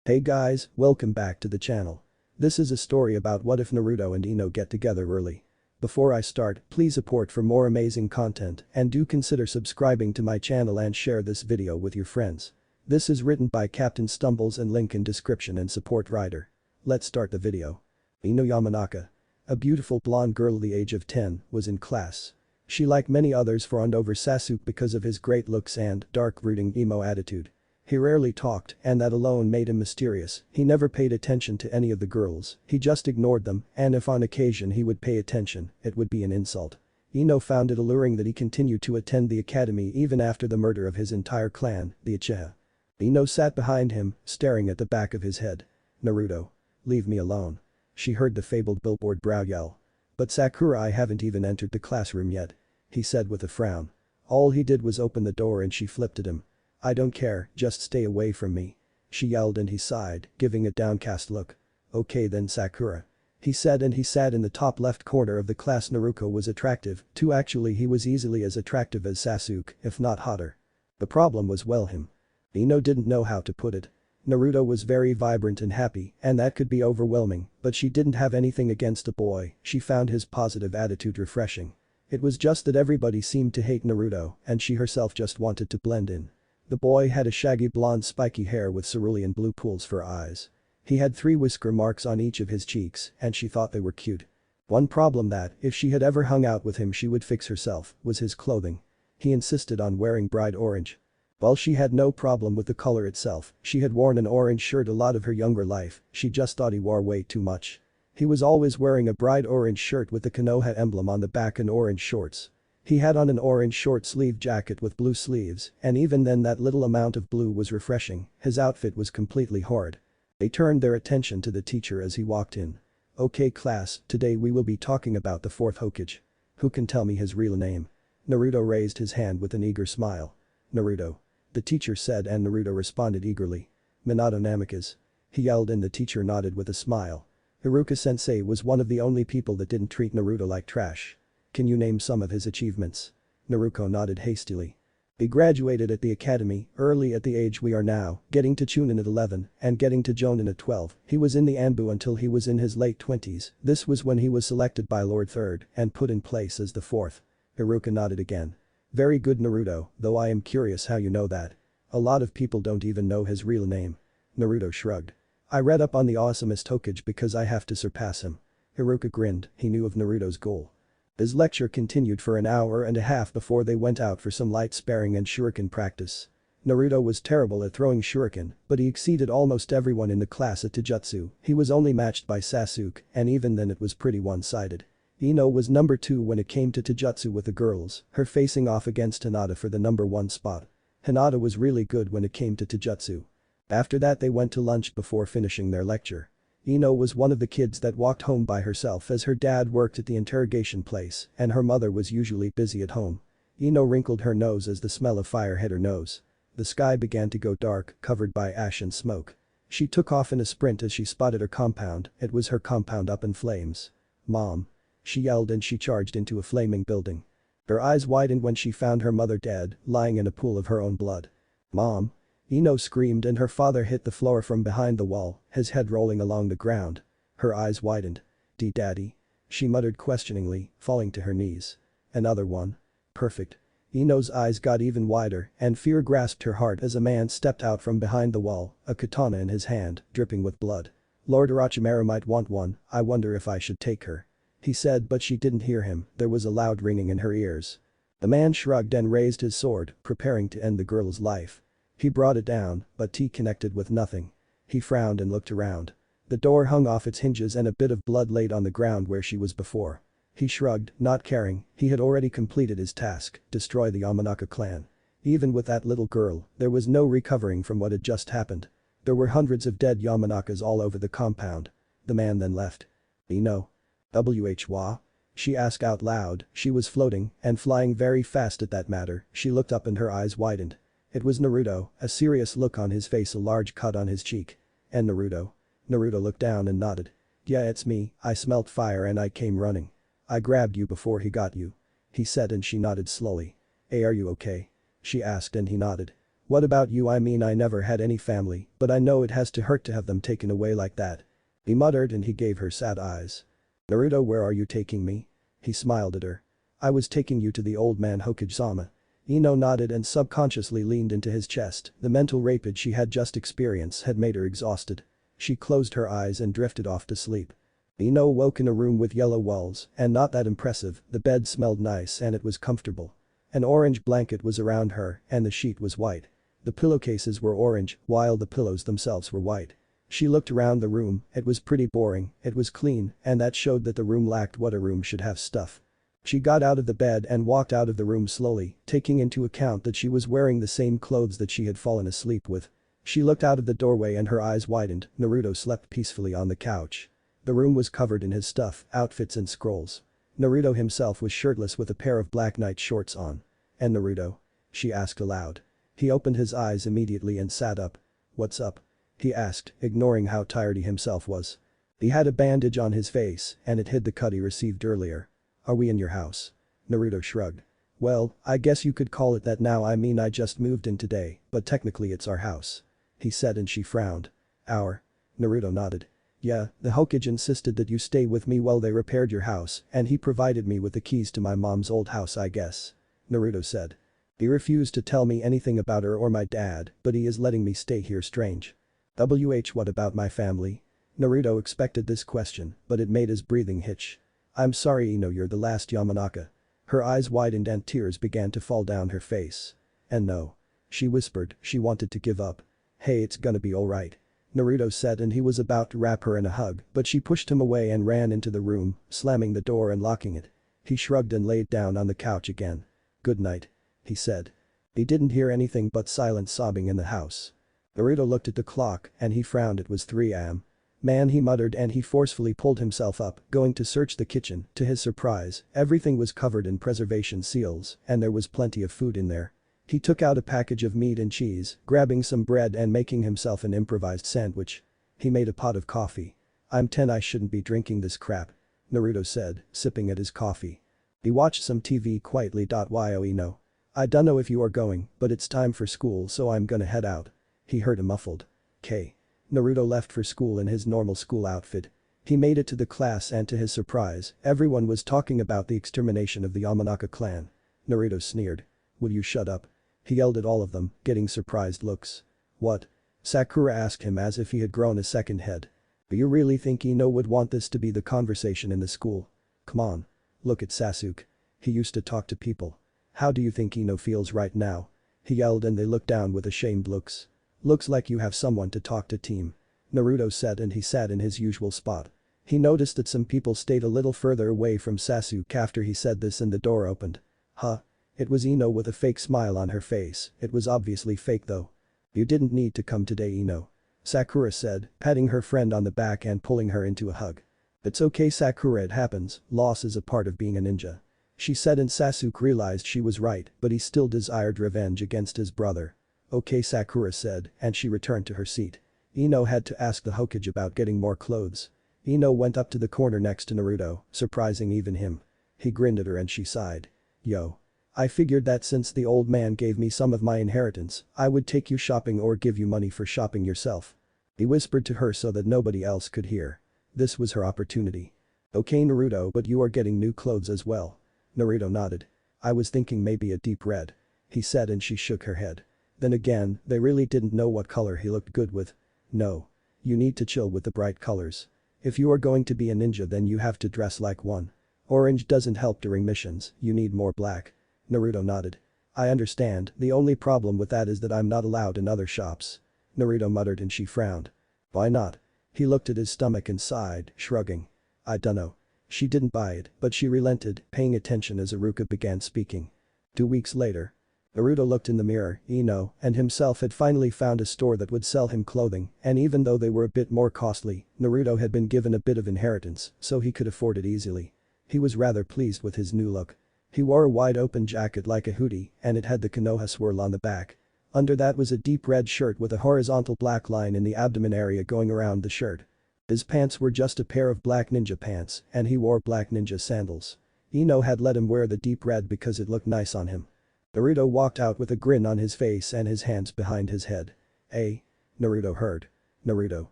Hey guys, welcome back to the channel. This is a story about what if Naruto and Ino get together early. Before I start, please support for more amazing content and do consider subscribing to my channel and share this video with your friends. This is written by Captain Stumbles and link in description and support writer. Let's start the video. Ino Yamanaka, a beautiful blonde girl the age of 10, was in class. She like many others fawned over Sasuke because of his great looks and dark-brooding emo attitude. He rarely talked and that alone made him mysterious. He never paid attention to any of the girls, he just ignored them, and if on occasion he would pay attention, it would be an insult. Ino found it alluring that he continued to attend the academy even after the murder of his entire clan, the Uchiha. Ino sat behind him, staring at the back of his head. "Naruto. Leave me alone." She heard the fabled billboard brow yell. "But Sakura, I haven't even entered the classroom yet," he said with a frown. All he did was open the door and she flipped at him. "I don't care, just stay away from me," she yelled and he sighed, giving a downcast look. "Okay then Sakura," he said and he sat in the top left corner of the class. Naruto was attractive, too. Actually he was easily as attractive as Sasuke, if not hotter. The problem was him. Ino didn't know how to put it. Naruto was very vibrant and happy, and that could be overwhelming, but she didn't have anything against a boy. She found his positive attitude refreshing. It was just that everybody seemed to hate Naruto, and she herself just wanted to blend in. The boy had a shaggy blonde spiky hair with cerulean blue pools for eyes. He had 3 whisker marks on each of his cheeks, and she thought they were cute. One problem that, if she had ever hung out with him she would fix herself, was his clothing. He insisted on wearing bright orange. While she had no problem with the color itself, she had worn an orange shirt a lot of her younger life, she just thought he wore way too much. He was always wearing a bright orange shirt with the Konoha emblem on the back and orange shorts. He had on an orange short-sleeve jacket with blue sleeves, and even then that little amount of blue was refreshing. His outfit was completely horrid. They turned their attention to the teacher as he walked in. "Okay class, today we will be talking about the 4th Hokage. Who can tell me his real name?" Naruto raised his hand with an eager smile. "Naruto," the teacher said and Naruto responded eagerly. "Minato Namikaze," he yelled and the teacher nodded with a smile. Iruka-sensei was one of the only people that didn't treat Naruto like trash. "Can you name some of his achievements?" Naruto nodded hastily. "He graduated at the academy early at the age we are now, getting to Chunin at 11 and getting to Jonin at 12. He was in the Anbu until he was in his late 20s. This was when he was selected by Lord 3rd and put in place as the 4th. Iruka nodded again. "Very good Naruto, though I am curious how you know that. A lot of people don't even know his real name." Naruto shrugged. "I read up on the awesomest Hokage because I have to surpass him." Iruka grinned, he knew of Naruto's goal. His lecture continued for an hour and a half before they went out for some light sparring and shuriken practice. Naruto was terrible at throwing shuriken, but he exceeded almost everyone in the class at Taijutsu. He was only matched by Sasuke, and even then it was pretty one-sided. Ino was number 2 when it came to Taijutsu with the girls, her facing off against Hinata for the number 1 spot. Hinata was really good when it came to Taijutsu. After that they went to lunch before finishing their lecture. Ino was one of the kids that walked home by herself as her dad worked at the interrogation place and her mother was usually busy at home. Ino wrinkled her nose as the smell of fire hit her nose. The sky began to go dark, covered by ash and smoke. She took off in a sprint as she spotted her compound. It was her compound up in flames. "Mom!" she yelled and she charged into a flaming building. Her eyes widened when she found her mother dead, lying in a pool of her own blood. "Mom!" Ino screamed and her father hit the floor from behind the wall, his head rolling along the ground. Her eyes widened. "Daddy?" she muttered questioningly, falling to her knees. "Another one? Perfect." Ino's eyes got even wider and fear grasped her heart as a man stepped out from behind the wall, a katana in his hand, dripping with blood. "Lord Orochimaru might want one, I wonder if I should take her," he said but she didn't hear him, there was a loud ringing in her ears. The man shrugged and raised his sword, preparing to end the girl's life. He brought it down, but T connected with nothing. He frowned and looked around. The door hung off its hinges and a bit of blood laid on the ground where she was before. He shrugged, not caring, he had already completed his task, destroy the Yamanaka clan. Even with that little girl, there was no recovering from what had just happened. There were hundreds of dead Yamanakas all over the compound. The man then left. "Ino? Wha?" she asked out loud, she was floating and flying very fast at that matter, she looked up and her eyes widened. It was Naruto, a serious look on his face, a large cut on his cheek. "And Naruto?" Naruto looked down and nodded. "Yeah, it's me, I smelt fire and I came running. I grabbed you before he got you," he said and she nodded slowly. "Hey, are you okay?" she asked and he nodded. What about you? I mean, I never had any family, but I know it has to hurt to have them taken away like that. He muttered and he gave her sad eyes. Naruto, where are you taking me? He smiled at her. I was taking you to the old man Hokage-sama. Ino nodded and subconsciously leaned into his chest. The mental rapid she had just experienced had made her exhausted. She closed her eyes and drifted off to sleep. Ino woke in a room with yellow walls, and not that impressive. The bed smelled nice and it was comfortable. An orange blanket was around her and the sheet was white. The pillowcases were orange, while the pillows themselves were white. She looked around the room. It was pretty boring, it was clean, and that showed that the room lacked what a room should have stuff. She got out of the bed and walked out of the room slowly, taking into account that she was wearing the same clothes that she had fallen asleep with. She looked out of the doorway and her eyes widened. Naruto slept peacefully on the couch. The room was covered in his stuff, outfits and scrolls. Naruto himself was shirtless with a pair of black night shorts on. "And Naruto?" she asked aloud. He opened his eyes immediately and sat up. "What's up?" he asked, ignoring how tired he himself was. He had a bandage on his face and it hid the cut he received earlier. "Are we in your house?" Naruto shrugged. "Well, I guess you could call it that now. I mean, I just moved in today, but technically it's our house," he said, and she frowned. "Our?" Naruto nodded. "Yeah, the Hokage insisted that you stay with me while they repaired your house and he provided me with the keys to my mom's old house, I guess," Naruto said. "He refused to tell me anything about her or my dad, but he is letting me stay here. Strange." What about my family?" Naruto expected this question, but it made his breathing hitch. "I'm sorry Ino, you're the last Yamanaka." Her eyes widened and tears began to fall down her face. "And no," she whispered, she wanted to give up. "Hey, it's gonna be alright," Naruto said, and he was about to wrap her in a hug, but she pushed him away and ran into the room, slamming the door and locking it. He shrugged and laid down on the couch again. "Good night," he said. He didn't hear anything but silent sobbing in the house. Naruto looked at the clock and he frowned. It was 3 am. "Man," he muttered, and he forcefully pulled himself up, going to search the kitchen. To his surprise, everything was covered in preservation seals and there was plenty of food in there. He took out a package of meat and cheese, grabbing some bread and making himself an improvised sandwich. He made a pot of coffee. "I'm 10, I shouldn't be drinking this crap," Naruto said, sipping at his coffee. He watched some TV quietly. "Yo Ino. I dunno if you are going, but it's time for school, so I'm gonna head out." He heard a muffled "K." Naruto left for school in his normal school outfit. He made it to the class and to his surprise, everyone was talking about the extermination of the Yamanaka clan. Naruto sneered. "Will you shut up?" he yelled at all of them, getting surprised looks. "What?" Sakura asked him as if he had grown a second head. "Do you really think Ino would want this to be the conversation in the school? Come on. Look at Sasuke. He used to talk to people. How do you think Ino feels right now?" he yelled, and they looked down with ashamed looks. "Looks like you have someone to talk to, team," Naruto said, and he sat in his usual spot. He noticed that some people stayed a little further away from Sasuke after he said this, and the door opened. "Huh?" It was Ino with a fake smile on her face. It was obviously fake though. "You didn't need to come today, Ino," Sakura said, patting her friend on the back and pulling her into a hug. "It's okay, Sakura, it happens, loss is a part of being a ninja," she said, and Sasuke realized she was right, but he still desired revenge against his brother. "Okay," Sakura said, and she returned to her seat. Ino had to ask the Hokage about getting more clothes. Ino went up to the corner next to Naruto, surprising even him. He grinned at her and she sighed. "Yo. I figured that since the old man gave me some of my inheritance, I would take you shopping or give you money for shopping yourself." He whispered to her so that nobody else could hear. This was her opportunity. "Okay Naruto, but you are getting new clothes as well." Naruto nodded. "I was thinking maybe a deep red," he said, and she shook her head. Then again, they really didn't know what color he looked good with. "No. You need to chill with the bright colors. If you are going to be a ninja, then you have to dress like one. Orange doesn't help during missions, you need more black." Naruto nodded. "I understand, the only problem with that is that I'm not allowed in other shops." Naruto muttered, and she frowned. "Why not?" He looked at his stomach and sighed, shrugging. "I dunno." She didn't buy it, but she relented, paying attention as Iruka began speaking. 2 weeks later. Naruto looked in the mirror. Ino and himself had finally found a store that would sell him clothing, and even though they were a bit more costly, Naruto had been given a bit of inheritance, so he could afford it easily. He was rather pleased with his new look. He wore a wide-open jacket like a hoodie, and it had the Konoha swirl on the back. Under that was a deep red shirt with a horizontal black line in the abdomen area going around the shirt. His pants were just a pair of black ninja pants, and he wore black ninja sandals. Ino had let him wear the deep red because it looked nice on him. Naruto walked out with a grin on his face and his hands behind his head. "Hey." Naruto heard. Naruto.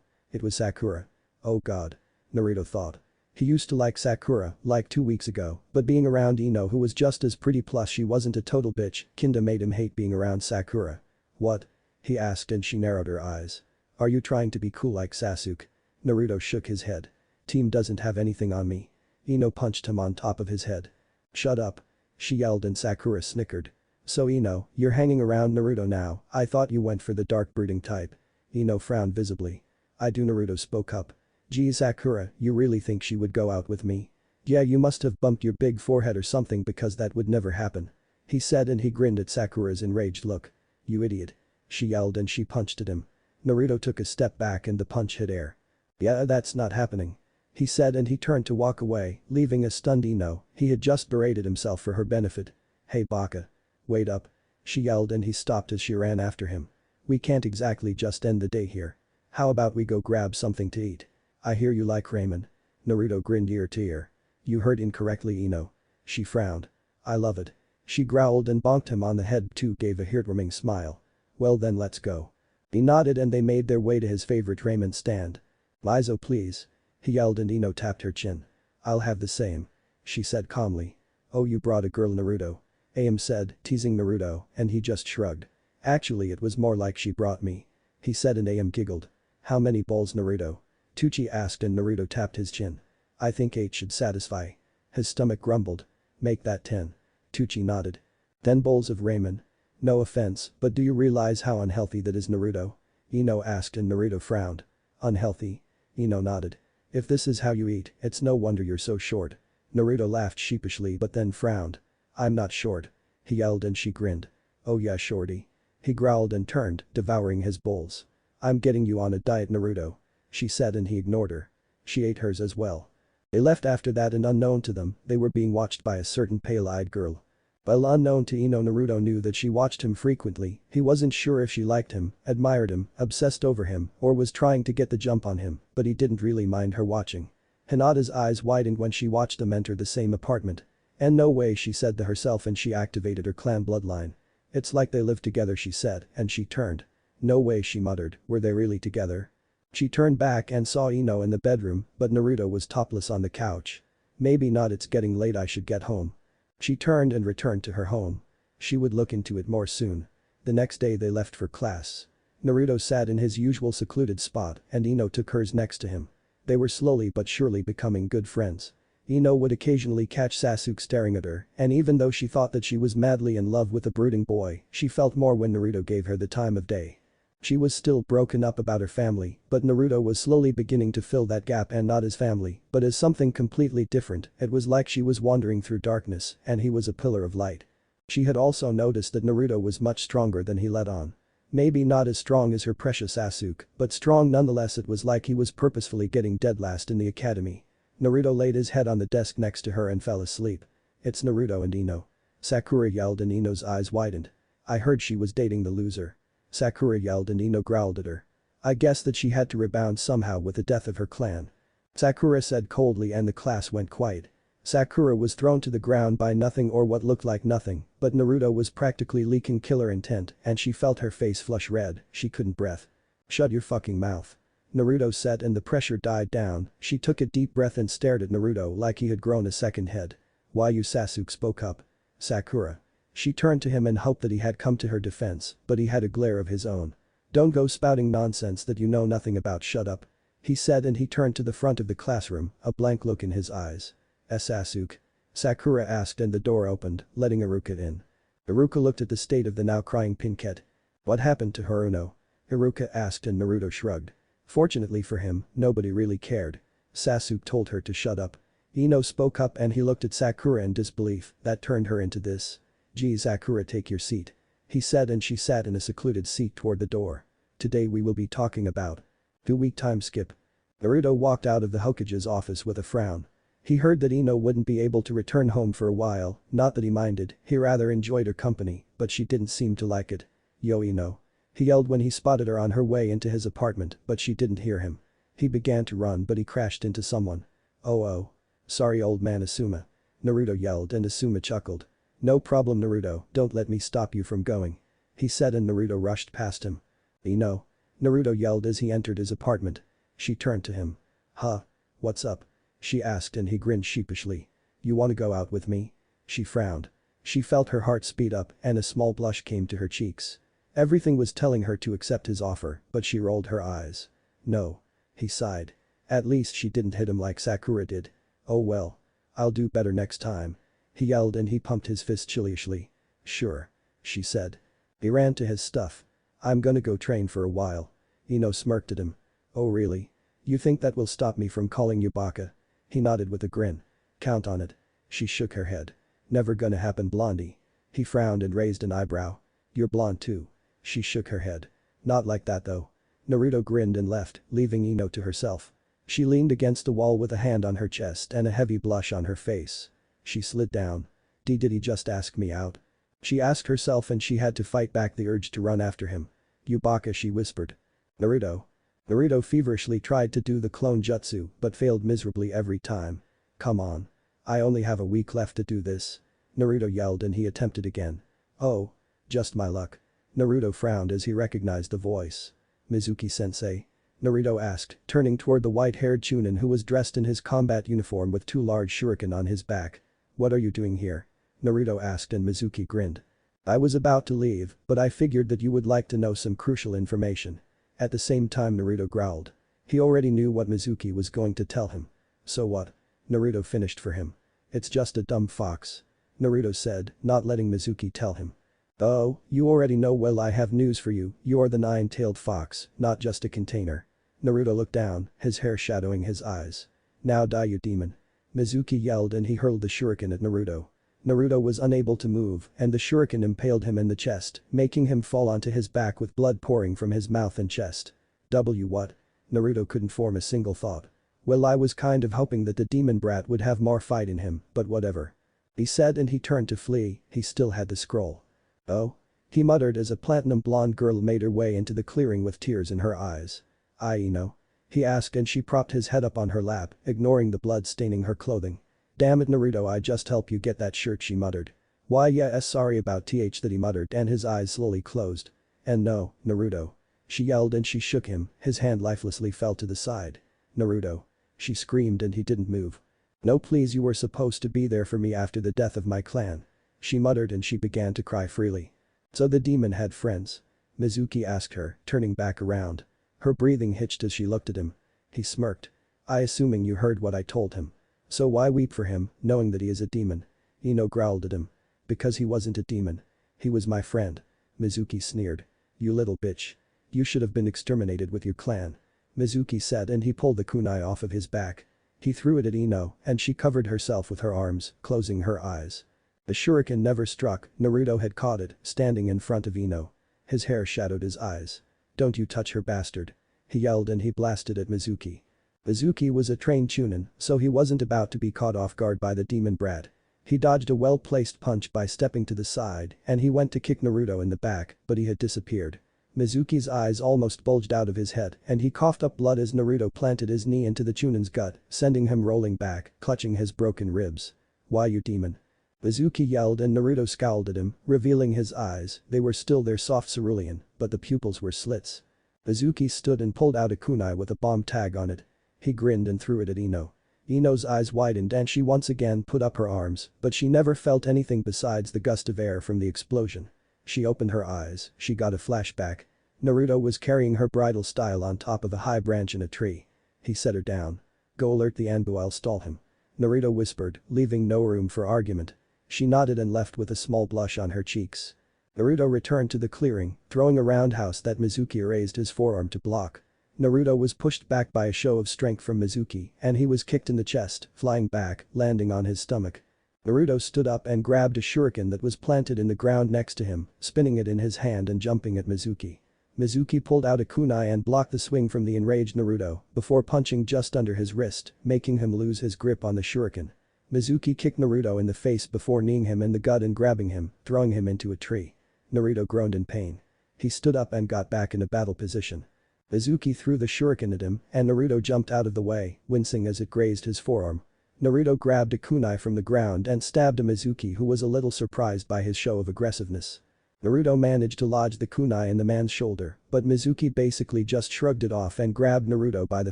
It was Sakura. Oh god. Naruto thought. He used to like Sakura, like 2 weeks ago, but being around Ino who was just as pretty plus she wasn't a total bitch, kinda made him hate being around Sakura. "What?" he asked and she narrowed her eyes. "Are you trying to be cool like Sasuke?" Naruto shook his head. "Team doesn't have anything on me." Ino punched him on top of his head. "Shut up." She yelled and Sakura snickered. "So Ino, you're hanging around Naruto now, I thought you went for the dark brooding type." Ino frowned visibly. "I do." Naruto spoke up. "Gee Sakura, you really think she would go out with me? Yeah, you must have bumped your big forehead or something because that would never happen." He said and he grinned at Sakura's enraged look. "You idiot." She yelled and she punched at him. Naruto took a step back and the punch hit air. "Yeah, that's not happening." He said and he turned to walk away, leaving a stunned Ino. He had just berated himself for her benefit. "Hey Baka. Wait up." She yelled and he stopped as she ran after him. "We can't exactly just end the day here. How about we go grab something to eat? I hear you like ramen." Naruto grinned ear to ear. "You heard incorrectly Ino." She frowned. "I love it." She growled and bonked him on the head too, gave a heartwarming smile. "Well then let's go." He nodded and they made their way to his favorite ramen stand. "Mizo please." He yelled and Ino tapped her chin. "I'll have the same." She said calmly. "Oh, you brought a girl Naruto." Am said, teasing Naruto, and he just shrugged. "Actually it was more like she brought me." He said and Am giggled. "How many bowls Naruto?" Tucci asked and Naruto tapped his chin. "I think 8 should satisfy." His stomach grumbled. "Make that 10." Tucci nodded. "10 bowls of ramen. No offense, but do you realize how unhealthy that is Naruto?" Ino asked and Naruto frowned. "Unhealthy?" Ino nodded. "If this is how you eat, it's no wonder you're so short." Naruto laughed sheepishly but then frowned. "I'm not short." He yelled and she grinned. "Oh yeah shorty." He growled and turned, devouring his bowls. "I'm getting you on a diet Naruto." She said and he ignored her. She ate hers as well. They left after that and unknown to them, they were being watched by a certain pale-eyed girl. While unknown to Ino, Naruto knew that she watched him frequently. He wasn't sure if she liked him, admired him, obsessed over him, or was trying to get the jump on him, but he didn't really mind her watching. Hinata's eyes widened when she watched them enter the same apartment. "And no way," she said to herself and she activated her clan bloodline. "It's like they live together," she said, and she turned. "No way," she muttered, "were they really together?" She turned back and saw Ino in the bedroom, but Naruto was topless on the couch. "Maybe not, it's getting late, I should get home." She turned and returned to her home. She would look into it more soon. The next day they left for class. Naruto sat in his usual secluded spot and Ino took hers next to him. They were slowly but surely becoming good friends. Ino would occasionally catch Sasuke staring at her, and even though she thought that she was madly in love with the brooding boy, she felt more when Naruto gave her the time of day. She was still broken up about her family, but Naruto was slowly beginning to fill that gap, and not as family, but as something completely different. It was like she was wandering through darkness and he was a pillar of light. She had also noticed that Naruto was much stronger than he let on. Maybe not as strong as her precious Sasuke, but strong nonetheless. It was like he was purposefully getting dead last in the academy. Naruto laid his head on the desk next to her and fell asleep. "It's Naruto and Ino." Sakura yelled and Ino's eyes widened. "I heard she was dating the loser." Sakura yelled and Ino growled at her. "I guess that she had to rebound somehow with the death of her clan." Sakura said coldly and the class went quiet. Sakura was thrown to the ground by nothing or what looked like nothing, but Naruto was practically leaking killer intent and she felt her face flush red, she couldn't breathe. "Shut your fucking mouth." Naruto said and the pressure died down. She took a deep breath and stared at Naruto like he had grown a second head. "Why you?" Sasuke spoke up. "Sakura." She turned to him and hoped that he had come to her defense, but he had a glare of his own. "Don't go spouting nonsense that you know nothing about, shut up." He said and he turned to the front of the classroom, a blank look in his eyes. "Sasuke?" Sakura asked and the door opened, letting Iruka in. Iruka looked at the state of the now crying Pinket. "What happened to Haruno?" Iruka asked and Naruto shrugged. Fortunately for him, nobody really cared. Sasuke told her to shut up. Ino spoke up and he looked at Sakura in disbelief. "That turned her into this?" "Gee Sakura, take your seat." He said and she sat in a secluded seat toward the door. "Today we will be talking about 2-week time skip." Naruto walked out of the Hokage's office with a frown. He heard that Ino wouldn't be able to return home for a while, not that he minded, he rather enjoyed her company, but she didn't seem to like it. "Yo Ino." He yelled when he spotted her on her way into his apartment, but she didn't hear him. He began to run but he crashed into someone. "Oh. Sorry old man Asuma." Naruto yelled and Asuma chuckled. "No problem Naruto, don't let me stop you from going," he said and Naruto rushed past him. "Ino." Naruto yelled as he entered his apartment. She turned to him. "Huh? What's up?" she asked and he grinned sheepishly. "You wanna go out with me?" She frowned. She felt her heart speed up and a small blush came to her cheeks. Everything was telling her to accept his offer, but she rolled her eyes. "No." He sighed. At least she didn't hit him like Sakura did. "Oh well. I'll do better next time." He yelled and he pumped his fist chillishly. "Sure." she said. He ran to his stuff. "I'm gonna go train for a while." Ino smirked at him. "Oh really? You think that will stop me from calling you Baka?" He nodded with a grin. "Count on it." She shook her head. "Never gonna happen Blondie." He frowned and raised an eyebrow. "You're blonde too." She shook her head. "Not like that though." Naruto grinned and left, leaving Ino to herself. She leaned against the wall with a hand on her chest and a heavy blush on her face. She slid down. Did he just ask me out?" she asked herself and she had to fight back the urge to run after him. "You Baka," she whispered. "Naruto." Naruto feverishly tried to do the clone jutsu but failed miserably every time. "Come on. I only have a week left to do this." Naruto yelled and he attempted again. "Oh. Just my luck." Naruto frowned as he recognized the voice. "Mizuki-sensei?" Naruto asked, turning toward the white-haired Chunin who was dressed in his combat uniform with two large shuriken on his back. "What are you doing here?" Naruto asked and Mizuki grinned. "I was about to leave, but I figured that you would like to know some crucial information." At the same time Naruto growled. He already knew what Mizuki was going to tell him. "So what?" Naruto finished for him. "It's just a dumb fox." Naruto said, not letting Mizuki tell him. "Oh, you already know well I have news for you, you're the nine-tailed fox, not just a container." Naruto looked down, his hair shadowing his eyes. "Now die you demon." Mizuki yelled and he hurled the shuriken at Naruto. Naruto was unable to move and the shuriken impaled him in the chest, making him fall onto his back with blood pouring from his mouth and chest. What? Naruto couldn't form a single thought. "Well I was kind of hoping that the demon brat would have more fight in him, but whatever." He said and he turned to flee, he still had the scroll. "Oh?" he muttered as a platinum blonde girl made her way into the clearing with tears in her eyes. "Ino?" he asked and she propped his head up on her lap, ignoring the blood staining her clothing. "Damn it Naruto I just help you get that shirt," she muttered. "Why yes sorry about that he muttered and his eyes slowly closed. "And no, Naruto." She yelled and she shook him, his hand lifelessly fell to the side. "Naruto." She screamed and he didn't move. "No please you were supposed to be there for me after the death of my clan." She muttered and she began to cry freely. "So the demon had friends?" Mizuki asked her, turning back around. Her breathing hitched as she looked at him. He smirked. Assuming you heard what I told him. So why weep for him, knowing that he is a demon?" Ino growled at him. "Because he wasn't a demon. He was my friend." Mizuki sneered. "You little bitch. You should have been exterminated with your clan." Mizuki said and he pulled the kunai off of his back. He threw it at Ino and she covered herself with her arms, closing her eyes. The shuriken never struck, Naruto had caught it, standing in front of Ino. His hair shadowed his eyes. "Don't you touch her bastard." He yelled and he blasted at Mizuki. Mizuki was a trained Chunin, so he wasn't about to be caught off guard by the demon brat. He dodged a well-placed punch by stepping to the side and he went to kick Naruto in the back, but he had disappeared. Mizuki's eyes almost bulged out of his head and he coughed up blood as Naruto planted his knee into the Chunin's gut, sending him rolling back, clutching his broken ribs. "Why you demon?" Mizuki yelled and Naruto scowled at him, revealing his eyes, they were still their soft cerulean, but the pupils were slits. Mizuki stood and pulled out a kunai with a bomb tag on it. He grinned and threw it at Ino. Ino's eyes widened and she once again put up her arms, but she never felt anything besides the gust of air from the explosion. She opened her eyes, she got a flashback. Naruto was carrying her bridal style on top of a high branch in a tree. He set her down. "Go alert the Anbu, I'll stall him." Naruto whispered, leaving no room for argument. She nodded and left with a small blush on her cheeks. Naruto returned to the clearing, throwing a roundhouse that Mizuki raised his forearm to block. Naruto was pushed back by a show of strength from Mizuki and he was kicked in the chest, flying back, landing on his stomach. Naruto stood up and grabbed a shuriken that was planted in the ground next to him, spinning it in his hand and jumping at Mizuki. Mizuki pulled out a kunai and blocked the swing from the enraged Naruto before punching just under his wrist, making him lose his grip on the shuriken. Mizuki kicked Naruto in the face before kneeing him in the gut and grabbing him, throwing him into a tree. Naruto groaned in pain. He stood up and got back in a battle position. Mizuki threw the shuriken at him and Naruto jumped out of the way, wincing as it grazed his forearm. Naruto grabbed a kunai from the ground and stabbed a Mizuki who was a little surprised by his show of aggressiveness. Naruto managed to lodge the kunai in the man's shoulder, but Mizuki basically just shrugged it off and grabbed Naruto by the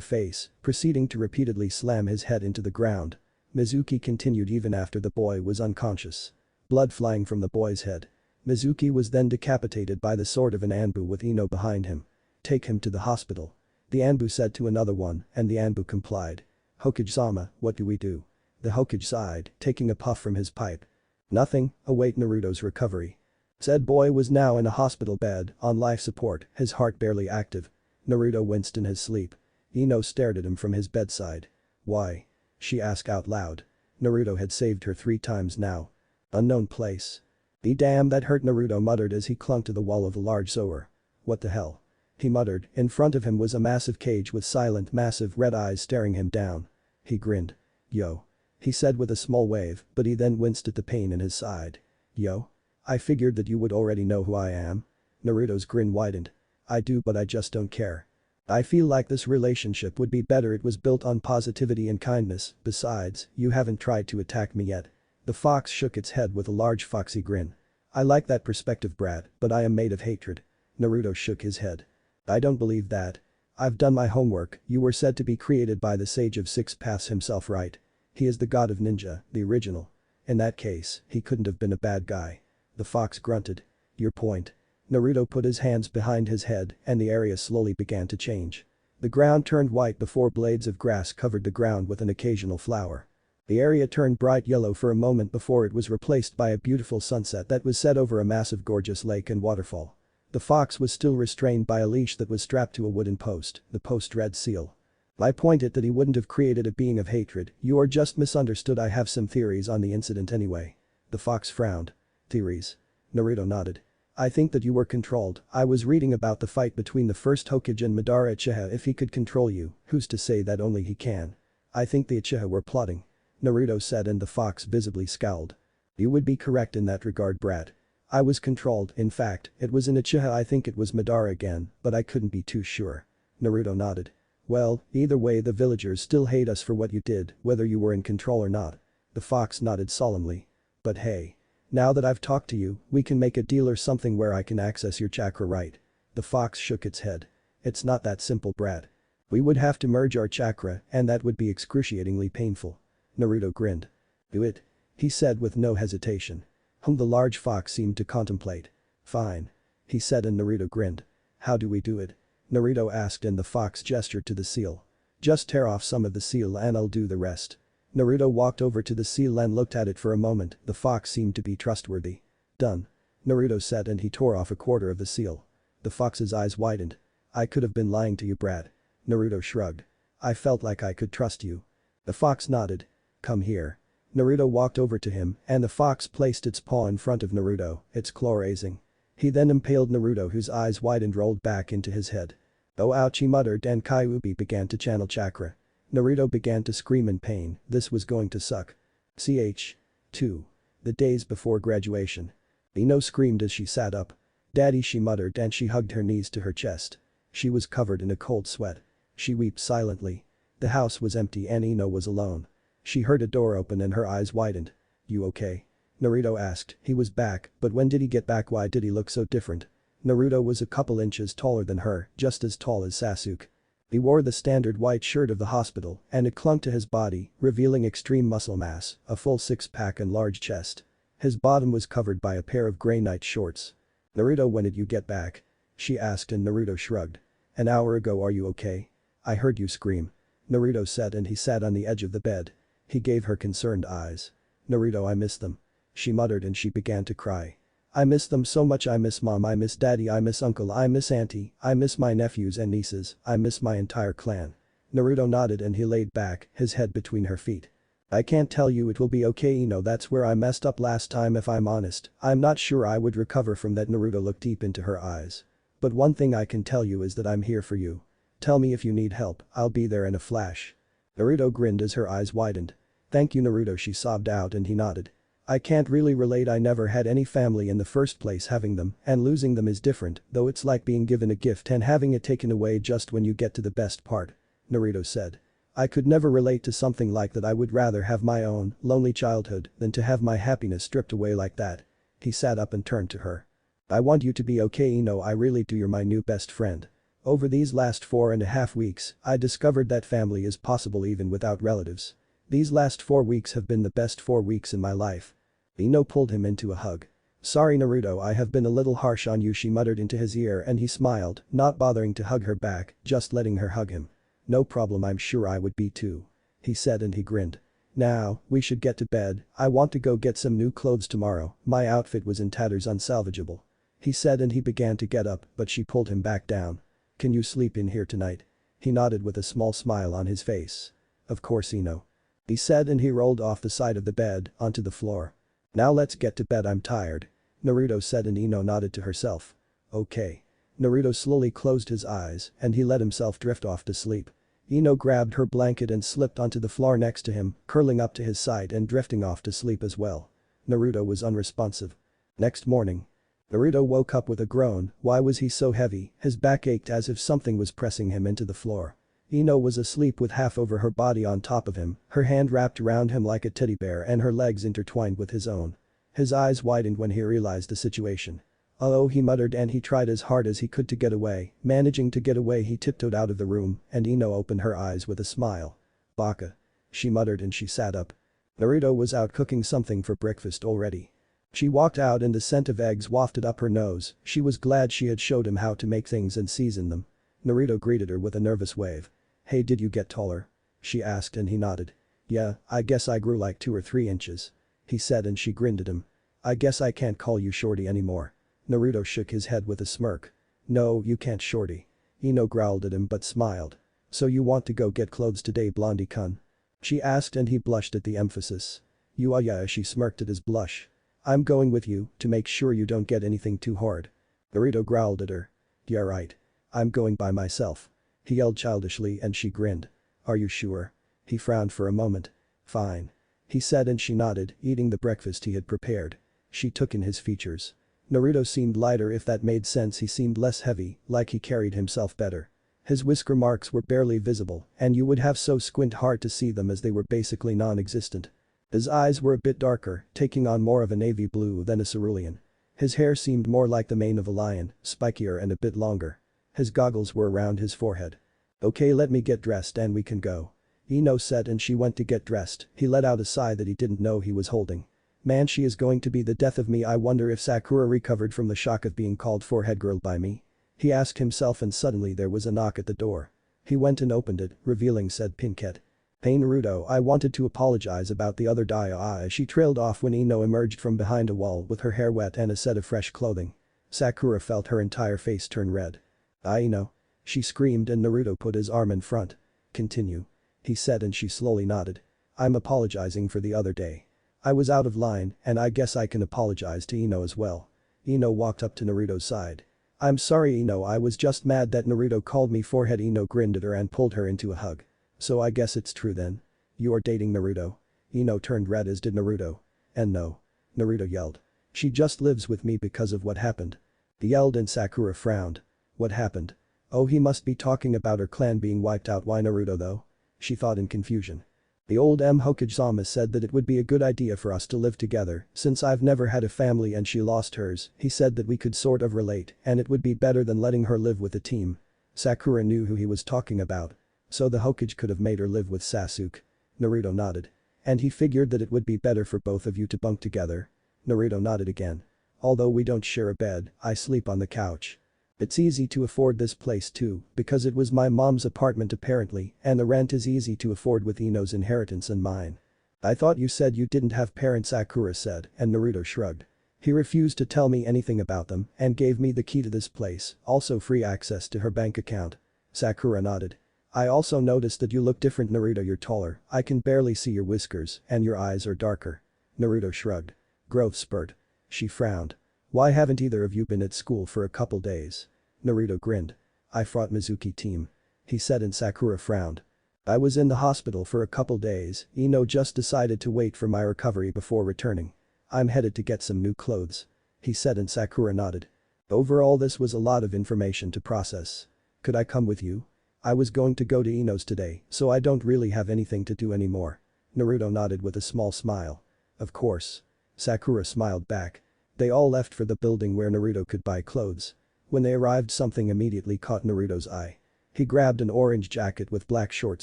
face, proceeding to repeatedly slam his head into the ground. Mizuki continued even after the boy was unconscious. Blood flying from the boy's head. Mizuki was then decapitated by the sword of an Anbu with Ino behind him. "Take him to the hospital," the Anbu said to another one, and the Anbu complied. "Hokage-sama, what do we do?" The Hokage sighed, taking a puff from his pipe. "Nothing, await Naruto's recovery." Said boy was now in a hospital bed, on life support, his heart barely active. Naruto winced in his sleep. Ino stared at him from his bedside. "Why?" she asked out loud. Naruto had saved her 3 times now. Unknown place. "Be damn, that hurt," Naruto muttered as he clung to the wall of the large sewer. "What the hell?" he muttered. In front of him was a massive cage with silent, massive red eyes staring him down. He grinned. "Yo," he said with a small wave, but he then winced at the pain in his side. "Yo? I figured that you would already know who I am." Naruto's grin widened. "I do, but I just don't care. I feel like this relationship would be better it was built on positivity and kindness, besides, you haven't tried to attack me yet." The fox shook its head with a large foxy grin. "I like that perspective, brat, but I am made of hatred." Naruto shook his head. "I don't believe that. I've done my homework. You were said to be created by the Sage of Six Paths himself, right? He is the god of ninja, the original. In that case, he couldn't have been a bad guy." The fox grunted. "Your point." Naruto put his hands behind his head and the area slowly began to change. The ground turned white before blades of grass covered the ground with an occasional flower. The area turned bright yellow for a moment before it was replaced by a beautiful sunset that was set over a massive gorgeous lake and waterfall. The fox was still restrained by a leash that was strapped to a wooden post, the post read seal. "I pointed that he wouldn't have created a being of hatred, you are just misunderstood. I have some theories on the incident anyway." The fox frowned. "Theories?" Naruto nodded. "I think that you were controlled. I was reading about the fight between the first Hokage and Madara Uchiha. If he could control you, who's to say that only he can? I think the Uchiha were plotting," Naruto said, and the fox visibly scowled. "You would be correct in that regard, brat. I was controlled, in fact, it was an Uchiha. I think it was Madara again, but I couldn't be too sure." Naruto nodded. "Well, either way the villagers still hate us for what you did, whether you were in control or not." The fox nodded solemnly. "But hey. Now that I've talked to you, we can make a deal or something where I can access your chakra, right?" The fox shook its head. "It's not that simple, brat. We would have to merge our chakra and that would be excruciatingly painful." Naruto grinned. "Do it," he said with no hesitation. The large fox seemed to contemplate. "Fine," he said, and Naruto grinned. "How do we do it?" Naruto asked, and the fox gestured to the seal. "Just tear off some of the seal and I'll do the rest." Naruto walked over to the seal and looked at it for a moment. The fox seemed to be trustworthy. "Done," Naruto said, and he tore off a quarter of the seal. The fox's eyes widened. "I could have been lying to you, brat." Naruto shrugged. "I felt like I could trust you." The fox nodded. "Come here." Naruto walked over to him and the fox placed its paw in front of Naruto, its claw raising. He then impaled Naruto, whose eyes widened, rolled back into his head. "Oh ouch," he muttered, and Kyuubi began to channel chakra. Naruto began to scream in pain. This was going to suck. Ch. 2. The days before graduation. Ino screamed as she sat up. "Daddy," she muttered, and she hugged her knees to her chest. She was covered in a cold sweat. She wept silently. The house was empty and Ino was alone. She heard a door open and her eyes widened. "You okay?" Naruto asked. He was back, but when did he get back? Why did he look so different? Naruto was a couple inches taller than her, just as tall as Sasuke. He wore the standard white shirt of the hospital and it clung to his body, revealing extreme muscle mass, a full six-pack and large chest. His bottom was covered by a pair of gray night shorts. "Naruto, when did you get back?" she asked, and Naruto shrugged. "An hour ago. Are you okay?" "I heard you scream," Naruto said, and he sat on the edge of the bed. He gave her concerned eyes. "Naruto, I miss them," she muttered, and she began to cry. "I miss them so much. I miss mom, I miss daddy, I miss uncle, I miss auntie, I miss my nephews and nieces, I miss my entire clan." Naruto nodded and he laid back, his head between her feet. "I can't tell you it will be okay, Ino. That's where I messed up last time. If I'm honest, I'm not sure I would recover from that." Naruto looked deep into her eyes. "But one thing I can tell you is that I'm here for you. Tell me if you need help, I'll be there in a flash." Naruto grinned as her eyes widened. "Thank you, Naruto," she sobbed out, and he nodded. "I can't really relate. I never had any family in the first place. Having them and losing them is different, though it's like being given a gift and having it taken away just when you get to the best part," Naruto said. I could never relate to something like that. I would rather have my own, lonely childhood than to have my happiness stripped away like that. He sat up and turned to her. I want you to be okay, Ino, I really do. You're my new best friend. Over these last 4.5 weeks, I discovered that family is possible even without relatives. These last 4 weeks have been the best 4 weeks in my life. Ino pulled him into a hug. Sorry Naruto, I have been a little harsh on you, she muttered into his ear, and he smiled, not bothering to hug her back, just letting her hug him. No problem, I'm sure I would be too. He said, and he grinned. Now, we should get to bed. I want to go get some new clothes tomorrow. My outfit was in tatters, unsalvageable. He said, and he began to get up, but she pulled him back down. Can you sleep in here tonight? He nodded with a small smile on his face. Of course, Ino. He said, and he rolled off the side of the bed onto the floor. Now let's get to bed, I'm tired. Naruto said, and Ino nodded to herself. Okay. Naruto slowly closed his eyes and he let himself drift off to sleep. Ino grabbed her blanket and slipped onto the floor next to him, curling up to his side and drifting off to sleep as well. Naruto was unresponsive. Next morning. Naruto woke up with a groan. Why was he so heavy? His back ached as if something was pressing him into the floor. Ino was asleep with half over her body on top of him, her hand wrapped around him like a teddy bear and her legs intertwined with his own. His eyes widened when he realized the situation. Oh, he muttered, and he tried as hard as he could to get away. Managing to get away, he tiptoed out of the room and Ino opened her eyes with a smile. Baka. She muttered and she sat up. Naruto was out cooking something for breakfast already. She walked out and the scent of eggs wafted up her nose. She was glad she had showed him how to make things and season them. Naruto greeted her with a nervous wave. Hey, did you get taller? She asked, and he nodded. Yeah, I guess I grew like 2 or 3 inches. He said, and she grinned at him. I guess I can't call you shorty anymore. Naruto shook his head with a smirk. No, you can't, shorty. Ino growled at him but smiled. So you want to go get clothes today, blondie-kun? She asked, and he blushed at the emphasis. Yeah, she smirked at his blush. I'm going with you to make sure you don't get anything too hard. Naruto growled at her. Yeah, right. I'm going by myself. He yelled childishly and she grinned. Are you sure? He frowned for a moment. Fine. He said, and she nodded, eating the breakfast he had prepared. She took in his features. Naruto seemed lighter, if that made sense. He seemed less heavy, like he carried himself better. His whisker marks were barely visible, and you would have so squint hard to see them as they were basically non-existent. His eyes were a bit darker, taking on more of a navy blue than a cerulean. His hair seemed more like the mane of a lion, spikier and a bit longer. His goggles were around his forehead. Okay, let me get dressed and we can go. Ino said, and she went to get dressed. He let out a sigh that he didn't know he was holding. Man, she is going to be the death of me. I wonder if Sakura recovered from the shock of being called forehead girl by me. He asked himself, and suddenly there was a knock at the door. He went and opened it, revealing said Pinkette. Hey Naruto, I wanted to apologize about the other day. She trailed off when Ino emerged from behind a wall with her hair wet and a set of fresh clothing. Sakura felt her entire face turn red. Ino. She screamed, and Naruto put his arm in front. Continue. He said, and she slowly nodded. I'm apologizing for the other day. I was out of line, and I guess I can apologize to Ino as well. Ino walked up to Naruto's side. I'm sorry Ino, I was just mad that Naruto called me forehead. Ino grinned at her and pulled her into a hug. So I guess it's true then. You are dating Naruto? Ino turned red, as did Naruto. And no. Naruto yelled. She just lives with me because of what happened. He yelled, and Sakura frowned. What happened? Oh, he must be talking about her clan being wiped out. Why Naruto though? She thought in confusion. The old Hokage-sama said that it would be a good idea for us to live together, since I've never had a family and she lost hers. He said that we could sort of relate and it would be better than letting her live with the team. Sakura knew who he was talking about. So the Hokage could have made her live with Sasuke. Naruto nodded. And he figured that it would be better for both of you to bunk together. Naruto nodded again. Although we don't share a bed, I sleep on the couch. It's easy to afford this place too, because it was my mom's apartment apparently, and the rent is easy to afford with Ino's inheritance and mine. I thought you said you didn't have parents, Sakura said, and Naruto shrugged. He refused to tell me anything about them and gave me the key to this place, also free access to her bank account. Sakura nodded. I also noticed that you look different, Naruto. You're taller, I can barely see your whiskers, and your eyes are darker. Naruto shrugged. Growth spurt. She frowned. Why haven't either of you been at school for a couple days? Naruto grinned. I fought Mizuki team. He said, and Sakura frowned. I was in the hospital for a couple days. Ino just decided to wait for my recovery before returning. I'm headed to get some new clothes. He said, and Sakura nodded. Overall, this was a lot of information to process. Could I come with you? I was going to go to Ino's today, so I don't really have anything to do anymore. Naruto nodded with a small smile. Of course. Sakura smiled back. They all left for the building where Naruto could buy clothes. When they arrived, something immediately caught Naruto's eye. He grabbed an orange jacket with black short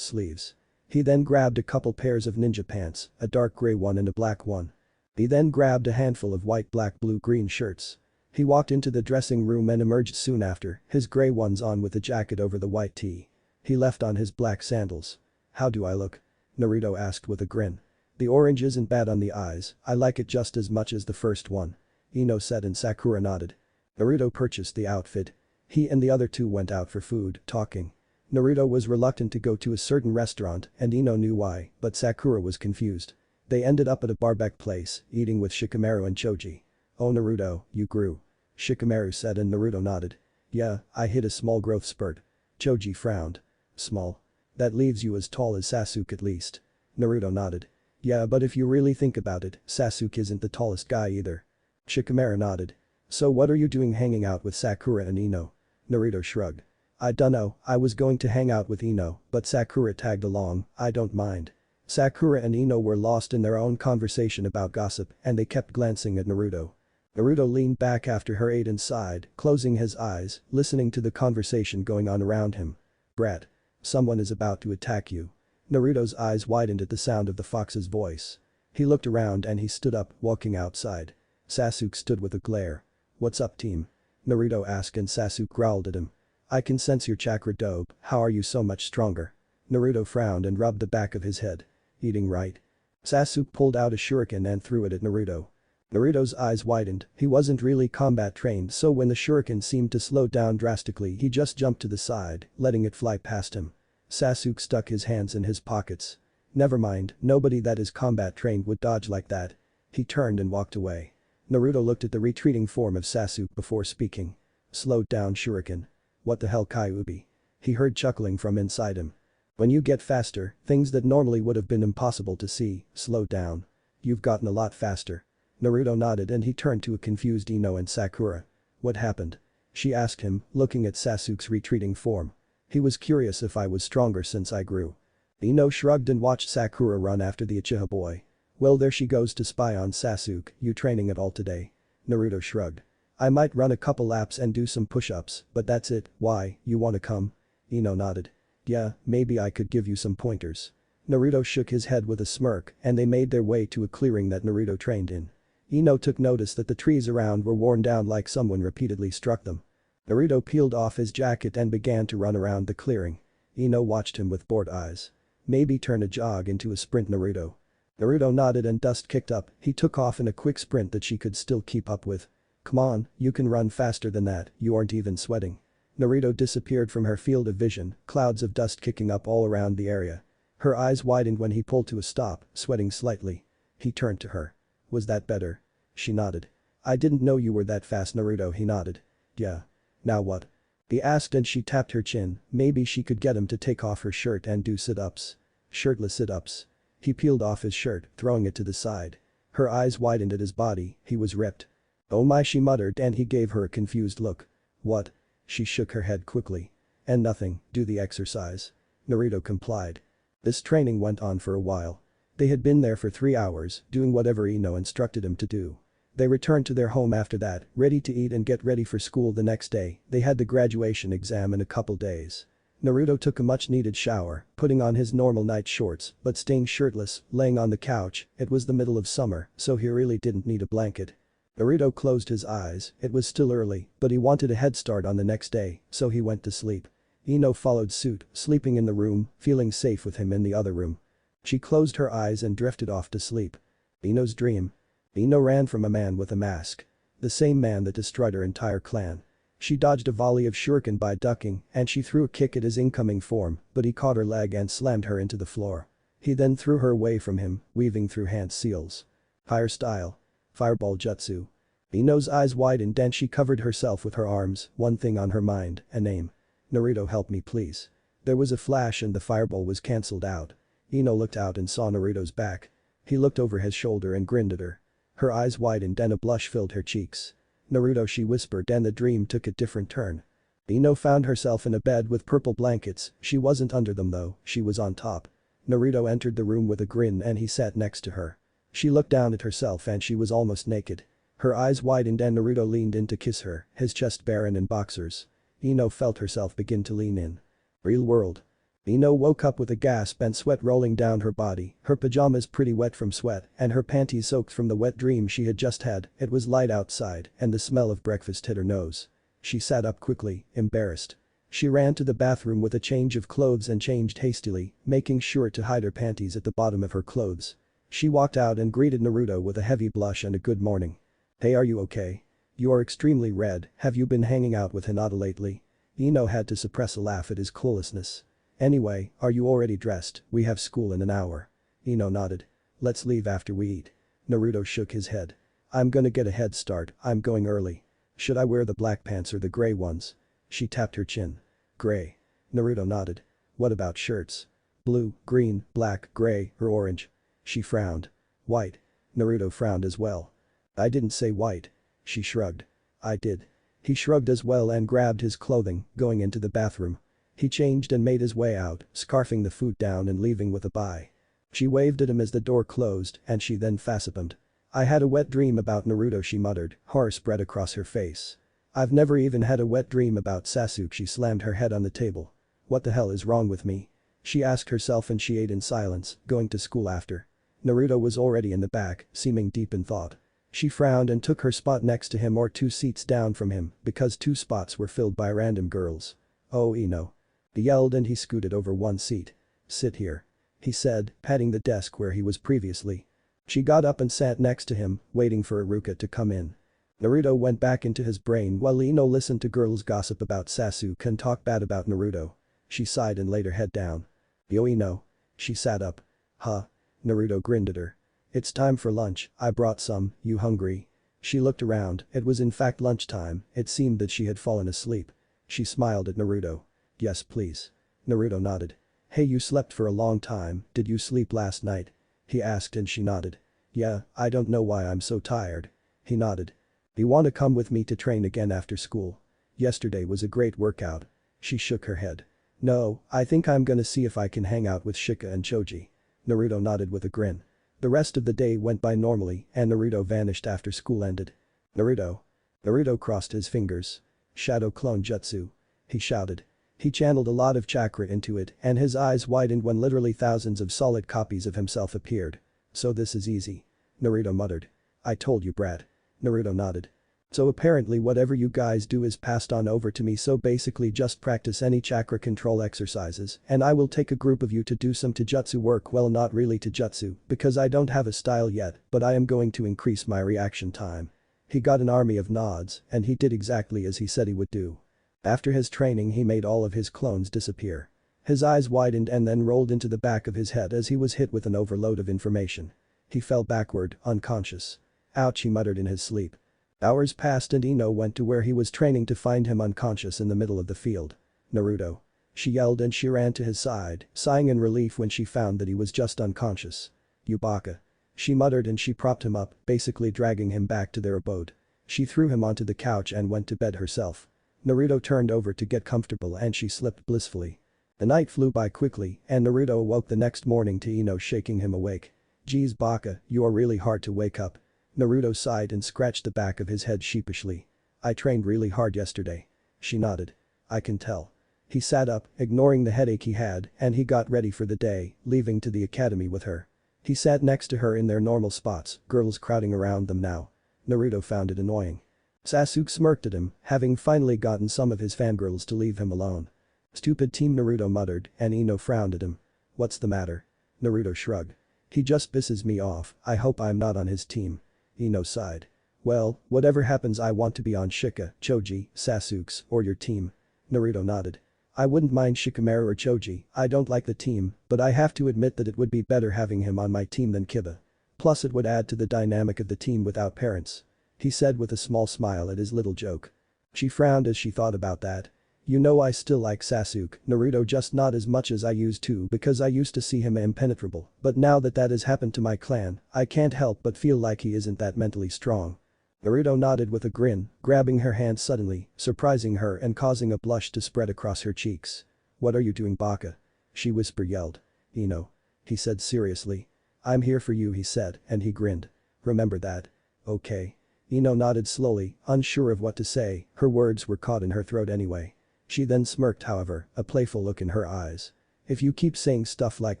sleeves. He then grabbed a couple pairs of ninja pants, a dark gray one and a black one. He then grabbed a handful of white, black, blue, green shirts. He walked into the dressing room and emerged soon after, his gray ones on with a jacket over the white tee. He left on his black sandals. How do I look? Naruto asked with a grin. The orange isn't bad on the eyes, I like it just as much as the first one. Ino said and Sakura nodded. Naruto purchased the outfit. He and the other two went out for food, talking. Naruto was reluctant to go to a certain restaurant and Ino knew why, but Sakura was confused. They ended up at a barbecue place, eating with Shikamaru and Choji. Oh Naruto, you grew. Shikamaru said and Naruto nodded. Yeah, I hit a small growth spurt. Choji frowned. Small? That leaves you as tall as Sasuke at least. Naruto nodded. Yeah, but if you really think about it, Sasuke isn't the tallest guy either. Shikamaru nodded. So what are you doing hanging out with Sakura and Ino? Naruto shrugged. I dunno, I was going to hang out with Ino, but Sakura tagged along, I don't mind. Sakura and Ino were lost in their own conversation about gossip and they kept glancing at Naruto. Naruto leaned back after her ate and sighed, closing his eyes, listening to the conversation going on around him. Brat. Someone is about to attack you. Naruto's eyes widened at the sound of the fox's voice. He looked around and he stood up, walking outside. Sasuke stood with a glare. What's up team? Naruto asked and Sasuke growled at him. I can sense your chakra dope, how are you so much stronger? Naruto frowned and rubbed the back of his head. Eating right. Sasuke pulled out a shuriken and threw it at Naruto. Naruto's eyes widened, he wasn't really combat trained so when the shuriken seemed to slow down drastically he just jumped to the side, letting it fly past him. Sasuke stuck his hands in his pockets. Never mind, nobody that is combat trained would dodge like that. He turned and walked away. Naruto looked at the retreating form of Sasuke before speaking. Slowed down shuriken. What the hell Kyuubi? He heard chuckling from inside him. When you get faster, things that normally would have been impossible to see, slow down. You've gotten a lot faster. Naruto nodded and he turned to a confused Ino and Sakura. What happened? She asked him, looking at Sasuke's retreating form. He was curious if I was stronger since I grew. Ino shrugged and watched Sakura run after the Uchiha boy. Well there she goes to spy on Sasuke, you training at all today? Naruto shrugged. I might run a couple laps and do some push-ups, but that's it, why, you wanna come? Ino nodded. Yeah, maybe I could give you some pointers. Naruto shook his head with a smirk and they made their way to a clearing that Naruto trained in. Ino took notice that the trees around were worn down like someone repeatedly struck them. Naruto peeled off his jacket and began to run around the clearing. Ino watched him with bored eyes. Maybe turn a jog into a sprint Naruto. Naruto nodded and dust kicked up, he took off in a quick sprint that she could still keep up with. Come on, you can run faster than that, you aren't even sweating. Naruto disappeared from her field of vision, clouds of dust kicking up all around the area. Her eyes widened when he pulled to a stop, sweating slightly. He turned to her. Was that better? She nodded. I didn't know you were that fast Naruto, he nodded. Yeah. Now what? He asked and she tapped her chin, maybe she could get him to take off her shirt and do sit-ups. Shirtless sit-ups. He peeled off his shirt, throwing it to the side. Her eyes widened at his body, he was ripped. Oh my, she muttered and he gave her a confused look. What? She shook her head quickly. And nothing, do the exercise. Naruto complied. This training went on for a while. They had been there for 3 hours, doing whatever Ino instructed him to do. They returned to their home after that, ready to eat and get ready for school the next day, they had the graduation exam in a couple days. Naruto took a much-needed shower, putting on his normal night shorts, but staying shirtless, laying on the couch, it was the middle of summer, so he really didn't need a blanket. Naruto closed his eyes, it was still early, but he wanted a head start on the next day, so he went to sleep. Ino followed suit, sleeping in the room, feeling safe with him in the other room. She closed her eyes and drifted off to sleep. Ino's dream. Ino ran from a man with a mask. The same man that destroyed her entire clan. She dodged a volley of shuriken by ducking and she threw a kick at his incoming form, but he caught her leg and slammed her into the floor. He then threw her away from him, weaving through hand seals. Fire style. Fireball jutsu. Ino's eyes widened and she covered herself with her arms, one thing on her mind, a name. Naruto, help me please. There was a flash and the fireball was cancelled out. Ino looked out and saw Naruto's back. He looked over his shoulder and grinned at her. Her eyes widened and a blush filled her cheeks. Naruto, she whispered, and the dream took a different turn. Ino found herself in a bed with purple blankets, she wasn't under them though, she was on top. Naruto entered the room with a grin and he sat next to her. She looked down at herself and she was almost naked. Her eyes widened and Naruto leaned in to kiss her, his chest bare and in boxers. Ino felt herself begin to lean in. Real world. Ino woke up with a gasp and sweat rolling down her body, her pajamas pretty wet from sweat and her panties soaked from the wet dream she had just had. It was light outside and the smell of breakfast hit her nose. She sat up quickly, embarrassed. She ran to the bathroom with a change of clothes and changed hastily, making sure to hide her panties at the bottom of her clothes. She walked out and greeted Naruto with a heavy blush and a good morning. "Hey, are you okay? You are extremely red, have you been hanging out with Hinata lately?" Ino had to suppress a laugh at his cluelessness. "Anyway, are you already dressed? We have school in an hour." Ino nodded. "Let's leave after we eat." Naruto shook his head. "I'm gonna get a head start, I'm going early. Should I wear the black pants or the gray ones?" She tapped her chin. "Gray." Naruto nodded. "What about shirts? Blue, green, black, gray, or orange?" She frowned. "White." Naruto frowned as well. "I didn't say white." She shrugged. "I did." He shrugged as well and grabbed his clothing, going into the bathroom. He changed and made his way out, scarfing the food down and leaving with a bye. She waved at him as the door closed and she then facepumped. "I had a wet dream about Naruto," she muttered, horror spread across her face. "I've never even had a wet dream about Sasuke." She slammed her head on the table. "What the hell is wrong with me?" She asked herself and she ate in silence, going to school after. Naruto was already in the back, seeming deep in thought. She frowned and took her spot next to him or 2 seats down from him because 2 spots were filled by random girls. "Oh Ino." He yelled and he scooted over 1 seat. "Sit here," he said, patting the desk where he was previously. She got up and sat next to him, waiting for Iruka to come in. Naruto went back into his brain while Ino listened to girls gossip about Sasuke and talk bad about Naruto. She sighed and laid her head down. "Yo Ino." She sat up. "Huh?" Naruto grinned at her. "It's time for lunch, I brought some, you hungry?" She looked around, it was in fact lunchtime, it seemed that she had fallen asleep. She smiled at Naruto. "Yes please." Naruto nodded. "Hey, you slept for a long time, did you sleep last night?" He asked and she nodded. "Yeah, I don't know why I'm so tired." He nodded. "You want to come with me to train again after school? Yesterday was a great workout." She shook her head. "No, I think I'm gonna see if I can hang out with Shika and Choji." Naruto nodded with a grin. The rest of the day went by normally and Naruto vanished after school ended. "Naruto." Naruto crossed his fingers. "Shadow clone jutsu." He shouted. He channeled a lot of chakra into it and his eyes widened when literally thousands of solid copies of himself appeared. "So this is easy." Naruto muttered. "I told you, brat." Naruto nodded. "So apparently whatever you guys do is passed on over to me, so basically just practice any chakra control exercises and I will take a group of you to do some taijutsu work, well not really taijutsu because I don't have a style yet but I am going to increase my reaction time." He got an army of nods and he did exactly as he said he would do. After his training he made all of his clones disappear. His eyes widened and then rolled into the back of his head as he was hit with an overload of information. He fell backward, unconscious. "Ouch," he muttered in his sleep. Hours passed and Ino went to where he was training to find him unconscious in the middle of the field. "Naruto." She yelled and she ran to his side, sighing in relief when she found that he was just unconscious. "You baka." She muttered and she propped him up, basically dragging him back to their abode. She threw him onto the couch and went to bed herself. Naruto turned over to get comfortable and she slept blissfully. The night flew by quickly and Naruto awoke the next morning to Ino shaking him awake. "Geez baka, you are really hard to wake up." Naruto sighed and scratched the back of his head sheepishly. "I trained really hard yesterday." She nodded. "I can tell." He sat up, ignoring the headache he had, and he got ready for the day, leaving to the academy with her. He sat next to her in their normal spots, girls crowding around them now. Naruto found it annoying. Sasuke smirked at him, having finally gotten some of his fangirls to leave him alone. "Stupid team," Naruto muttered, and Ino frowned at him. "What's the matter?" Naruto shrugged. "He just pisses me off, I hope I'm not on his team." Ino sighed. "Well, whatever happens I want to be on Shika, Choji, Sasuke's, or your team." Naruto nodded. "I wouldn't mind Shikamaru or Choji, I don't like the team, but I have to admit that it would be better having him on my team than Kiba. Plus it would add to the dynamic of the team without parents." He said with a small smile at his little joke. She frowned as she thought about that. "You know I still like Sasuke, Naruto, just not as much as I used to because I used to see him impenetrable, but now that that has happened to my clan, I can't help but feel like he isn't that mentally strong." Naruto nodded with a grin, grabbing her hand suddenly, surprising her and causing a blush to spread across her cheeks. "What are you doing, Baka?" she yelled. "Ino," he said seriously. "I'm here for you," he said, and he grinned. "Remember that. Okay." Ino nodded slowly, unsure of what to say, her words were caught in her throat anyway. She then smirked, however, a playful look in her eyes. "If you keep saying stuff like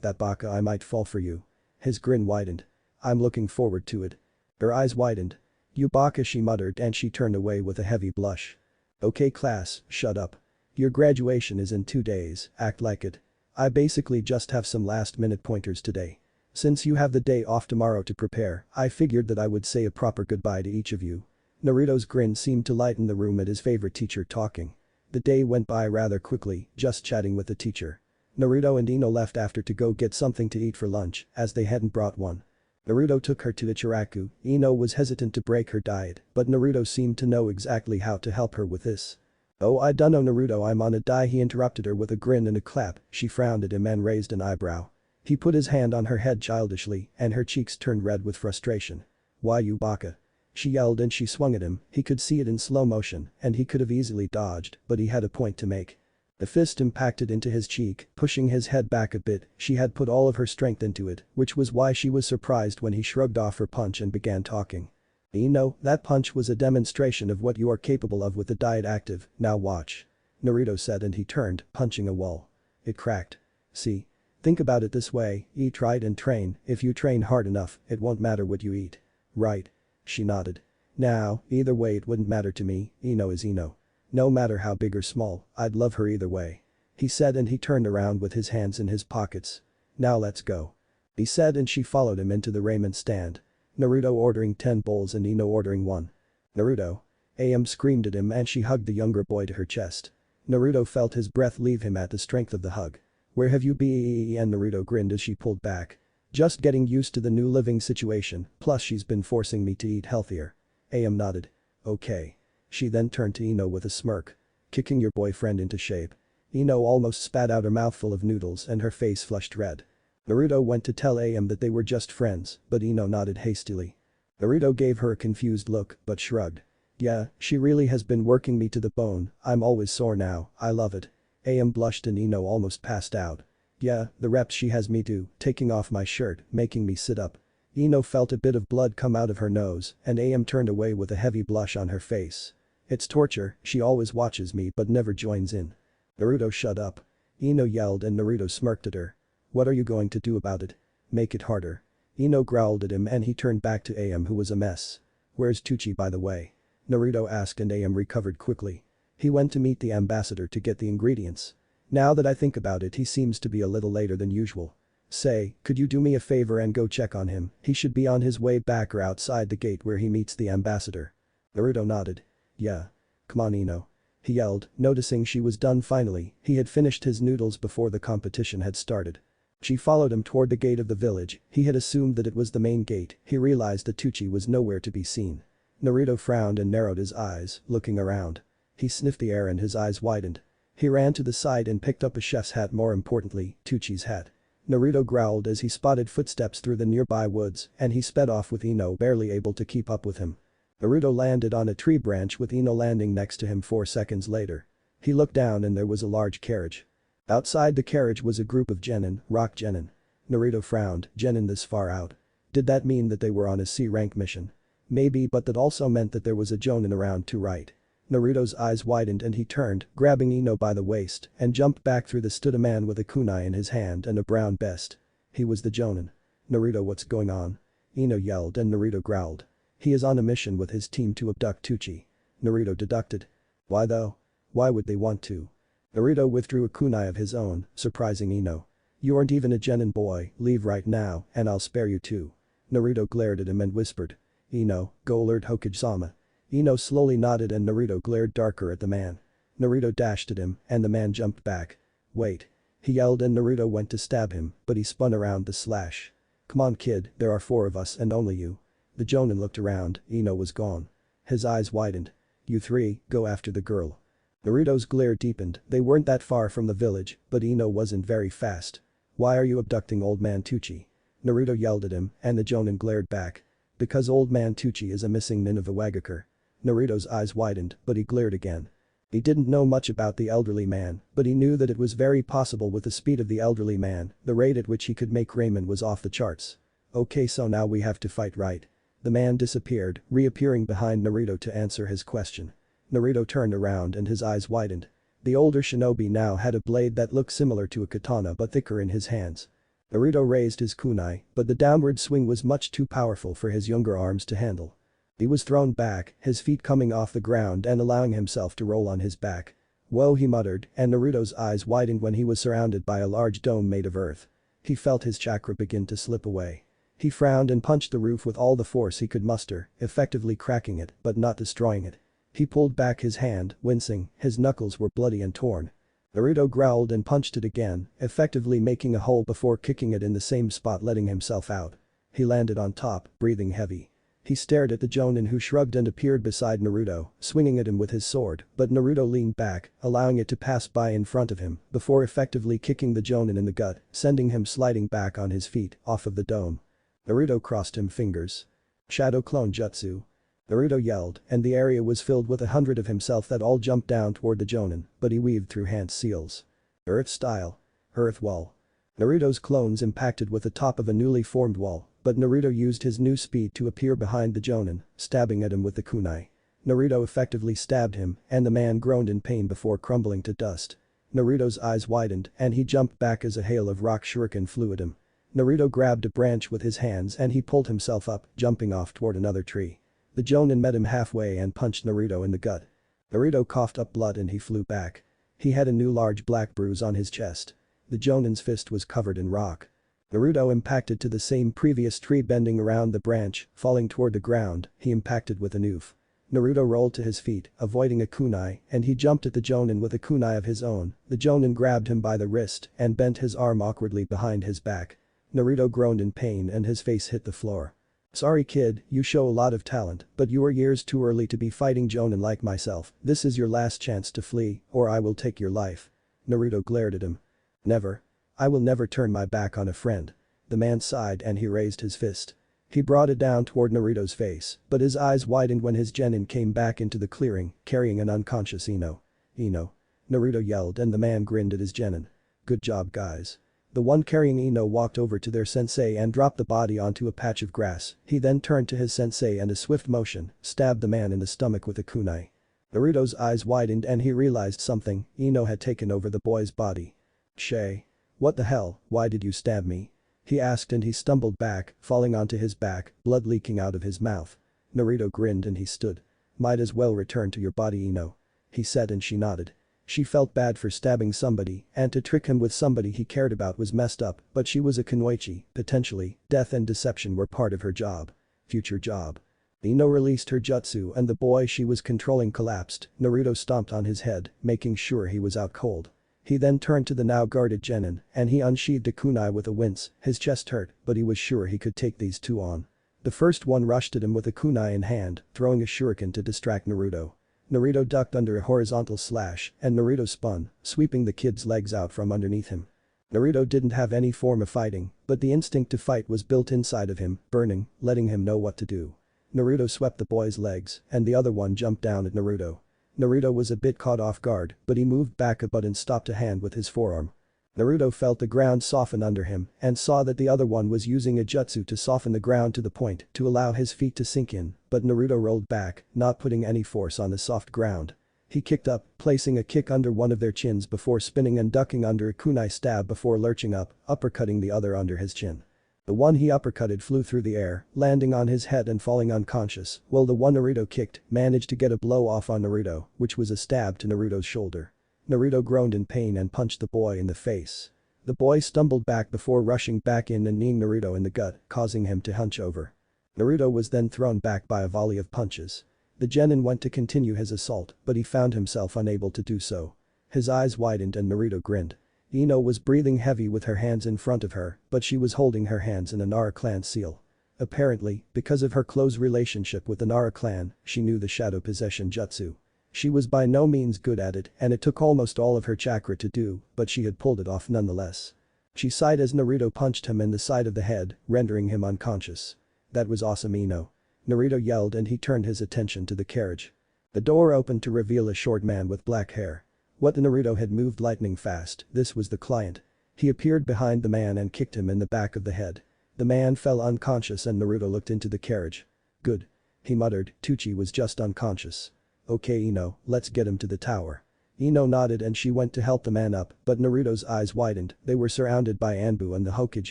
that, Baka, I might fall for you." His grin widened. "I'm looking forward to it." Her eyes widened. "You Baka," she muttered, and she turned away with a heavy blush. "Okay class, shut up. Your graduation is in 2 days, act like it. I basically just have some last-minute pointers today. Since you have the day off tomorrow to prepare, I figured that I would say a proper goodbye to each of you." Naruto's grin seemed to lighten the room at his favorite teacher talking. The day went by rather quickly, just chatting with the teacher. Naruto and Ino left after to go get something to eat for lunch, as they hadn't brought one. Naruto took her to Ichiraku. Ino was hesitant to break her diet, but Naruto seemed to know exactly how to help her with this. "Oh, I dunno, Naruto, I'm on a diet," he interrupted her with a grin and a clap. She frowned at him and raised an eyebrow. He put his hand on her head childishly, and her cheeks turned red with frustration. "Why you Baka?" she yelled, and she swung at him. He could see it in slow motion, and he could have easily dodged, but he had a point to make. The fist impacted into his cheek, pushing his head back a bit. She had put all of her strength into it, which was why she was surprised when he shrugged off her punch and began talking. "Ino, that punch was a demonstration of what you are capable of with the diet active, now watch." Naruto said, and he turned, punching a wall. It cracked. "See? Think about it this way, eat right and train. If you train hard enough, it won't matter what you eat." "Right." She nodded. "Now, either way it wouldn't matter to me, Ino is Ino. No matter how big or small, I'd love her either way." He said, and he turned around with his hands in his pockets. "Now let's go." He said, and she followed him into the ramen stand. Naruto ordering 10 bowls and Ino ordering 1. "Naruto!" Am screamed at him, and she hugged the younger boy to her chest. Naruto felt his breath leave him at the strength of the hug. "Where have you been?" and Naruto grinned as she pulled back. "Just getting used to the new living situation, plus she's been forcing me to eat healthier." Am nodded. "Okay." She then turned to Ino with a smirk. "Kicking your boyfriend into shape." Ino almost spat out a mouthful of noodles and her face flushed red. Naruto went to tell Am that they were just friends, but Ino nodded hastily. Naruto gave her a confused look, but shrugged. "Yeah, she really has been working me to the bone. I'm always sore now, I love it." Am blushed and Ino almost passed out. "Yeah, the reps she has me do, taking off my shirt, making me sit up." Ino felt a bit of blood come out of her nose, and Am turned away with a heavy blush on her face. "It's torture, she always watches me but never joins in." "Naruto, shut up." Ino yelled, and Naruto smirked at her. "What are you going to do about it? Make it harder." Ino growled at him, and he turned back to Am, who was a mess. "Where's Tucci, by the way?" Naruto asked, and Am recovered quickly. "He went to meet the ambassador to get the ingredients. Now that I think about it, he seems to be a little later than usual. Say, could you do me a favor and go check on him? He should be on his way back or outside the gate where he meets the ambassador." Naruto nodded. "Yeah. Come on, Ino." He yelled, noticing she was done finally. He had finished his noodles before the competition had started. She followed him toward the gate of the village. He had assumed that it was the main gate. He realized that Tucci was nowhere to be seen. Naruto frowned and narrowed his eyes, looking around. He sniffed the air and his eyes widened. He ran to the side and picked up a chef's hat, more importantly, Tucci's hat. Naruto growled as he spotted footsteps through the nearby woods, and he sped off with Ino barely able to keep up with him. Naruto landed on a tree branch with Ino landing next to him 4 seconds later. He looked down and there was a large carriage. Outside the carriage was a group of genin, rock genin. Naruto frowned, genin this far out. Did that mean that they were on a C-rank mission? Maybe, but that also meant that there was a jonin around too, right? Naruto's eyes widened and he turned, grabbing Ino by the waist, and jumped back through the stood a man with a kunai in his hand and a brown vest. He was the jonin. "Naruto, what's going on?" Ino yelled, and Naruto growled. "He is on a mission with his team to abduct Tucci." Naruto deducted. "Why though? Why would they want to?" Naruto withdrew a kunai of his own, surprising Ino. "You aren't even a genin, boy, leave right now and I'll spare you too." Naruto glared at him and whispered. "Ino, go alert Hokage-sama." Ino slowly nodded and Naruto glared darker at the man. Naruto dashed at him and the man jumped back. "Wait." He yelled and Naruto went to stab him, but he spun around to slash. "Come on kid, there are 4 of us and only you." The jonin looked around, Ino was gone. His eyes widened. "You 3, go after the girl." Naruto's glare deepened. They weren't that far from the village, but Ino wasn't very fast. "Why are you abducting old man Tucci?" Naruto yelled at him and the jonin glared back. Because old man Tucci is a missing Nineveh Wagaker. Naruto's eyes widened, but he glared again. He didn't know much about the elderly man, but he knew that it was very possible with the speed of the elderly man, the rate at which he could make ramen was off the charts. Okay, so now we have to fight, right? The man disappeared, reappearing behind Naruto to answer his question. Naruto turned around and his eyes widened. The older shinobi now had a blade that looked similar to a katana but thicker in his hands. Naruto raised his kunai, but the downward swing was much too powerful for his younger arms to handle. He was thrown back, his feet coming off the ground and allowing himself to roll on his back. Whoa, he muttered, and Naruto's eyes widened when he was surrounded by a large dome made of earth. He felt his chakra begin to slip away. He frowned and punched the roof with all the force he could muster, effectively cracking it, but not destroying it. He pulled back his hand, wincing, his knuckles were bloody and torn. Naruto growled and punched it again, effectively making a hole before kicking it in the same spot, letting himself out. He landed on top, breathing heavy. He stared at the Jonin, who shrugged and appeared beside Naruto, swinging at him with his sword, but Naruto leaned back, allowing it to pass by in front of him, before effectively kicking the Jonin in the gut, sending him sliding back on his feet, off of the dome. Naruto crossed his fingers. Shadow Clone Jutsu. Naruto yelled, and the area was filled with 100 of himself that all jumped down toward the Jonin, but he weaved through hand seals. Earth style. Earth wall. Naruto's clones impacted with the top of a newly formed wall, but Naruto used his new speed to appear behind the Jonin, stabbing at him with the kunai. Naruto effectively stabbed him, and the man groaned in pain before crumbling to dust. Naruto's eyes widened, and he jumped back as a hail of rock shuriken flew at him. Naruto grabbed a branch with his hands and he pulled himself up, jumping off toward another tree. The Jonin met him halfway and punched Naruto in the gut. Naruto coughed up blood and he flew back. He had a new large black bruise on his chest. The Jonin's fist was covered in rock. Naruto impacted to the same previous tree, bending around the branch, falling toward the ground, he impacted with an oof. Naruto rolled to his feet, avoiding a kunai, and he jumped at the Jonin with a kunai of his own. The Jonin grabbed him by the wrist and bent his arm awkwardly behind his back. Naruto groaned in pain and his face hit the floor. Sorry kid, you show a lot of talent, but you are years too early to be fighting Jonin like myself. This is your last chance to flee, or I will take your life. Naruto glared at him. Never. I will never turn my back on a friend. The man sighed and he raised his fist. He brought it down toward Naruto's face, but his eyes widened when his genin came back into the clearing, carrying an unconscious Ino. Ino. Naruto yelled and the man grinned at his genin. Good job, guys. The one carrying Ino walked over to their sensei and dropped the body onto a patch of grass. He then turned to his sensei and a swift motion, stabbed the man in the stomach with a kunai. Naruto's eyes widened and he realized something. Ino had taken over the boy's body. Shay. What the hell, why did you stab me? He asked and he stumbled back, falling onto his back, blood leaking out of his mouth. Naruto grinned and he stood. Might as well return to your body, Ino. He said and she nodded. She felt bad for stabbing somebody, and to trick him with somebody he cared about was messed up, but she was a kunoichi, potentially, death and deception were part of her job. Future job. Ino released her jutsu and the boy she was controlling collapsed. Naruto stomped on his head, making sure he was out cold. He then turned to the now guarded genin, and he unsheathed a kunai with a wince. His chest hurt, but he was sure he could take these two on. The first one rushed at him with a kunai in hand, throwing a shuriken to distract Naruto. Naruto ducked under a horizontal slash, and Naruto spun, sweeping the kid's legs out from underneath him. Naruto didn't have any form of fighting, but the instinct to fight was built inside of him, burning, letting him know what to do. Naruto swept the boy's legs, and the other one jumped down at Naruto. Naruto was a bit caught off guard, but he moved back a bit and stopped a hand with his forearm. Naruto felt the ground soften under him and saw that the other one was using a jutsu to soften the ground to the point to allow his feet to sink in, but Naruto rolled back, not putting any force on the soft ground. He kicked up, placing a kick under one of their chins before spinning and ducking under a kunai stab before lurching up, uppercutting the other under his chin. The one he uppercutted flew through the air, landing on his head and falling unconscious, while the one Naruto kicked managed to get a blow off on Naruto, which was a stab to Naruto's shoulder. Naruto groaned in pain and punched the boy in the face. The boy stumbled back before rushing back in and kneeing Naruto in the gut, causing him to hunch over. Naruto was then thrown back by a volley of punches. The genin went to continue his assault, but he found himself unable to do so. His eyes widened and Naruto grinned. Ino was breathing heavy with her hands in front of her, but she was holding her hands in a Nara clan seal. Apparently, because of her close relationship with the Nara clan, she knew the shadow possession jutsu. She was by no means good at it and it took almost all of her chakra to do, but she had pulled it off nonetheless. She sighed as Naruto punched him in the side of the head, rendering him unconscious. That was awesome, Ino. Naruto yelled and he turned his attention to the carriage. The door opened to reveal a short man with black hair. What the Naruto had moved lightning fast, this was the client. He appeared behind the man and kicked him in the back of the head. The man fell unconscious and Naruto looked into the carriage. Good. He muttered, Tucci was just unconscious. Okay Ino, let's get him to the tower. Ino nodded and she went to help the man up, but Naruto's eyes widened, they were surrounded by Anbu and the Hokage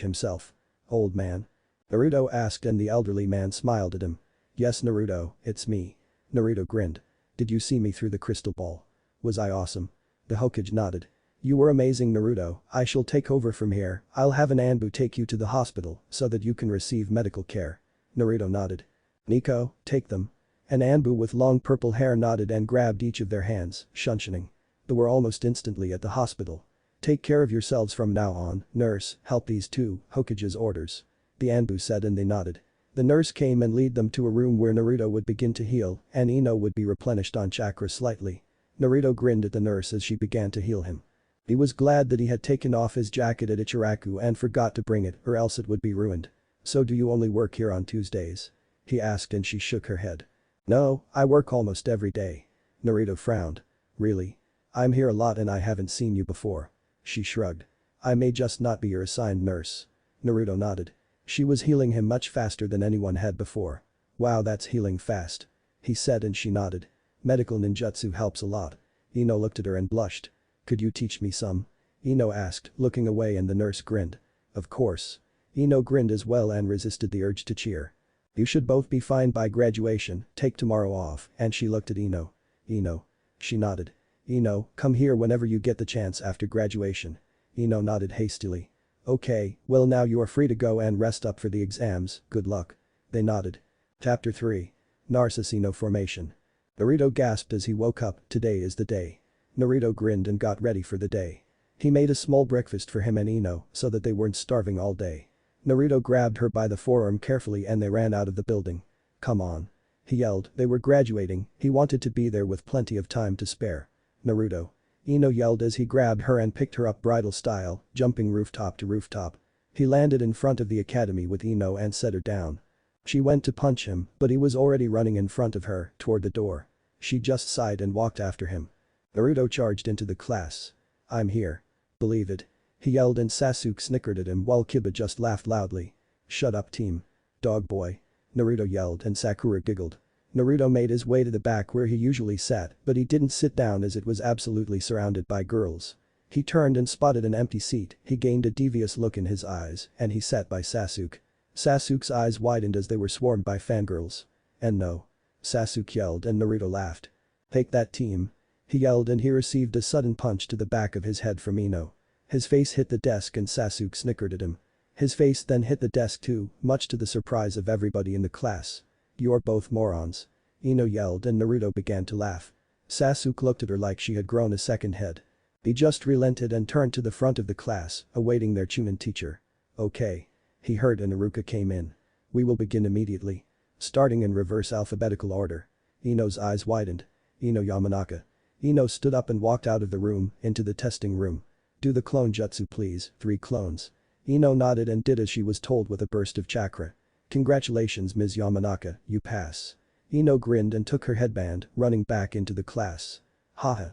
himself. Old man? Naruto asked and the elderly man smiled at him. Yes Naruto, it's me. Naruto grinned. Did you see me through the crystal ball? Was I awesome? The Hokage nodded. You were amazing Naruto, I shall take over from here, I'll have an Anbu take you to the hospital so that you can receive medical care. Naruto nodded. Nico, take them. An Anbu with long purple hair nodded and grabbed each of their hands, shunshunning. They were almost instantly at the hospital. Take care of yourselves from now on, nurse, help these two, Hokage's orders. The Anbu said and they nodded. The nurse came and led them to a room where Naruto would begin to heal and Ino would be replenished on chakra slightly. Naruto grinned at the nurse as she began to heal him. He was glad that he had taken off his jacket at Ichiraku and forgot to bring it or else it would be ruined. So do you only work here on Tuesdays? He asked and she shook her head. No, I work almost every day. Naruto frowned. Really? I'm here a lot and I haven't seen you before. She shrugged. I may just not be your assigned nurse. Naruto nodded. She was healing him much faster than anyone had before. Wow, that's healing fast. He said and she nodded. Medical ninjutsu helps a lot. Ino looked at her and blushed. Could you teach me some? Ino asked, looking away and the nurse grinned. Of course. Ino grinned as well and resisted the urge to cheer. You should both be fine by graduation, take tomorrow off, and she looked at Ino. Ino. She nodded. Ino, come here whenever you get the chance after graduation. Ino nodded hastily. Okay, well now you are free to go and rest up for the exams, good luck. They nodded. Chapter 3. Narcisino Formation. Naruto gasped as he woke up, today is the day. Naruto grinned and got ready for the day. He made a small breakfast for him and Ino so that they weren't starving all day. Naruto grabbed her by the forearm carefully and they ran out of the building. Come on. He yelled, they were graduating, he wanted to be there with plenty of time to spare. Naruto. Ino yelled as he grabbed her and picked her up bridal style, jumping rooftop to rooftop. He landed in front of the academy with Ino and set her down. She went to punch him, but he was already running in front of her, toward the door. She just sighed and walked after him. Naruto charged into the class. I'm here. Believe it. He yelled and Sasuke snickered at him while Kiba just laughed loudly. Shut up team. Dog boy. Naruto yelled and Sakura giggled. Naruto made his way to the back where he usually sat, but he didn't sit down as it was absolutely surrounded by girls. He turned and spotted an empty seat, he gained a devious look in his eyes, and he sat by Sasuke. Sasuke's eyes widened as they were swarmed by fangirls. And no. Sasuke yelled and Naruto laughed. Take that team. He yelled and he received a sudden punch to the back of his head from Ino. His face hit the desk and Sasuke snickered at him. His face then hit the desk too, much to the surprise of everybody in the class. You're both morons. Ino yelled and Naruto began to laugh. Sasuke looked at her like she had grown a second head. He just relented and turned to the front of the class, awaiting their Chunin teacher. Okay. He heard and Iruka came in. We will begin immediately. Starting in reverse alphabetical order. Ino's eyes widened. Ino Yamanaka. Ino stood up and walked out of the room, into the testing room. Do the clone jutsu please, 3 clones. Ino nodded and did as she was told with a burst of chakra. Congratulations Ms. Yamanaka, you pass. Ino grinned and took her headband, running back into the class. Haha.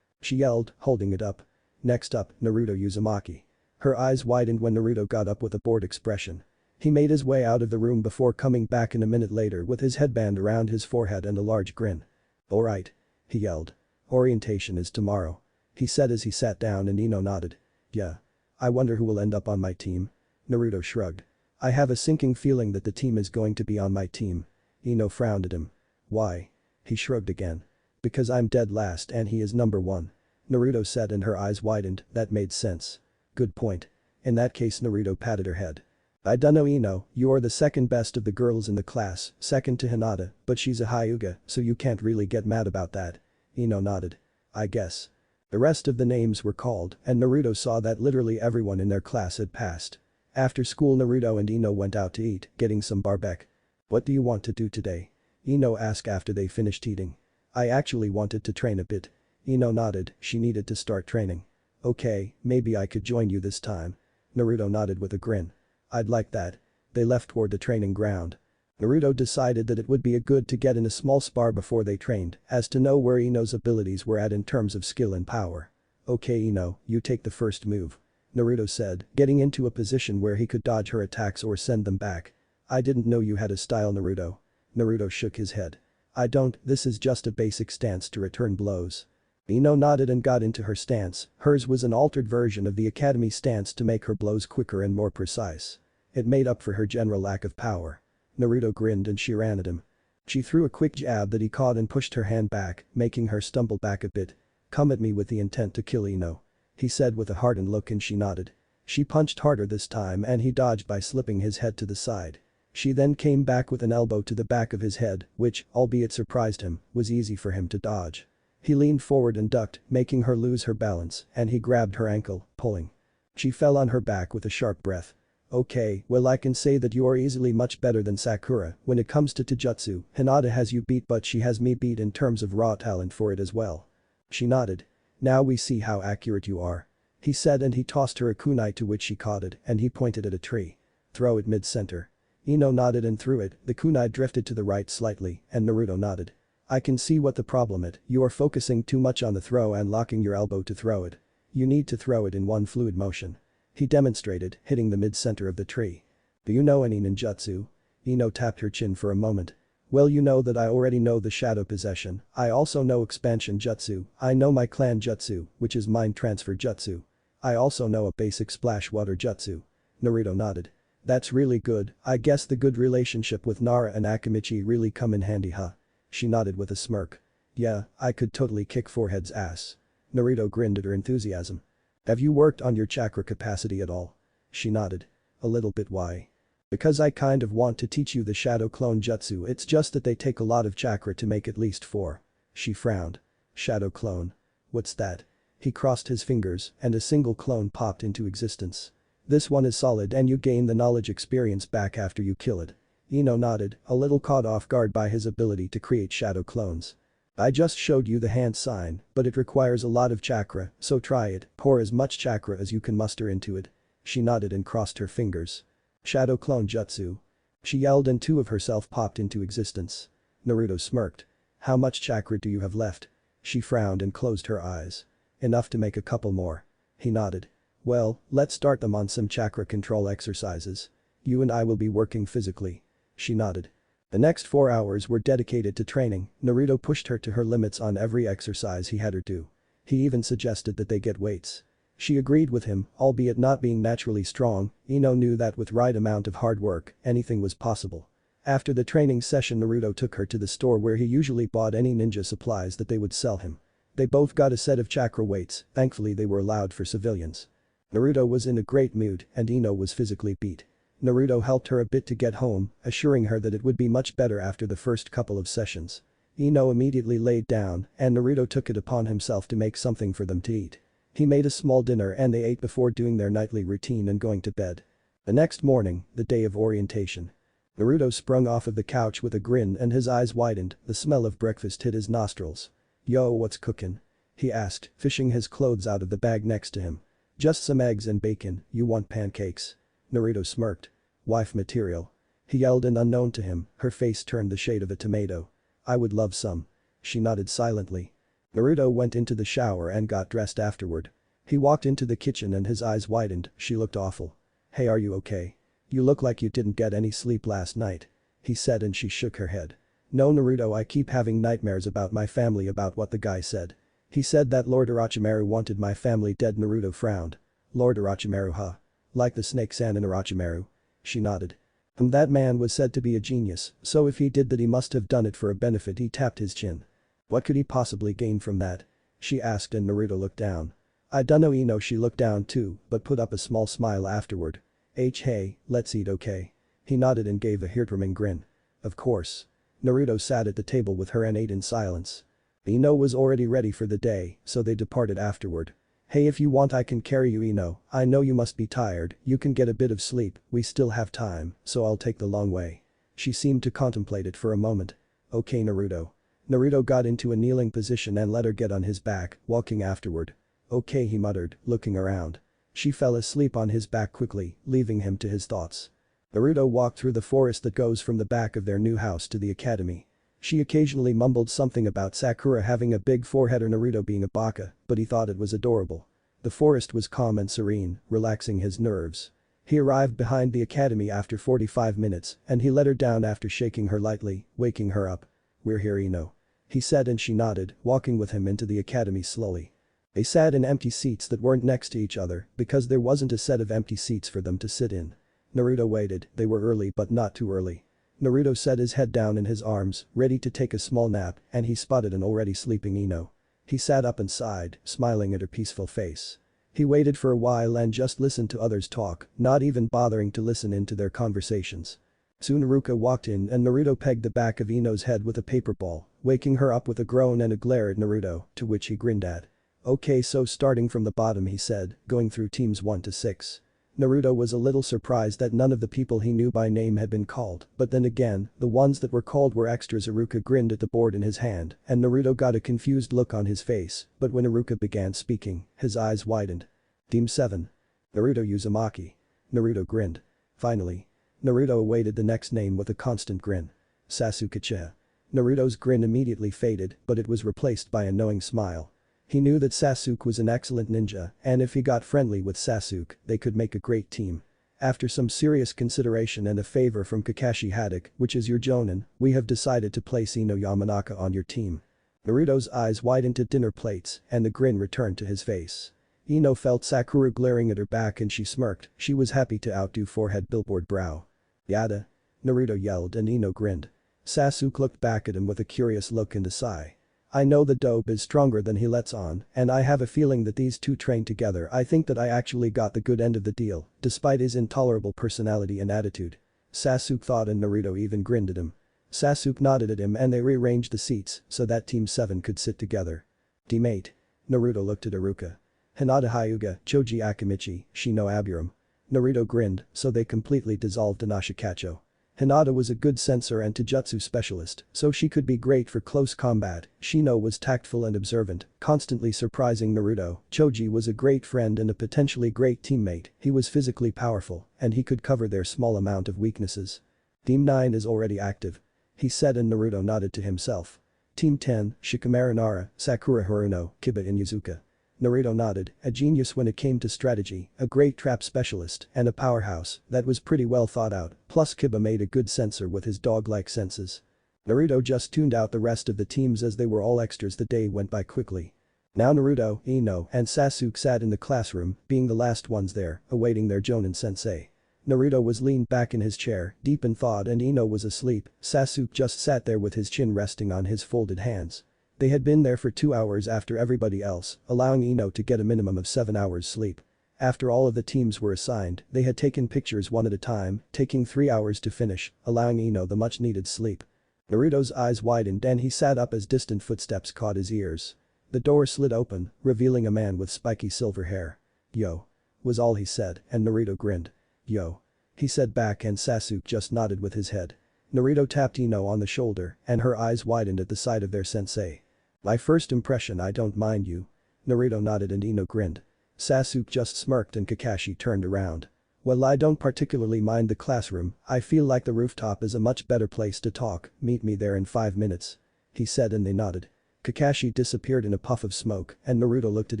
She yelled, holding it up. Next up, Naruto Uzumaki. Her eyes widened when Naruto got up with a bored expression. He made his way out of the room before coming back in a minute later with his headband around his forehead and a large grin. Alright. He yelled. Orientation is tomorrow. He said as he sat down and Ino nodded. Yeah. I wonder who will end up on my team. Naruto shrugged. I have a sinking feeling that the team is going to be on my team. Ino frowned at him. Why? He shrugged again. Because I'm dead last and he is number 1. Naruto said and her eyes widened, that made sense. Good point. In that case Naruto patted her head. I dunno Ino, you're the second best of the girls in the class, second to Hinata, but she's a Hyuga, so you can't really get mad about that. Ino nodded. I guess. The rest of the names were called and Naruto saw that literally everyone in their class had passed. After school Naruto and Ino went out to eat, getting some barbecue. What do you want to do today? Ino asked after they finished eating. I actually wanted to train a bit. Ino nodded, she needed to start training. Okay, maybe I could join you this time. Naruto nodded with a grin. I'd like that. They left toward the training ground. Naruto decided that it would be good to get in a small spar before they trained, as to know where Ino's abilities were at in terms of skill and power. Okay Ino, you take the first move. Naruto said, getting into a position where he could dodge her attacks or send them back. I didn't know you had a style Naruto. Naruto shook his head. I don't, this is just a basic stance to return blows. Ino nodded and got into her stance, hers was an altered version of the academy stance to make her blows quicker and more precise. It made up for her general lack of power. Naruto grinned and she ran at him. She threw a quick jab that he caught and pushed her hand back, making her stumble back a bit. Come at me with the intent to kill Ino. He said with a hardened look and she nodded. She punched harder this time and he dodged by slipping his head to the side. She then came back with an elbow to the back of his head, which, albeit surprised him, was easy for him to dodge. He leaned forward and ducked, making her lose her balance, and he grabbed her ankle, pulling. She fell on her back with a sharp breath. Okay, well I can say that you are easily much better than Sakura when it comes to Taijutsu. Hinata has you beat but she has me beat in terms of raw talent for it as well. She nodded. Now we see how accurate you are. He said and he tossed her a kunai to which she caught it and he pointed at a tree. Throw it mid-center. Ino nodded and threw it, the kunai drifted to the right slightly, and Naruto nodded. I can see what the problem is, you are focusing too much on the throw and locking your elbow to throw it. You need to throw it in one fluid motion. He demonstrated, hitting the mid-center of the tree. Do you know any ninjutsu? Ino tapped her chin for a moment. Well you know that I already know the shadow possession, I also know expansion jutsu, I know my clan jutsu, which is mind transfer jutsu. I also know a basic splash water jutsu. Naruto nodded. That's really good, I guess the good relationship with Nara and Akimichi really come in handy huh? She nodded with a smirk. Yeah, I could totally kick Forehead's ass. Naruto grinned at her enthusiasm. Have you worked on your chakra capacity at all? She nodded. A little bit why? Because I kind of want to teach you the shadow clone jutsu it's just that they take a lot of chakra to make at least 4. She frowned. Shadow clone. What's that? He crossed his fingers and a single clone popped into existence. This one is solid and you gain the knowledge experience back after you kill it. Ino nodded, a little caught off guard by his ability to create shadow clones. I just showed you the hand sign, but it requires a lot of chakra, so try it, pour as much chakra as you can muster into it. She nodded and crossed her fingers. Shadow clone jutsu. She yelled and 2 of herself popped into existence. Naruto smirked. How much chakra do you have left? She frowned and closed her eyes. Enough to make a couple more. He nodded. Well, let's start them on some chakra control exercises. You and I will be working physically. She nodded. The next 4 hours were dedicated to training, Naruto pushed her to her limits on every exercise he had her do. He even suggested that they get weights. She agreed with him, albeit not being naturally strong, Ino knew that with right amount of hard work, anything was possible. After the training session Naruto took her to the store where he usually bought any ninja supplies that they would sell him. They both got a set of chakra weights, thankfully they were allowed for civilians. Naruto was in a great mood and Ino was physically beat. Naruto helped her a bit to get home, assuring her that it would be much better after the first couple of sessions. Ino immediately laid down and Naruto took it upon himself to make something for them to eat. He made a small dinner and they ate before doing their nightly routine and going to bed. The next morning, the day of orientation. Naruto sprung off of the couch with a grin and his eyes widened, the smell of breakfast hit his nostrils. Yo, what's cookin'? He asked, fishing his clothes out of the bag next to him. Just some eggs and bacon, you want pancakes? Naruto smirked. Wife material. He yelled and unknown to him, her face turned the shade of a tomato. I would love some. She nodded silently. Naruto went into the shower and got dressed afterward. He walked into the kitchen and his eyes widened, she looked awful. Hey are you okay? You look like you didn't get any sleep last night. He said and she shook her head. No Naruto I keep having nightmares about my family about what the guy said. He said that Lord Orochimaru wanted my family dead Naruto frowned. Lord Orochimaru huh? Like the snake-san in Orochimaru? She nodded. That man was said to be a genius, so if he did that he must have done it for a benefit he tapped his chin. What could he possibly gain from that? She asked and Naruto looked down. I dunno Ino she looked down too, but put up a small smile afterward. Hey, let's eat okay? He nodded and gave a heartwarming grin. Of course. Naruto sat at the table with her and ate in silence. Ino was already ready for the day, so they departed afterward. Hey if you want I can carry you Ino, I know you must be tired, you can get a bit of sleep, we still have time, so I'll take the long way. She seemed to contemplate it for a moment. Okay Naruto. Naruto got into a kneeling position and let her get on his back, walking afterward. Okay he muttered, looking around. She fell asleep on his back quickly, leaving him to his thoughts. Naruto walked through the forest that goes from the back of their new house to the academy. She occasionally mumbled something about Sakura having a big forehead or Naruto being a baka, but he thought it was adorable. The forest was calm and serene, relaxing his nerves. He arrived behind the academy after 45 minutes, and he let her down after shaking her lightly, waking her up. "We're here, Ino," he said, and she nodded, walking with him into the academy slowly. They sat in empty seats that weren't next to each other because there wasn't a set of empty seats for them to sit in. Naruto waited. They were early but not too early. Naruto set his head down in his arms, ready to take a small nap, and he spotted an already sleeping Ino. He sat up and sighed, smiling at her peaceful face. He waited for a while and just listened to others talk, not even bothering to listen into their conversations. Soon Ruka walked in and Naruto pegged the back of Ino's head with a paper ball, waking her up with a groan and a glare at Naruto, to which he grinned at. "Okay, so starting from the bottom," he said, going through teams 1 to 6. Naruto was a little surprised that none of the people he knew by name had been called, but then again, the ones that were called were extras. Iruka grinned at the board in his hand, and Naruto got a confused look on his face, but when Iruka began speaking, his eyes widened. Team 7. Naruto Uzumaki. Naruto grinned. Finally. Naruto awaited the next name with a constant grin. Sasuke Uchiha. Naruto's grin immediately faded, but it was replaced by a knowing smile. He knew that Sasuke was an excellent ninja, and if he got friendly with Sasuke, they could make a great team. After some serious consideration and a favor from Kakashi Haddock, which is your Jonin, we have decided to place Ino Yamanaka on your team. Naruto's eyes widened to dinner plates, and the grin returned to his face. Ino felt Sakura glaring at her back and she smirked. She was happy to outdo forehead billboard brow. "Yada?" Naruto yelled and Ino grinned. Sasuke looked back at him with a curious look and a sigh. "I know the dope is stronger than he lets on, and I have a feeling that these two trained together. I think that I actually got the good end of the deal, despite his intolerable personality and attitude." Sasuke thought, and Naruto even grinned at him. Sasuke nodded at him and they rearranged the seats so that Team 7 could sit together. Team 8. Naruto looked at Iruka. "Hinata Hyuga, Choji Akimichi, Shino Aburam." Naruto grinned, so they completely dissolved Inashikacho. Hinata was a good sensor and Taijutsu specialist, so she could be great for close combat. Shino was tactful and observant, constantly surprising Naruto. Choji was a great friend and a potentially great teammate. He was physically powerful, and he could cover their small amount of weaknesses. Team 9 is already active, he said, and Naruto nodded to himself. Team 10, Shikamaru Nara, Sakura Haruno, Kiba and Yuzuka. Naruto nodded, a genius when it came to strategy, a great trap specialist, and a powerhouse that was pretty well thought out, plus Kiba made a good sensor with his dog-like senses. Naruto just tuned out the rest of the teams as they were all extras. The day went by quickly. Now Naruto, Ino, and Sasuke sat in the classroom, being the last ones there, awaiting their Jonin sensei. Naruto was leaned back in his chair, deep in thought, and Ino was asleep. Sasuke just sat there with his chin resting on his folded hands. They had been there for 2 hours after everybody else, allowing Ino to get a minimum of 7 hours sleep. After all of the teams were assigned, they had taken pictures one at a time, taking 3 hours to finish, allowing Ino the much needed sleep. Naruto's eyes widened and he sat up as distant footsteps caught his ears. The door slid open, revealing a man with spiky silver hair. "Yo," was all he said, and Naruto grinned. "Yo," he said back, and Sasuke just nodded with his head. Naruto tapped Ino on the shoulder and her eyes widened at the sight of their sensei. "My first impression, I don't mind you." Naruto nodded and Ino grinned. Sasuke just smirked and Kakashi turned around. "Well, I don't particularly mind the classroom. I feel like the rooftop is a much better place to talk. Meet me there in 5 minutes." He said, and they nodded. Kakashi disappeared in a puff of smoke and Naruto looked at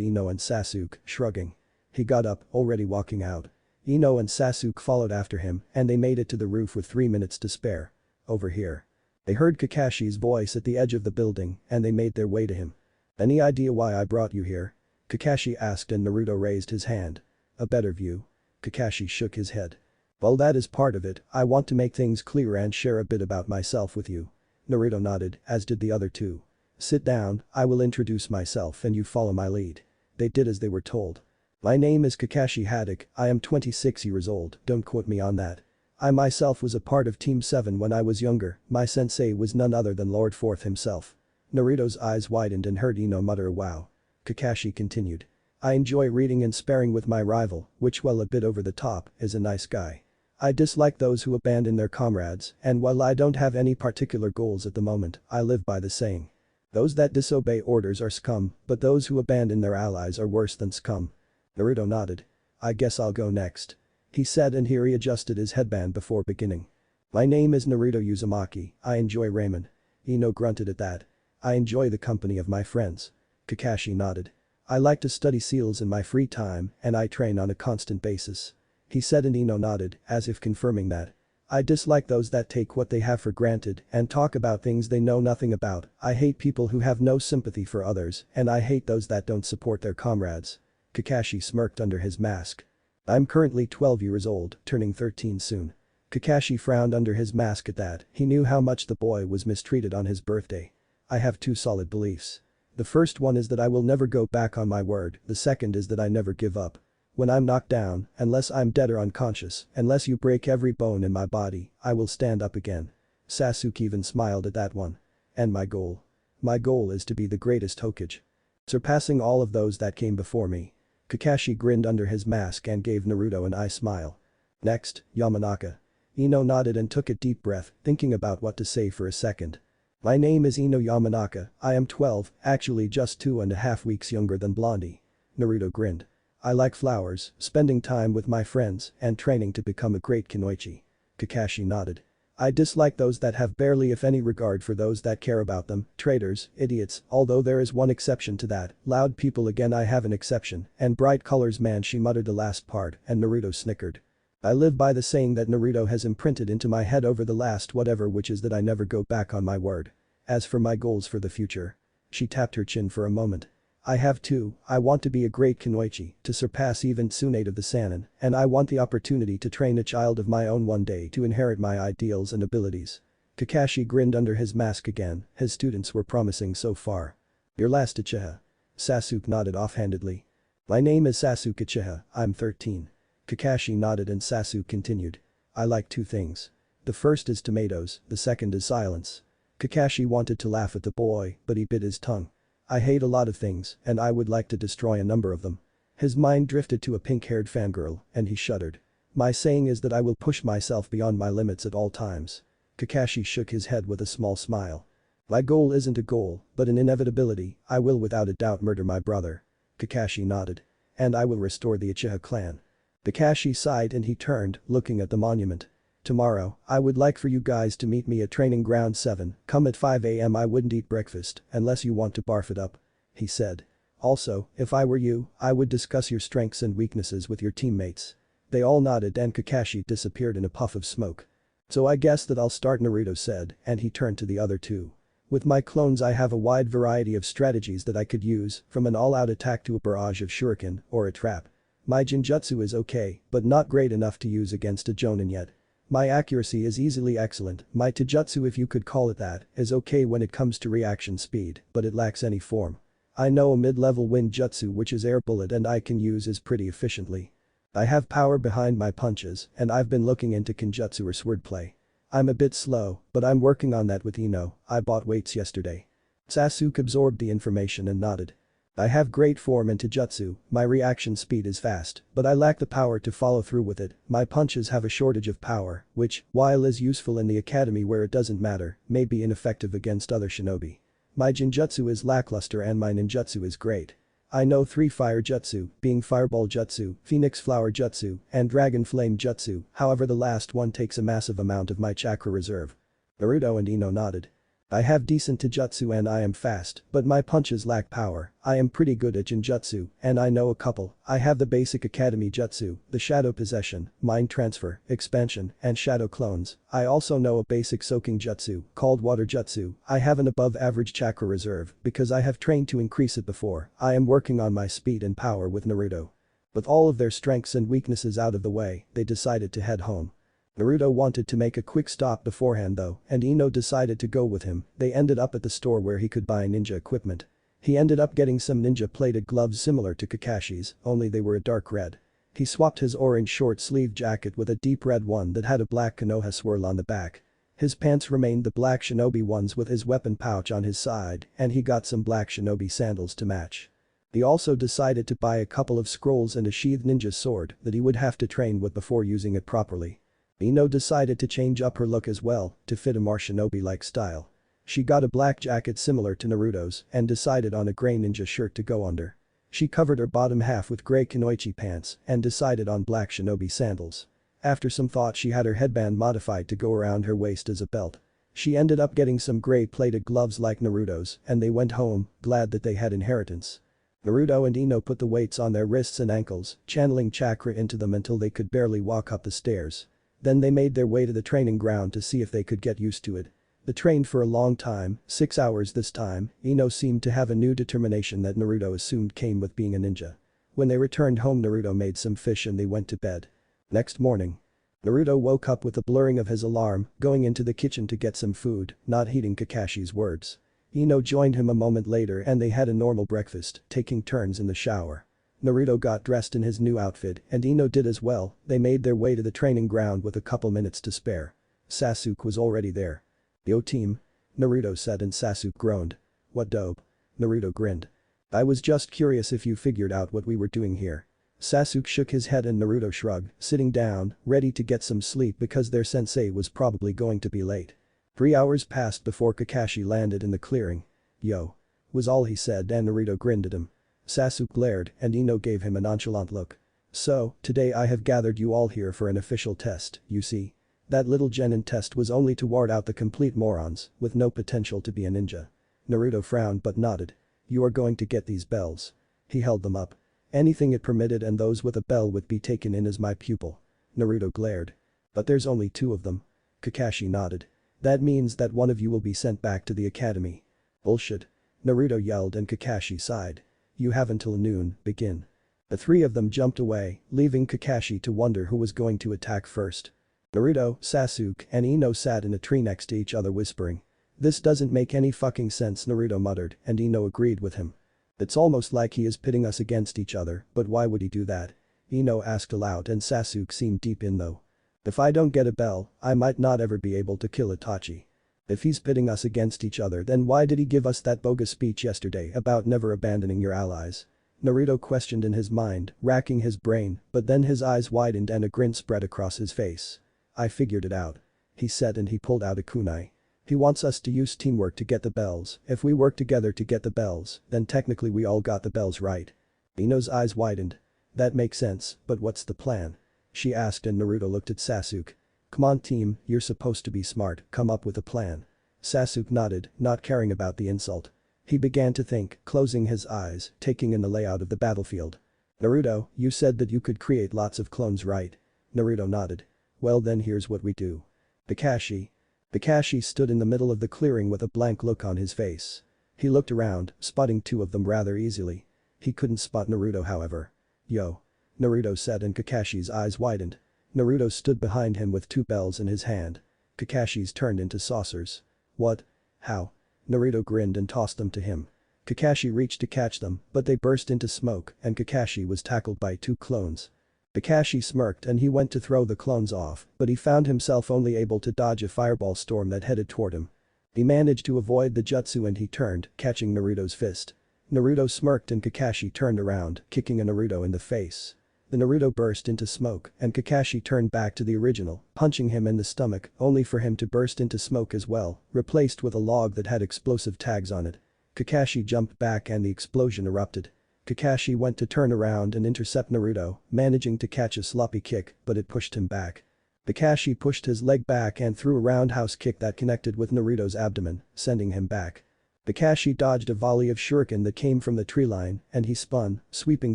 Ino and Sasuke, shrugging. He got up, already walking out. Ino and Sasuke followed after him and they made it to the roof with 3 minutes to spare. "Over here." They heard Kakashi's voice at the edge of the building and they made their way to him. "Any idea why I brought you here?" Kakashi asked, and Naruto raised his hand. "A better view?" Kakashi shook his head. "Well, that is part of it. I want to make things clear and share a bit about myself with you." Naruto nodded, as did the other two. "Sit down, I will introduce myself and you follow my lead." They did as they were told. "My name is Kakashi Haddock, I am 26 years old, don't quote me on that. I myself was a part of Team 7 when I was younger. My sensei was none other than Lord Fourth himself." Naruto's eyes widened and heard Ino mutter a wow. Kakashi continued. "I enjoy reading and sparring with my rival, which, while a bit over the top, is a nice guy. I dislike those who abandon their comrades, and while I don't have any particular goals at the moment, I live by the saying. Those that disobey orders are scum, but those who abandon their allies are worse than scum." Naruto nodded. "I guess I'll go next." he said, and he readjusted his headband before beginning. My name is Naruto Uzumaki, I enjoy ramen. Ino grunted at that. I enjoy the company of my friends. Kakashi nodded. I like to study seals in my free time and I train on a constant basis. He said, and Ino nodded, as if confirming that. I dislike those that take what they have for granted and talk about things they know nothing about. I hate people who have no sympathy for others and I hate those that don't support their comrades. Kakashi smirked under his mask. I'm currently 12 years old, turning 13 soon. Kakashi frowned under his mask at that. He knew how much the boy was mistreated on his birthday. I have two solid beliefs. The first one is that I will never go back on my word, the second is that I never give up. When I'm knocked down, unless I'm dead or unconscious, unless you break every bone in my body, I will stand up again. Sasuke even smiled at that one. And my goal? My goal is to be the greatest Hokage. Surpassing all of those that came before me. Kakashi grinned under his mask and gave Naruto an eye smile. Next, Yamanaka. Ino nodded and took a deep breath, thinking about what to say for a second. My name is Ino Yamanaka, I am 12, actually just 2.5 weeks younger than Blondie. Naruto grinned. I like flowers, spending time with my friends, and training to become a great kunoichi. Kakashi nodded. I dislike those that have barely if any regard for those that care about them, traitors, idiots, although there is one exception to that, loud people again I have an exception, and bright colors man she muttered the last part, and Naruto snickered. I live by the saying that Naruto has imprinted into my head over the last whatever, which is that I never go back on my word. As for my goals for the future. She tapped her chin for a moment. I have two, I want to be a great kunoichi, to surpass even Tsunade of the Sannin, and I want the opportunity to train a child of my own one day to inherit my ideals and abilities. Kakashi grinned under his mask again, his students were promising so far. Your last Uchiha. Sasuke nodded offhandedly. My name is Sasuke Uchiha, I'm 13. Kakashi nodded and Sasuke continued. I like two things. The first is tomatoes, the second is silence. Kakashi wanted to laugh at the boy, but he bit his tongue. I hate a lot of things, and I would like to destroy a number of them. His mind drifted to a pink-haired fangirl, and he shuddered. My saying is that I will push myself beyond my limits at all times. Kakashi shook his head with a small smile. My goal isn't a goal, but an inevitability, I will without a doubt murder my brother. Kakashi nodded. And I will restore the Uchiha clan. Kakashi sighed and he turned, looking at the monument. Tomorrow, I would like for you guys to meet me at Training Ground 7, come at 5 AM. I wouldn't eat breakfast, unless you want to barf it up. He said. Also, if I were you, I would discuss your strengths and weaknesses with your teammates. They all nodded and Kakashi disappeared in a puff of smoke. So I guess that I'll start, Naruto said, and he turned to the other two. With my clones I have a wide variety of strategies that I could use, from an all-out attack to a barrage of shuriken, or a trap. My Jinjutsu is okay, but not great enough to use against a Jonin yet. My accuracy is easily excellent, my Taijutsu, if you could call it that, is okay when it comes to reaction speed, but it lacks any form. I know a mid-level wind jutsu which is air bullet and I can use it pretty efficiently. I have power behind my punches, and I've been looking into Kenjutsu or swordplay. I'm a bit slow, but I'm working on that with Ino, I bought weights yesterday. Sasuke absorbed the information and nodded. I have great form in Taijutsu, my reaction speed is fast, but I lack the power to follow through with it, my punches have a shortage of power, which, while is useful in the academy where it doesn't matter, may be ineffective against other shinobi. My Jinjutsu is lackluster and my ninjutsu is great. I know 3 fire jutsu, being Fireball Jutsu, Phoenix Flower Jutsu, and Dragon Flame Jutsu, however the last one takes a massive amount of my chakra reserve. Naruto and Ino nodded. I have decent Taijutsu and I am fast, but my punches lack power. I am pretty good at Jinjutsu, and I know a couple. I have the basic academy jutsu, the shadow possession, mind transfer, expansion, and shadow clones. I also know a basic soaking jutsu, called water jutsu. I have an above average chakra reserve, because I have trained to increase it before. I am working on my speed and power with Naruto. With all of their strengths and weaknesses out of the way, they decided to head home. Naruto wanted to make a quick stop beforehand though, and Ino decided to go with him. They ended up at the store where he could buy ninja equipment. He ended up getting some ninja plated gloves similar to Kakashi's, only they were a dark red. He swapped his orange short sleeve jacket with a deep red one that had a black Konoha swirl on the back. His pants remained the black shinobi ones with his weapon pouch on his side, and he got some black shinobi sandals to match. He also decided to buy a couple of scrolls and a sheathed ninja sword that he would have to train with before using it properly. Ino decided to change up her look as well, to fit a more shinobi-like style. She got a black jacket similar to Naruto's and decided on a grey ninja shirt to go under. She covered her bottom half with grey kunoichi pants and decided on black shinobi sandals. After some thought she had her headband modified to go around her waist as a belt. She ended up getting some grey plated gloves like Naruto's and they went home, glad that they had inheritance. Naruto and Ino put the weights on their wrists and ankles, channeling chakra into them until they could barely walk up the stairs. Then they made their way to the training ground to see if they could get used to it. They trained for a long time, 6 hours this time. Ino seemed to have a new determination that Naruto assumed came with being a ninja. When they returned home, Naruto made some fish and they went to bed. Next morning, Naruto woke up with the blurring of his alarm, going into the kitchen to get some food, not heeding Kakashi's words. Ino joined him a moment later and they had a normal breakfast, taking turns in the shower. Naruto got dressed in his new outfit and Ino did as well. They made their way to the training ground with a couple minutes to spare. Sasuke was already there. "Yo team," Naruto said and Sasuke groaned. "What dope?" Naruto grinned. "I was just curious if you figured out what we were doing here." Sasuke shook his head and Naruto shrugged, sitting down, ready to get some sleep because their sensei was probably going to be late. 3 hours passed before Kakashi landed in the clearing. "Yo," was all he said and Naruto grinned at him. Sasuke glared and Ino gave him a nonchalant look. "So, today I have gathered you all here for an official test, you see. That little genin test was only to ward out the complete morons with no potential to be a ninja." Naruto frowned but nodded. "You are going to get these bells." He held them up. "Anything it permitted and those with a bell would be taken in as my pupil." Naruto glared. "But there's only 2 of them." Kakashi nodded. "That means that one of you will be sent back to the academy." "Bullshit," Naruto yelled and Kakashi sighed. "You have until noon, begin." The 3 of them jumped away, leaving Kakashi to wonder who was going to attack first. Naruto, Sasuke, and Ino sat in a tree next to each other whispering. "This doesn't make any fucking sense," Naruto muttered, and Ino agreed with him. "It's almost like he is pitting us against each other, but why would he do that?" Ino asked aloud and Sasuke seemed deep in though. "If I don't get a bell, I might not ever be able to kill Itachi. If he's pitting us against each other then why did he give us that bogus speech yesterday about never abandoning your allies?" Naruto questioned in his mind, racking his brain, but then his eyes widened and a grin spread across his face. "I figured it out," he said and he pulled out a kunai. "He wants us to use teamwork to get the bells. If we work together to get the bells, then technically we all got the bells right." Ino's eyes widened. "That makes sense, but what's the plan?" she asked and Naruto looked at Sasuke. "Come on team, you're supposed to be smart, come up with a plan." Sasuke nodded, not caring about the insult. He began to think, closing his eyes, taking in the layout of the battlefield. "Naruto, you said that you could create lots of clones, right?" Naruto nodded. "Well then here's what we do." "Kakashi." Kakashi stood in the middle of the clearing with a blank look on his face. He looked around, spotting 2 of them rather easily. He couldn't spot Naruto however. "Yo," Naruto said and Kakashi's eyes widened. Naruto stood behind him with 2 bells in his hand. Kakashi's turned into saucers. "What? How?" Naruto grinned and tossed them to him. Kakashi reached to catch them, but they burst into smoke and Kakashi was tackled by 2 clones. Kakashi smirked and he went to throw the clones off, but he found himself only able to dodge a fireball storm that headed toward him. He managed to avoid the jutsu and he turned, catching Naruto's fist. Naruto smirked and Kakashi turned around, kicking a Naruto in the face. The Naruto burst into smoke and Kakashi turned back to the original, punching him in the stomach, only for him to burst into smoke as well, replaced with a log that had explosive tags on it. Kakashi jumped back and the explosion erupted. Kakashi went to turn around and intercept Naruto, managing to catch a sloppy kick, but it pushed him back. Kakashi pushed his leg back and threw a roundhouse kick that connected with Naruto's abdomen, sending him back. Kakashi dodged a volley of shuriken that came from the tree line and he spun, sweeping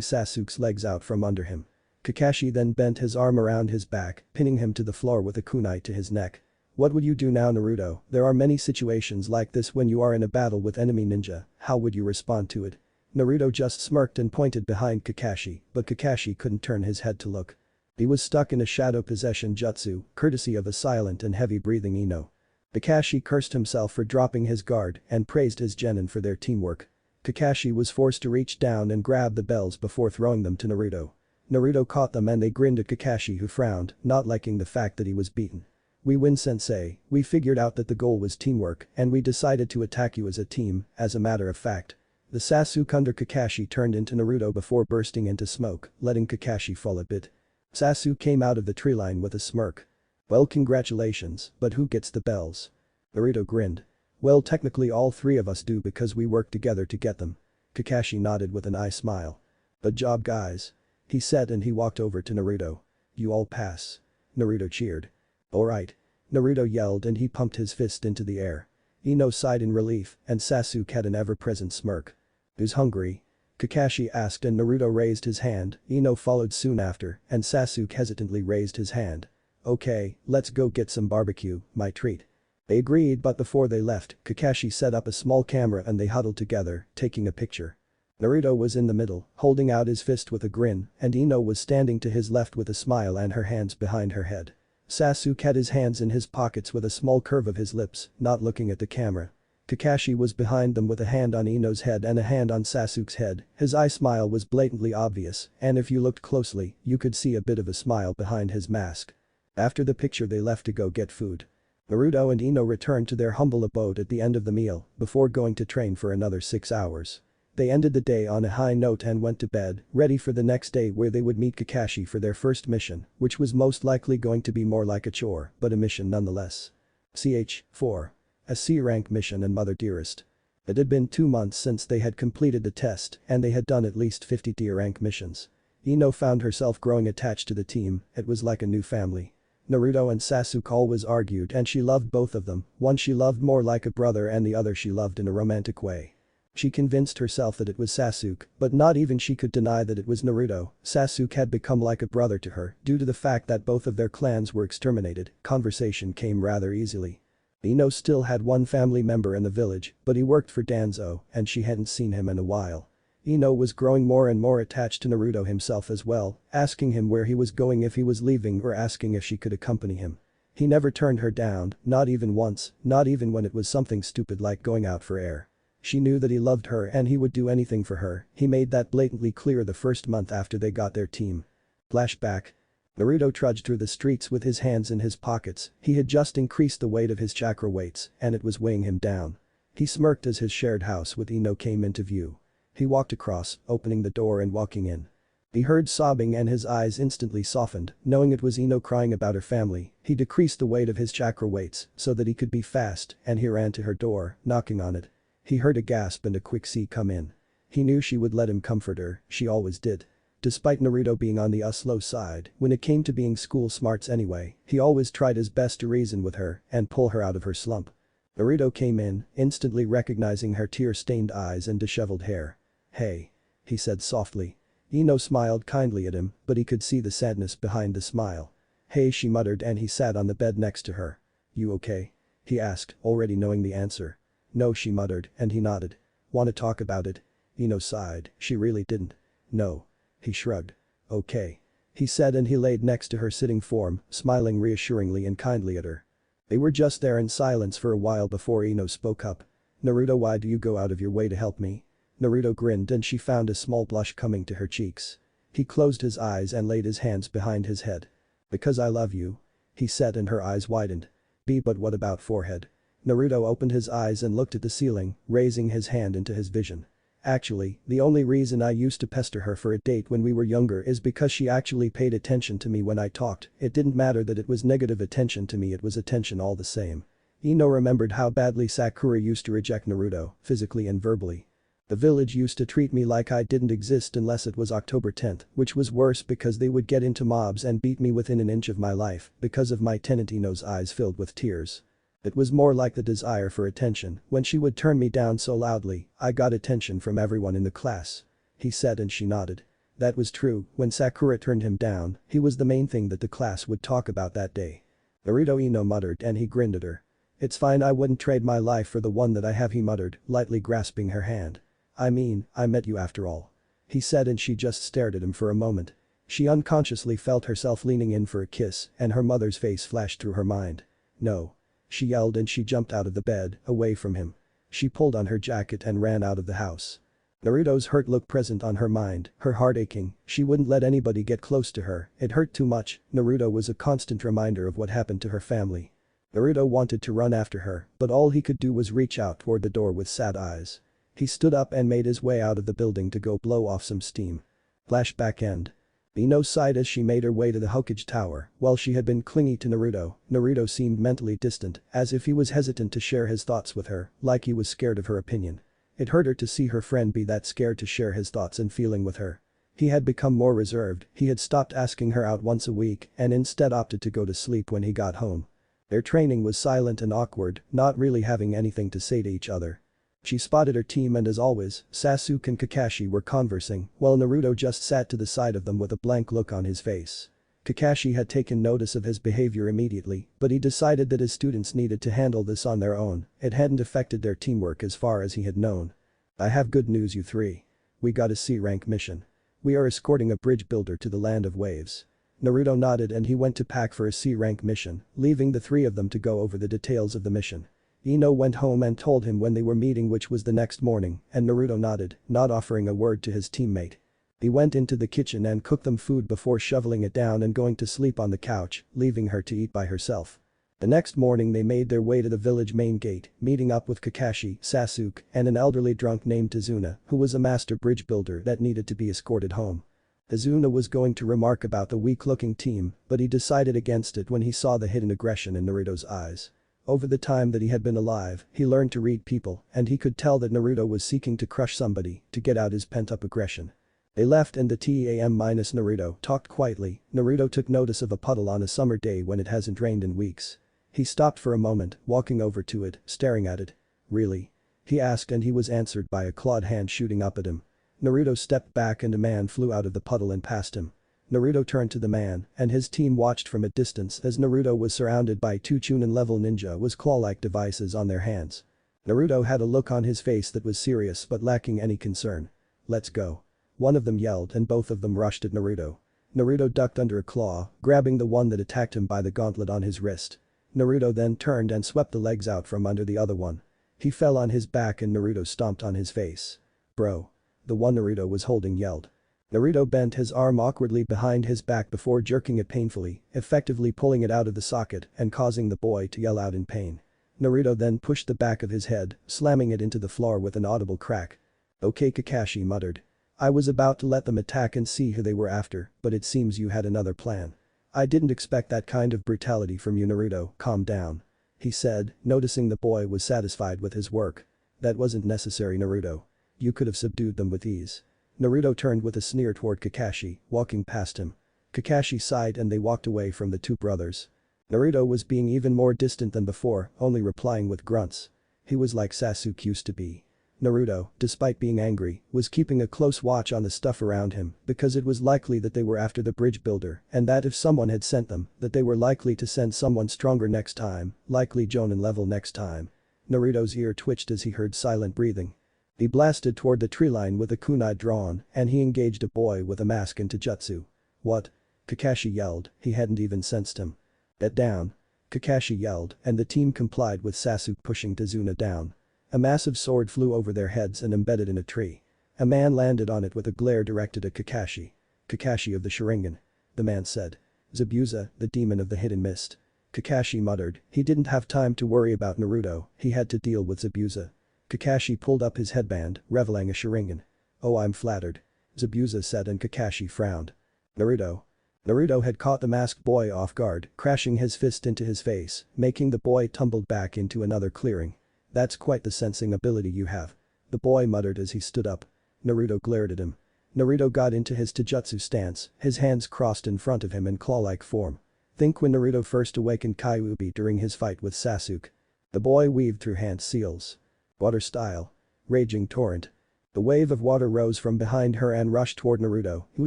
Sasuke's legs out from under him. Kakashi then bent his arm around his back, pinning him to the floor with a kunai to his neck. "What would you do now, Naruto? There are many situations like this when you are in a battle with enemy ninja, how would you respond to it?" Naruto just smirked and pointed behind Kakashi, but Kakashi couldn't turn his head to look. He was stuck in a shadow possession jutsu, courtesy of a silent and heavy breathing Ino. Kakashi cursed himself for dropping his guard and praised his genin for their teamwork. Kakashi was forced to reach down and grab the bells before throwing them to Naruto. Naruto caught them and they grinned at Kakashi who frowned, not liking the fact that he was beaten. "We win sensei, we figured out that the goal was teamwork and we decided to attack you as a team, as a matter of fact." The Sasuke under Kakashi turned into Naruto before bursting into smoke, letting Kakashi fall a bit. Sasuke came out of the tree line with a smirk. "Well congratulations, but who gets the bells?" Naruto grinned. "Well technically all 3 of us do because we worked together to get them." Kakashi nodded with an eye smile. "Good job guys," he said and he walked over to Naruto. "You all pass." Naruto cheered. "Alright." Naruto yelled and he pumped his fist into the air. Ino sighed in relief and Sasuke had an ever-present smirk. "Who's hungry?" Kakashi asked and Naruto raised his hand, Ino followed soon after, and Sasuke hesitantly raised his hand. "Okay, let's go get some barbecue, my treat." They agreed but before they left, Kakashi set up a small camera and they huddled together, taking a picture. Naruto was in the middle, holding out his fist with a grin, and Ino was standing to his left with a smile and her hands behind her head. Sasuke had his hands in his pockets with a small curve of his lips, not looking at the camera. Kakashi was behind them with a hand on Ino's head and a hand on Sasuke's head, his eye smile was blatantly obvious, and if you looked closely, you could see a bit of a smile behind his mask. After the picture they left to go get food. Naruto and Ino returned to their humble abode at the end of the meal, before going to train for another 6 hours. They ended the day on a high note and went to bed, ready for the next day where they would meet Kakashi for their first mission, which was most likely going to be more like a chore, but a mission nonetheless. Ch4. A C-rank mission and Mother Dearest. It had been 2 months since they had completed the test and they had done at least 50 D-rank missions. Ino found herself growing attached to the team, it was like a new family. Naruto and Sasuke always argued and she loved both of them, one she loved more like a brother and the other she loved in a romantic way. She convinced herself that it was Sasuke, but not even she could deny that it was Naruto. Sasuke had become like a brother to her due to the fact that both of their clans were exterminated, conversation came rather easily. Ino still had one family member in the village, but he worked for Danzo and she hadn't seen him in a while. Ino was growing more and more attached to Naruto himself as well, asking him where he was going if he was leaving or asking if she could accompany him. He never turned her down, not even once, not even when it was something stupid like going out for air. She knew that he loved her and he would do anything for her, he made that blatantly clear the first month after they got their team. Flashback. Naruto trudged through the streets with his hands in his pockets, he had just increased the weight of his chakra weights and it was weighing him down. He smirked as his shared house with Ino came into view. He walked across, opening the door and walking in. He heard sobbing and his eyes instantly softened, knowing it was Ino crying about her family, he decreased the weight of his chakra weights so that he could be fast and he ran to her door, knocking on it. He heard a gasp and a quick "see come in." He knew she would let him comfort her, she always did. Despite Naruto being on the slow side, when it came to being school smarts anyway, he always tried his best to reason with her and pull her out of her slump. Naruto came in, instantly recognizing her tear-stained eyes and disheveled hair. "Hey," he said softly. Ino smiled kindly at him, but he could see the sadness behind the smile. "Hey," she muttered and he sat on the bed next to her. "You okay?" he asked, already knowing the answer. "No," she muttered, and he nodded. "Wanna talk about it?" Ino sighed, she really didn't. "No." He shrugged. "Okay." he said and he laid next to her sitting form, smiling reassuringly and kindly at her. They were just there in silence for a while before Ino spoke up. "Naruto, why do you go out of your way to help me?" Naruto grinned and she found a small blush coming to her cheeks. He closed his eyes and laid his hands behind his head. "Because I love you." he said and her eyes widened. But what about forehead?" Naruto opened his eyes and looked at the ceiling, raising his hand into his vision. "Actually, the only reason I used to pester her for a date when we were younger is because she actually paid attention to me when I talked, it didn't matter that it was negative attention to me, it was attention all the same." Ino remembered how badly Sakura used to reject Naruto, physically and verbally. "The village used to treat me like I didn't exist unless it was October 10th, which was worse because they would get into mobs and beat me within an inch of my life because of my tenant." Ino's eyes filled with tears. "It was more like the desire for attention, when she would turn me down so loudly, I got attention from everyone in the class." he said and she nodded. That was true, when Sakura turned him down, he was the main thing that the class would talk about that day. Naruto, Ino muttered and he grinned at her. "It's fine, I wouldn't trade my life for the one that I have," he muttered, lightly grasping her hand. "I mean, I met you after all." he said and she just stared at him for a moment. She unconsciously felt herself leaning in for a kiss and her mother's face flashed through her mind. "No." she yelled and she jumped out of the bed, away from him. She pulled on her jacket and ran out of the house. Naruto's hurt look present on her mind, her heart aching, she wouldn't let anybody get close to her, it hurt too much. Naruto was a constant reminder of what happened to her family. Naruto wanted to run after her, but all he could do was reach out toward the door with sad eyes. He stood up and made his way out of the building to go blow off some steam. Flashback end. Ino sighed as she made her way to the Hokage Tower. While she had been clingy to Naruto, Naruto seemed mentally distant, as if he was hesitant to share his thoughts with her, like he was scared of her opinion. It hurt her to see her friend be that scared to share his thoughts and feeling with her. He had become more reserved, he had stopped asking her out once a week and instead opted to go to sleep when he got home. Their training was silent and awkward, not really having anything to say to each other. She spotted her team and as always, Sasuke and Kakashi were conversing while Naruto just sat to the side of them with a blank look on his face. Kakashi had taken notice of his behavior immediately, but he decided that his students needed to handle this on their own, it hadn't affected their teamwork as far as he had known. I have good news you three. We got a C-rank mission. We are escorting a bridge builder to the land of waves. Naruto nodded and he went to pack for a C-rank mission, leaving the three of them to go over the details of the mission. Ino went home and told him when they were meeting, which was the next morning, and Naruto nodded, not offering a word to his teammate. He went into the kitchen and cooked them food before shoveling it down and going to sleep on the couch, leaving her to eat by herself. The next morning they made their way to the village main gate, meeting up with Kakashi, Sasuke, and an elderly drunk named Tazuna, who was a master bridge builder that needed to be escorted home. Tazuna was going to remark about the weak-looking team, but he decided against it when he saw the hidden aggression in Naruto's eyes. Over the time that he had been alive, he learned to read people, and he could tell that Naruto was seeking to crush somebody to get out his pent-up aggression. They left and the Naruto talked quietly. Naruto took notice of a puddle on a summer day when it hasn't rained in weeks. He stopped for a moment, walking over to it, staring at it. Really? He asked and he was answered by a clawed hand shooting up at him. Naruto stepped back and a man flew out of the puddle and past him. Naruto turned to the man, and his team watched from a distance as Naruto was surrounded by two Chunin-level ninja with claw-like devices on their hands. Naruto had a look on his face that was serious but lacking any concern. Let's go. One of them yelled and both of them rushed at Naruto. Naruto ducked under a claw, grabbing the one that attacked him by the gauntlet on his wrist. Naruto then turned and swept the legs out from under the other one. He fell on his back and Naruto stomped on his face. Bro. The one Naruto was holding yelled. Naruto bent his arm awkwardly behind his back before jerking it painfully, effectively pulling it out of the socket and causing the boy to yell out in pain. Naruto then pushed the back of his head, slamming it into the floor with an audible crack. Okay, Kakashi muttered. I was about to let them attack and see who they were after, but it seems you had another plan. I didn't expect that kind of brutality from you, Naruto. Calm down. He said, noticing the boy was satisfied with his work. That wasn't necessary, Naruto. You could have subdued them with ease. Naruto turned with a sneer toward Kakashi, walking past him. Kakashi sighed and they walked away from the two brothers. Naruto was being even more distant than before, only replying with grunts. He was like Sasuke used to be. Naruto, despite being angry, was keeping a close watch on the stuff around him because it was likely that they were after the bridge builder and that if someone had sent them, that they were likely to send someone stronger next time, likely Jonin level next time. Naruto's ear twitched as he heard silent breathing. He blasted toward the tree line with a kunai drawn and he engaged a boy with a mask into jutsu. What? Kakashi yelled, he hadn't even sensed him. Get down. Kakashi yelled and the team complied with Sasuke pushing Tazuna down. A massive sword flew over their heads and embedded in a tree. A man landed on it with a glare directed at Kakashi. Kakashi of the Sharingan. The man said. Zabuza, the demon of the hidden mist. Kakashi muttered, he didn't have time to worry about Naruto, he had to deal with Zabuza. Kakashi pulled up his headband, revealing a Sharingan. Oh, I'm flattered. Zabuza said and Kakashi frowned. Naruto. Naruto had caught the masked boy off guard, crashing his fist into his face, making the boy tumble back into another clearing. That's quite the sensing ability you have. The boy muttered as he stood up. Naruto glared at him. Naruto got into his taijutsu stance, his hands crossed in front of him in claw-like form. Think when Naruto first awakened Kyuubi during his fight with Sasuke. The boy weaved through hand seals. Water style. Raging torrent. The wave of water rose from behind her and rushed toward Naruto, who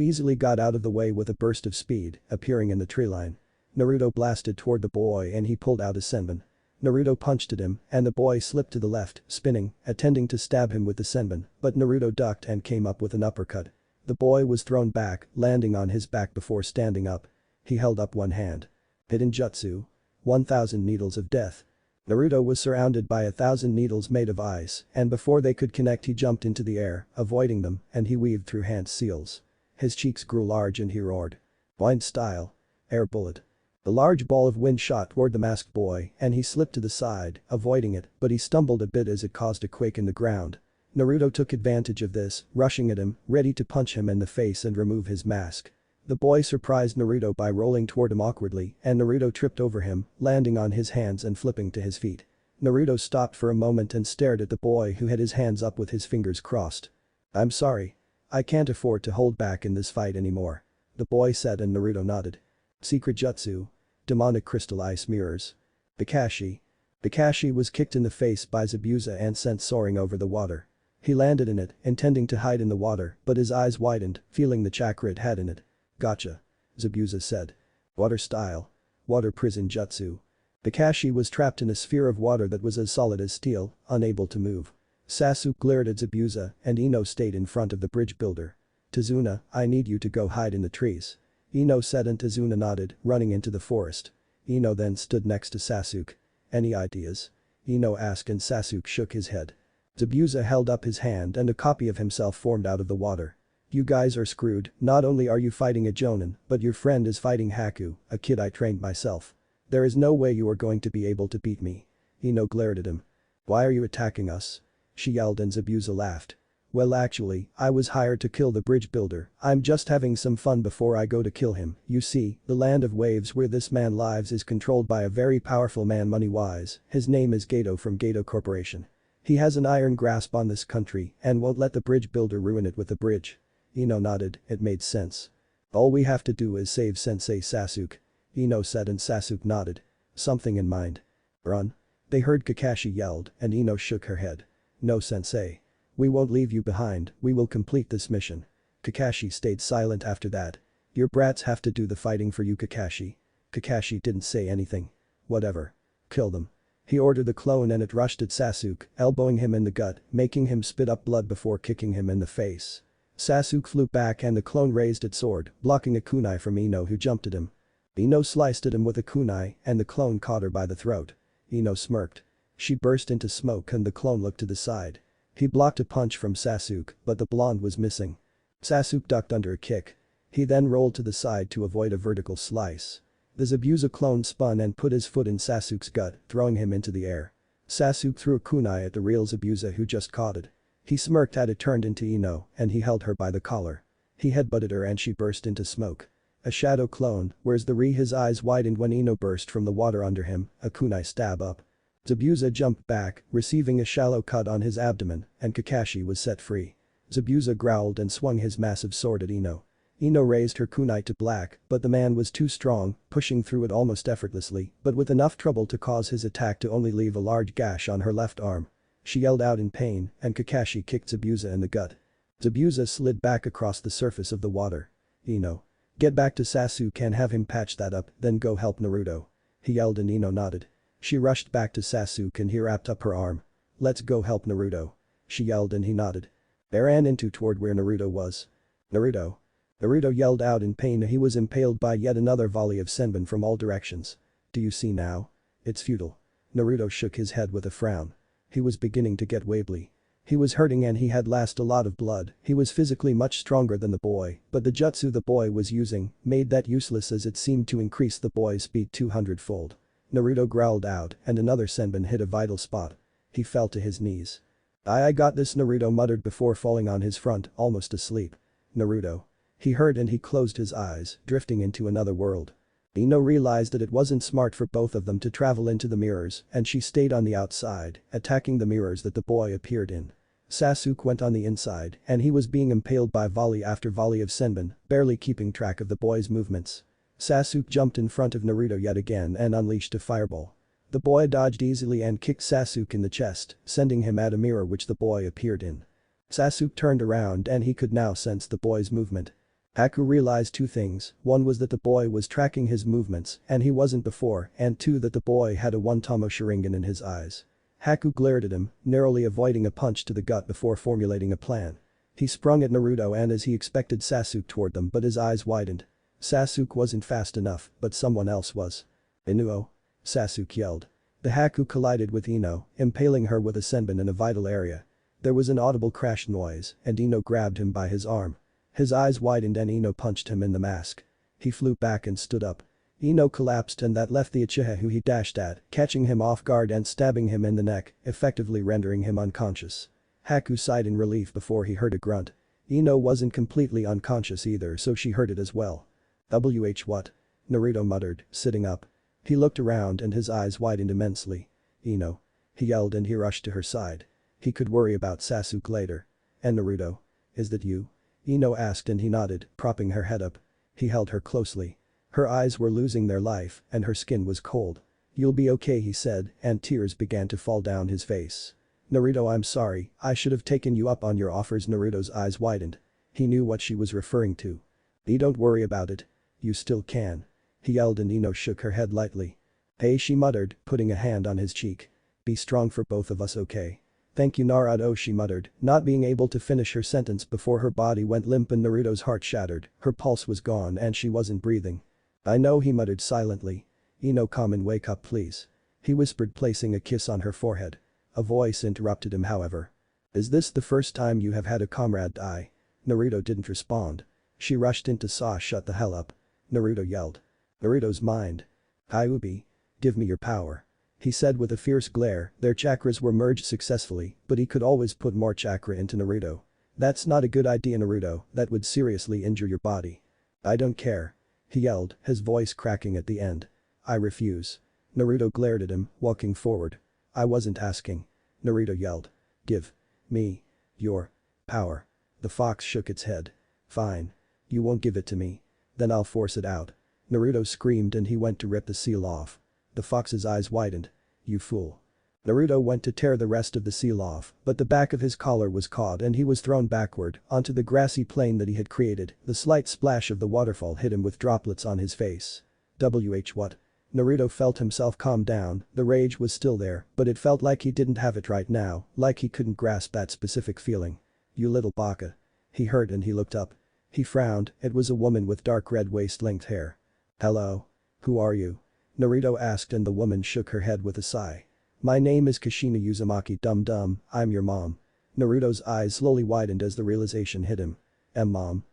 easily got out of the way with a burst of speed, appearing in the tree line. Naruto blasted toward the boy and he pulled out a senbon. Naruto punched at him and the boy slipped to the left, spinning, intending to stab him with the senbon, but Naruto ducked and came up with an uppercut. The boy was thrown back, landing on his back before standing up. He held up one hand. Hidden jutsu. 1000 needles of death. Naruto was surrounded by 1000 needles made of ice, and before they could connect he jumped into the air, avoiding them, and he weaved through hand seals. His cheeks grew large and he roared. Wind style. Air bullet. The large ball of wind shot toward the masked boy and he slipped to the side, avoiding it, but he stumbled a bit as it caused a quake in the ground. Naruto took advantage of this, rushing at him, ready to punch him in the face and remove his mask. The boy surprised Naruto by rolling toward him awkwardly and Naruto tripped over him, landing on his hands and flipping to his feet. Naruto stopped for a moment and stared at the boy who had his hands up with his fingers crossed. I'm sorry. I can't afford to hold back in this fight anymore. The boy said and Naruto nodded. Secret jutsu. Demonic crystal ice mirrors. Bakashi. Bakashi was kicked in the face by Zabuza and sent soaring over the water. He landed in it, intending to hide in the water, but his eyes widened, feeling the chakra it had in it. Gotcha. Zabuza said. Water style. Water prison jutsu. Bakashi was trapped in a sphere of water that was as solid as steel, unable to move. Sasuke glared at Zabuza and Ino stayed in front of the bridge builder. Tazuna, I need you to go hide in the trees. Ino said and Tazuna nodded, running into the forest. Ino then stood next to Sasuke. Any ideas? Ino asked and Sasuke shook his head. Zabuza held up his hand and a copy of himself formed out of the water. You guys are screwed, not only are you fighting a Jonin, but your friend is fighting Haku, a kid I trained myself. There is no way you are going to be able to beat me. Ino glared at him. Why are you attacking us? She yelled and Zabuza laughed. Well actually, I was hired to kill the bridge builder, I'm just having some fun before I go to kill him. You see, the land of waves where this man lives is controlled by a very powerful man money-wise, his name is Gato from Gato Corporation. He has an iron grasp on this country and won't let the bridge builder ruin it with the bridge. Ino nodded, it made sense. All we have to do is save Sensei Sasuke. Ino said and Sasuke nodded. Something in mind. Run. They heard Kakashi yelled and Ino shook her head. No sensei. We won't leave you behind, we will complete this mission. Kakashi stayed silent after that. Your brats have to do the fighting for you Kakashi. Kakashi didn't say anything. Whatever. Kill them. He ordered the clone and it rushed at Sasuke, elbowing him in the gut, making him spit up blood before kicking him in the face. Sasuke flew back and the clone raised its sword, blocking a kunai from Ino who jumped at him. Ino sliced at him with a kunai and the clone caught her by the throat. Ino smirked. She burst into smoke and the clone looked to the side. He blocked a punch from Sasuke, but the blonde was missing. Sasuke ducked under a kick. He then rolled to the side to avoid a vertical slice. The Zabuza clone spun and put his foot in Sasuke's gut, throwing him into the air. Sasuke threw a kunai at the real Zabuza who just caught it. He smirked at it turned into Ino and he held her by the collar. He headbutted her and she burst into smoke. A shadow clone, where's the his eyes widened when Ino burst from the water under him, a kunai stab up. Zabuza jumped back, receiving a shallow cut on his abdomen, and Kakashi was set free. Zabuza growled and swung his massive sword at Ino. Ino raised her kunai to black, but the man was too strong, pushing through it almost effortlessly, but with enough trouble to cause his attack to only leave a large gash on her left arm. She yelled out in pain, and Kakashi kicked Zabuza in the gut. Zabuza slid back across the surface of the water. Ino. Get back to Sasuke and have him patch that up, then go help Naruto. He yelled and Ino nodded. She rushed back to Sasuke and he wrapped up her arm. Let's go help Naruto. She yelled and he nodded. They ran into toward where Naruto was. Naruto. Naruto yelled out in pain he was impaled by yet another volley of senbon from all directions. Do you see now? It's futile. Naruto shook his head with a frown. He was beginning to get wobbly. He was hurting and he had lost a lot of blood, he was physically much stronger than the boy, but the jutsu the boy was using made that useless as it seemed to increase the boy's speed 200-fold. Naruto growled out and another senbon hit a vital spot. He fell to his knees. I got this Naruto muttered before falling on his front, almost asleep. Naruto. He heard and he closed his eyes, drifting into another world. Ino realized that it wasn't smart for both of them to travel into the mirrors and she stayed on the outside, attacking the mirrors that the boy appeared in. Sasuke went on the inside and he was being impaled by volley after volley of senbon, barely keeping track of the boy's movements. Sasuke jumped in front of Naruto yet again and unleashed a fireball. The boy dodged easily and kicked Sasuke in the chest, sending him at a mirror which the boy appeared in. Sasuke turned around and he could now sense the boy's movement. Haku realized two things, one was that the boy was tracking his movements and he wasn't before, and two that the boy had a one-tomo Sharingan in his eyes. Haku glared at him, narrowly avoiding a punch to the gut before formulating a plan. He sprung at Naruto and as he expected Sasuke toward them but his eyes widened. Sasuke wasn't fast enough, but someone else was. Inuo. Sasuke yelled. The Haku collided with Ino, impaling her with a senbon in a vital area. There was an audible crash noise and Ino grabbed him by his arm. His eyes widened and Ino punched him in the mask. He flew back and stood up. Ino collapsed and that left the Uchiha who he dashed at, catching him off guard and stabbing him in the neck, effectively rendering him unconscious. Haku sighed in relief before he heard a grunt. Ino wasn't completely unconscious either so she heard it as well. What? Naruto muttered, sitting up. He looked around and his eyes widened immensely. Ino. He yelled and he rushed to her side. He could worry about Sasuke later. And Naruto. Is that you? Ino asked and he nodded, propping her head up. He held her closely. Her eyes were losing their life and her skin was cold. "You'll be okay," he said, and tears began to fall down his face. "Naruto, I'm sorry, I should have taken you up on your offers." Naruto's eyes widened. He knew what she was referring to. Don't worry about it. You still can." He yelled and Ino shook her head lightly. "Hey," she muttered, putting a hand on his cheek. "Be strong for both of us, okay?" "Thank you, Naruto," she muttered, not being able to finish her sentence before her body went limp and Naruto's heart shattered, her pulse was gone and she wasn't breathing. "I know," he muttered silently. "Ino, come and wake up please." He whispered, placing a kiss on her forehead. A voice interrupted him, however. "Is this the first time you have had a comrade die?" Naruto didn't respond. She rushed in to saw shut the hell up. Naruto yelled. Naruto's mind. "Kyuubi. Give me your power," he said with a fierce glare. Their chakras were merged successfully, but he could always put more chakra into Naruto. "That's not a good idea, Naruto, that would seriously injure your body." "I don't care," he yelled, his voice cracking at the end. "I refuse." Naruto glared at him, walking forward. "I wasn't asking." Naruto yelled. "Give me your power." The fox shook its head. "Fine. You won't give it to me. Then I'll force it out." Naruto screamed and he went to rip the seal off. The fox's eyes widened. "You fool." Naruto went to tear the rest of the seal off, but the back of his collar was caught and he was thrown backward onto the grassy plain that he had created. The slight splash of the waterfall hit him with droplets on his face. What? Naruto felt himself calm down. The rage was still there, but it felt like he didn't have it right now, like he couldn't grasp that specific feeling. "You little baka." He heard and he looked up. He frowned. It was a woman with dark red waist-length hair. "Hello? Who are you?" Naruto asked and the woman shook her head with a sigh. "My name is Kushina Uzumaki, dum-dum, I'm your mom." Naruto's eyes slowly widened as the realization hit him. Mom?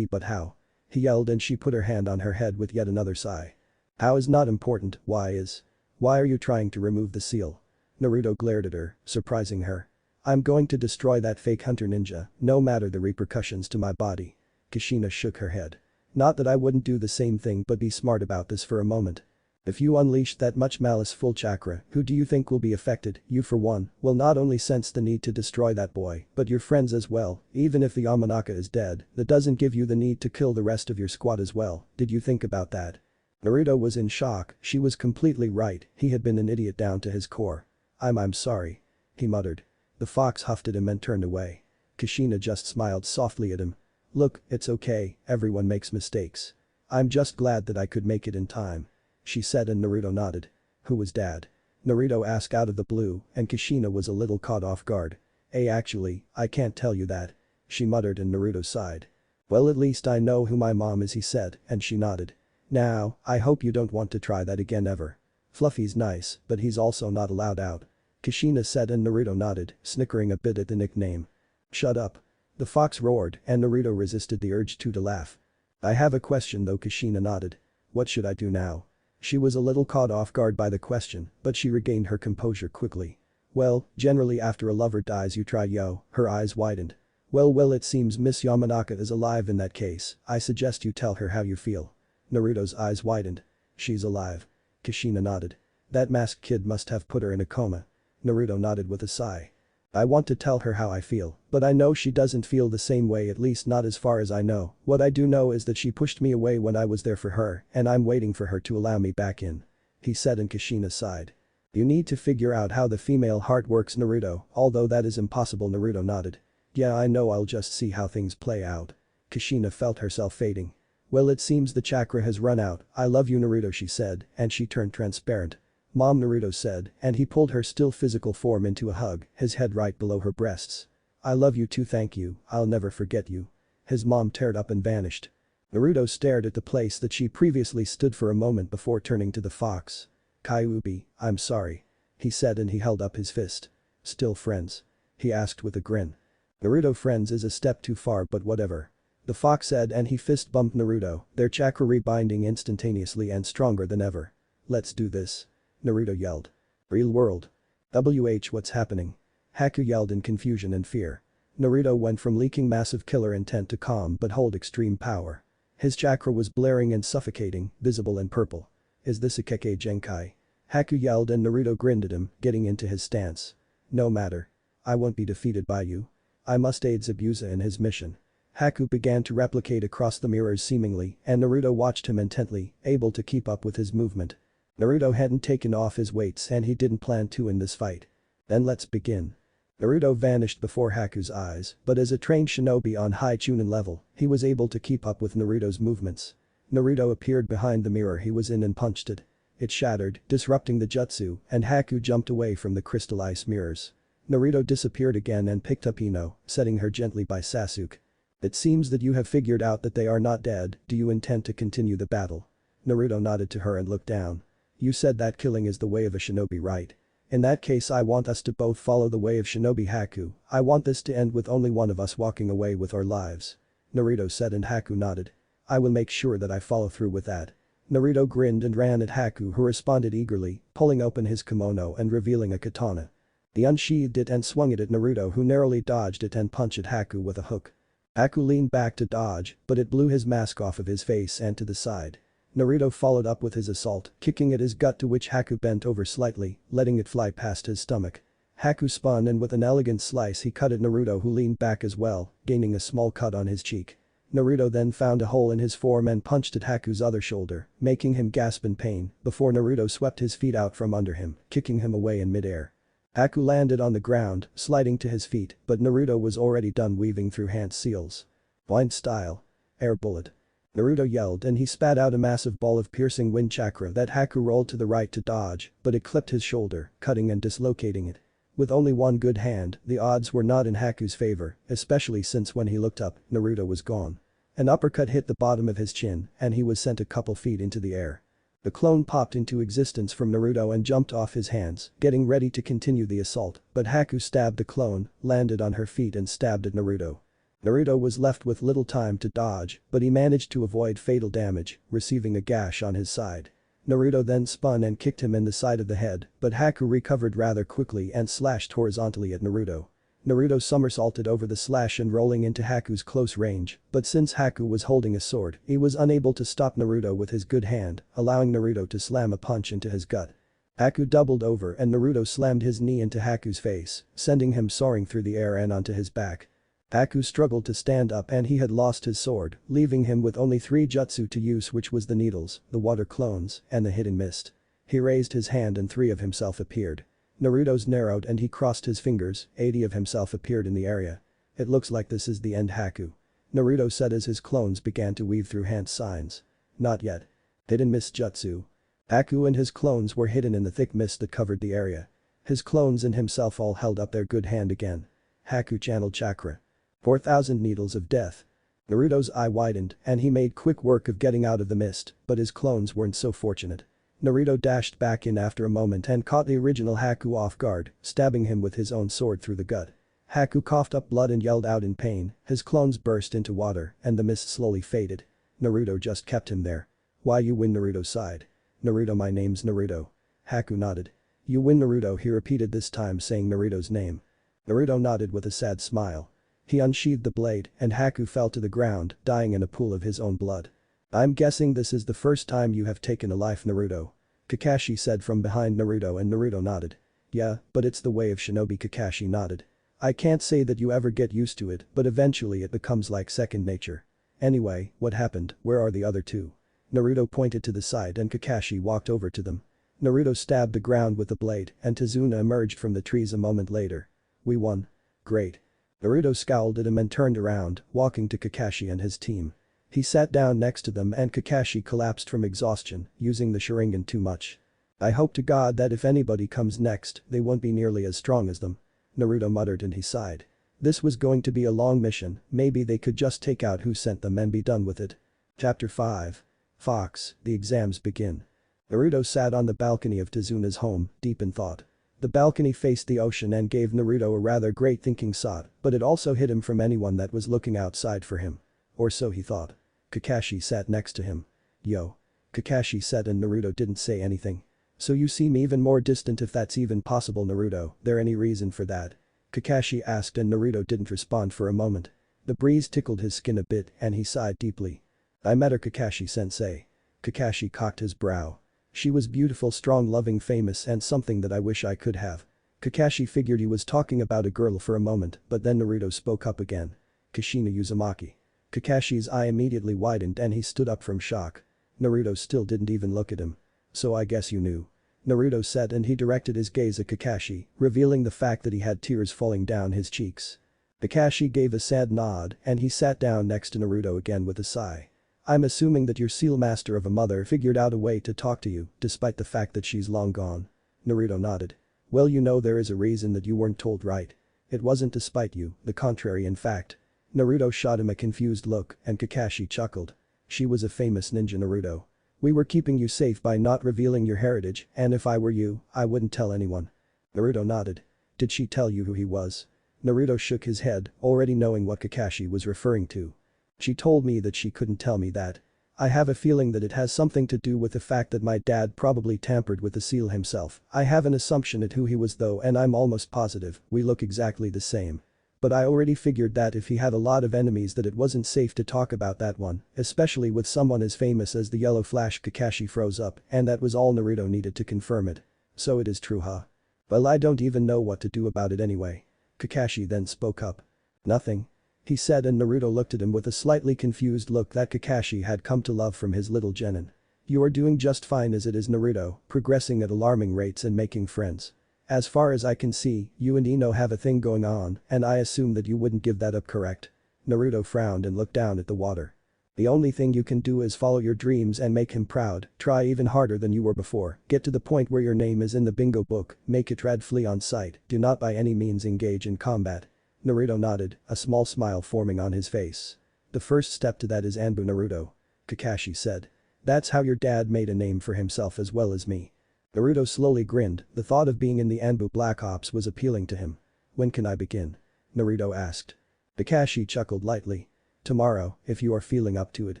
But how?" he yelled and she put her hand on her head with yet another sigh. "How is not important, why is? Why are you trying to remove the seal?" Naruto glared at her, surprising her. "I'm going to destroy that fake hunter ninja, no matter the repercussions to my body." Kushina shook her head. "Not that I wouldn't do the same thing, but be smart about this for a moment. If you unleash that much malice full chakra, who do you think will be affected? You for one, will not only sense the need to destroy that boy, but your friends as well. Even if the Yamanaka is dead, that doesn't give you the need to kill the rest of your squad as well. Did you think about that?" Naruto was in shock. She was completely right, he had been an idiot down to his core. I'm sorry," he muttered. The fox huffed at him and turned away. Kushina just smiled softly at him. "Look, it's okay, everyone makes mistakes. I'm just glad that I could make it in time," she said and Naruto nodded. "Who was dad?" Naruto asked out of the blue and Kushina was a little caught off guard. Actually, I can't tell you that," she muttered and Naruto sighed. "Well, at least I know who my mom is," he said and she nodded. "Now, I hope you don't want to try that again ever. Fluffy's nice, but he's also not allowed out," Kushina said and Naruto nodded, snickering a bit at the nickname. "Shut up." The fox roared and Naruto resisted the urge to laugh. "I have a question though," Kushina nodded. "What should I do now?" She was a little caught off guard by the question, but she regained her composure quickly. "Well, generally after a lover dies you try her eyes widened. Well, it seems Miss Yamanaka is alive in that case, I suggest you tell her how you feel." Naruto's eyes widened. "She's alive." Kushina nodded. "That masked kid must have put her in a coma." Naruto nodded with a sigh. "I want to tell her how I feel, but I know she doesn't feel the same way, at least not as far as I know. What I do know is that she pushed me away when I was there for her and I'm waiting for her to allow me back in," he said and Kushina sighed. "You need to figure out how the female heart works, Naruto, although that is impossible." Naruto nodded. "Yeah, I know, I'll just see how things play out." Kushina felt herself fading. "Well, it seems the chakra has run out. I love you, Naruto," she said and she turned transparent. "Mom," Naruto said and he pulled her still physical form into a hug, his head right below her breasts. "I love you too, thank you, I'll never forget you." His mom teared up and vanished. Naruto stared at the place that she previously stood for a moment before turning to the fox. "Kyuubi, I'm sorry," he said and he held up his fist. "Still friends?" he asked with a grin. "Naruto, friends is a step too far, but whatever," the fox said and he fist bumped Naruto, their chakra rebinding instantaneously and stronger than ever. "Let's do this," Naruto yelled. "Real world. What's happening?" Haku yelled in confusion and fear. Naruto went from leaking massive killer intent to calm but hold extreme power. His chakra was blaring and suffocating, visible and purple. "Is this a Kekkei Genkai?" Haku yelled and Naruto grinned at him, getting into his stance. "No matter. I won't be defeated by you. I must aid Zabuza in his mission." Haku began to replicate across the mirrors seemingly, and Naruto watched him intently, able to keep up with his movement. Naruto hadn't taken off his weights and he didn't plan to in this fight. Then let's begin. Naruto vanished before Haku's eyes, but as a trained shinobi on high Chunin level, he was able to keep up with Naruto's movements. Naruto appeared behind the mirror he was in and punched it. It shattered, disrupting the jutsu, and Haku jumped away from the crystal ice mirrors. Naruto disappeared again and picked up Ino, setting her gently by Sasuke. It seems that you have figured out that they are not dead, do you intend to continue the battle? Naruto nodded to her and looked down. You said that killing is the way of a shinobi, right? In that case I want us to both follow the way of shinobi Haku, I want this to end with only one of us walking away with our lives. Naruto said and Haku nodded. I will make sure that I follow through with that. Naruto grinned and ran at Haku who responded eagerly, pulling open his kimono and revealing a katana. He unsheathed it and swung it at Naruto who narrowly dodged it and punched at Haku with a hook. Haku leaned back to dodge, but it blew his mask off of his face and to the side. Naruto followed up with his assault, kicking at his gut to which Haku bent over slightly, letting it fly past his stomach. Haku spun and with an elegant slice he cut at Naruto who leaned back as well, gaining a small cut on his cheek. Naruto then found a hole in his form and punched at Haku's other shoulder, making him gasp in pain, before Naruto swept his feet out from under him, kicking him away in midair. Haku landed on the ground, sliding to his feet, but Naruto was already done weaving through hand seals. Blind style. Air bullet. Naruto yelled and he spat out a massive ball of piercing wind chakra that Haku rolled to the right to dodge, but it clipped his shoulder, cutting and dislocating it. With only one good hand, the odds were not in Haku's favor, especially since when he looked up, Naruto was gone. An uppercut hit the bottom of his chin and he was sent a couple feet into the air. The clone popped into existence from Naruto and jumped off his hands, getting ready to continue the assault, but Haku stabbed the clone, landed on her feet and stabbed at Naruto. Naruto was left with little time to dodge, but he managed to avoid fatal damage, receiving a gash on his side. Naruto then spun and kicked him in the side of the head, but Haku recovered rather quickly and slashed horizontally at Naruto. Naruto somersaulted over the slash and rolling into Haku's close range, but since Haku was holding a sword, he was unable to stop Naruto with his good hand, allowing Naruto to slam a punch into his gut. Haku doubled over and Naruto slammed his knee into Haku's face, sending him soaring through the air and onto his back. Haku struggled to stand up and he had lost his sword, leaving him with only 3 jutsu to use, which was the needles, the water clones, and the hidden mist. He raised his hand and 3 of himself appeared. Naruto's narrowed and he crossed his fingers, 80 of himself appeared in the area. It looks like this is the end, Haku. Naruto said as his clones began to weave through hand signs. Not yet. Hidden mist jutsu. Haku and his clones were hidden in the thick mist that covered the area. His clones and himself all held up their good hand again. Haku channeled chakra. 4,000 needles of death. Naruto's eye widened and he made quick work of getting out of the mist, but his clones weren't so fortunate. Naruto dashed back in after a moment and caught the original Haku off guard, stabbing him with his own sword through the gut. Haku coughed up blood and yelled out in pain, his clones burst into water and the mist slowly faded. Naruto just kept him there. Why you win, Naruto sighed. Naruto, my name's Naruto. Haku nodded. You win, Naruto, he repeated, this time saying Naruto's name. Naruto nodded with a sad smile. He unsheathed the blade and Haku fell to the ground, dying in a pool of his own blood. I'm guessing this is the first time you have taken a life, Naruto. Kakashi said from behind Naruto and Naruto nodded. Yeah, but it's the way of shinobi, Kakashi nodded. I can't say that you ever get used to it, but eventually it becomes like second nature. Anyway, what happened, where are the other 2? Naruto pointed to the side and Kakashi walked over to them. Naruto stabbed the ground with the blade and Tazuna emerged from the trees a moment later. We won. Great. Naruto scowled at him and turned around, walking to Kakashi and his team. He sat down next to them and Kakashi collapsed from exhaustion, using the Sharingan too much. I hope to God that if anybody comes next, they won't be nearly as strong as them. Naruto muttered and he sighed. This was going to be a long mission, maybe they could just take out who sent them and be done with it. Chapter 5. Fox, the exams begin. Naruto sat on the balcony of Tazuna's home, deep in thought. The balcony faced the ocean and gave Naruto a rather great thinking spot, but it also hid him from anyone that was looking outside for him. Or so he thought. Kakashi sat next to him. Yo. Kakashi said and Naruto didn't say anything. So you seem even more distant, if that's even possible, Naruto, there any reason for that? Kakashi asked and Naruto didn't respond for a moment. The breeze tickled his skin a bit and he sighed deeply. I met her, Kakashi-sensei. Kakashi cocked his brow. She was beautiful, strong, loving, famous, and something that I wish I could have. Kakashi figured he was talking about a girl for a moment, but then Naruto spoke up again. Kushina Uzumaki. Kakashi's eye immediately widened and he stood up from shock. Naruto still didn't even look at him. So I guess you knew. Naruto said and he directed his gaze at Kakashi, revealing the fact that he had tears falling down his cheeks. Kakashi gave a sad nod and he sat down next to Naruto again with a sigh. I'm assuming that your seal master of a mother figured out a way to talk to you despite the fact that she's long gone. Naruto nodded. Well, you know there is a reason that you weren't told, right? It wasn't to spite you, the contrary in fact. Naruto shot him a confused look and Kakashi chuckled. She was a famous ninja, Naruto. We were keeping you safe by not revealing your heritage and if I were you, I wouldn't tell anyone. Naruto nodded. Did she tell you who he was? Naruto shook his head, already knowing what Kakashi was referring to. She told me that she couldn't tell me that. I have a feeling that it has something to do with the fact that my dad probably tampered with the seal himself. I have an assumption at who he was though and I'm almost positive we look exactly the same. But I already figured that if he had a lot of enemies that it wasn't safe to talk about that one, especially with someone as famous as the Yellow Flash. Kakashi froze up and that was all Naruto needed to confirm it. So it is true, huh? Well, I don't even know what to do about it anyway. Kakashi then spoke up. Nothing. He said and Naruto looked at him with a slightly confused look that Kakashi had come to love from his little genin. You are doing just fine as it is, Naruto, progressing at alarming rates and making friends. As far as I can see, you and Ino have a thing going on and I assume that you wouldn't give that up, correct? Naruto frowned and looked down at the water. The only thing you can do is follow your dreams and make him proud, try even harder than you were before, get to the point where your name is in the bingo book, make it red, flee on sight, do not by any means engage in combat. Naruto nodded, a small smile forming on his face. The first step to that is Anbu, Naruto. Kakashi said. That's how your dad made a name for himself as well as me. Naruto slowly grinned, the thought of being in the Anbu Black Ops was appealing to him. When can I begin? Naruto asked. Kakashi chuckled lightly. Tomorrow, if you are feeling up to it.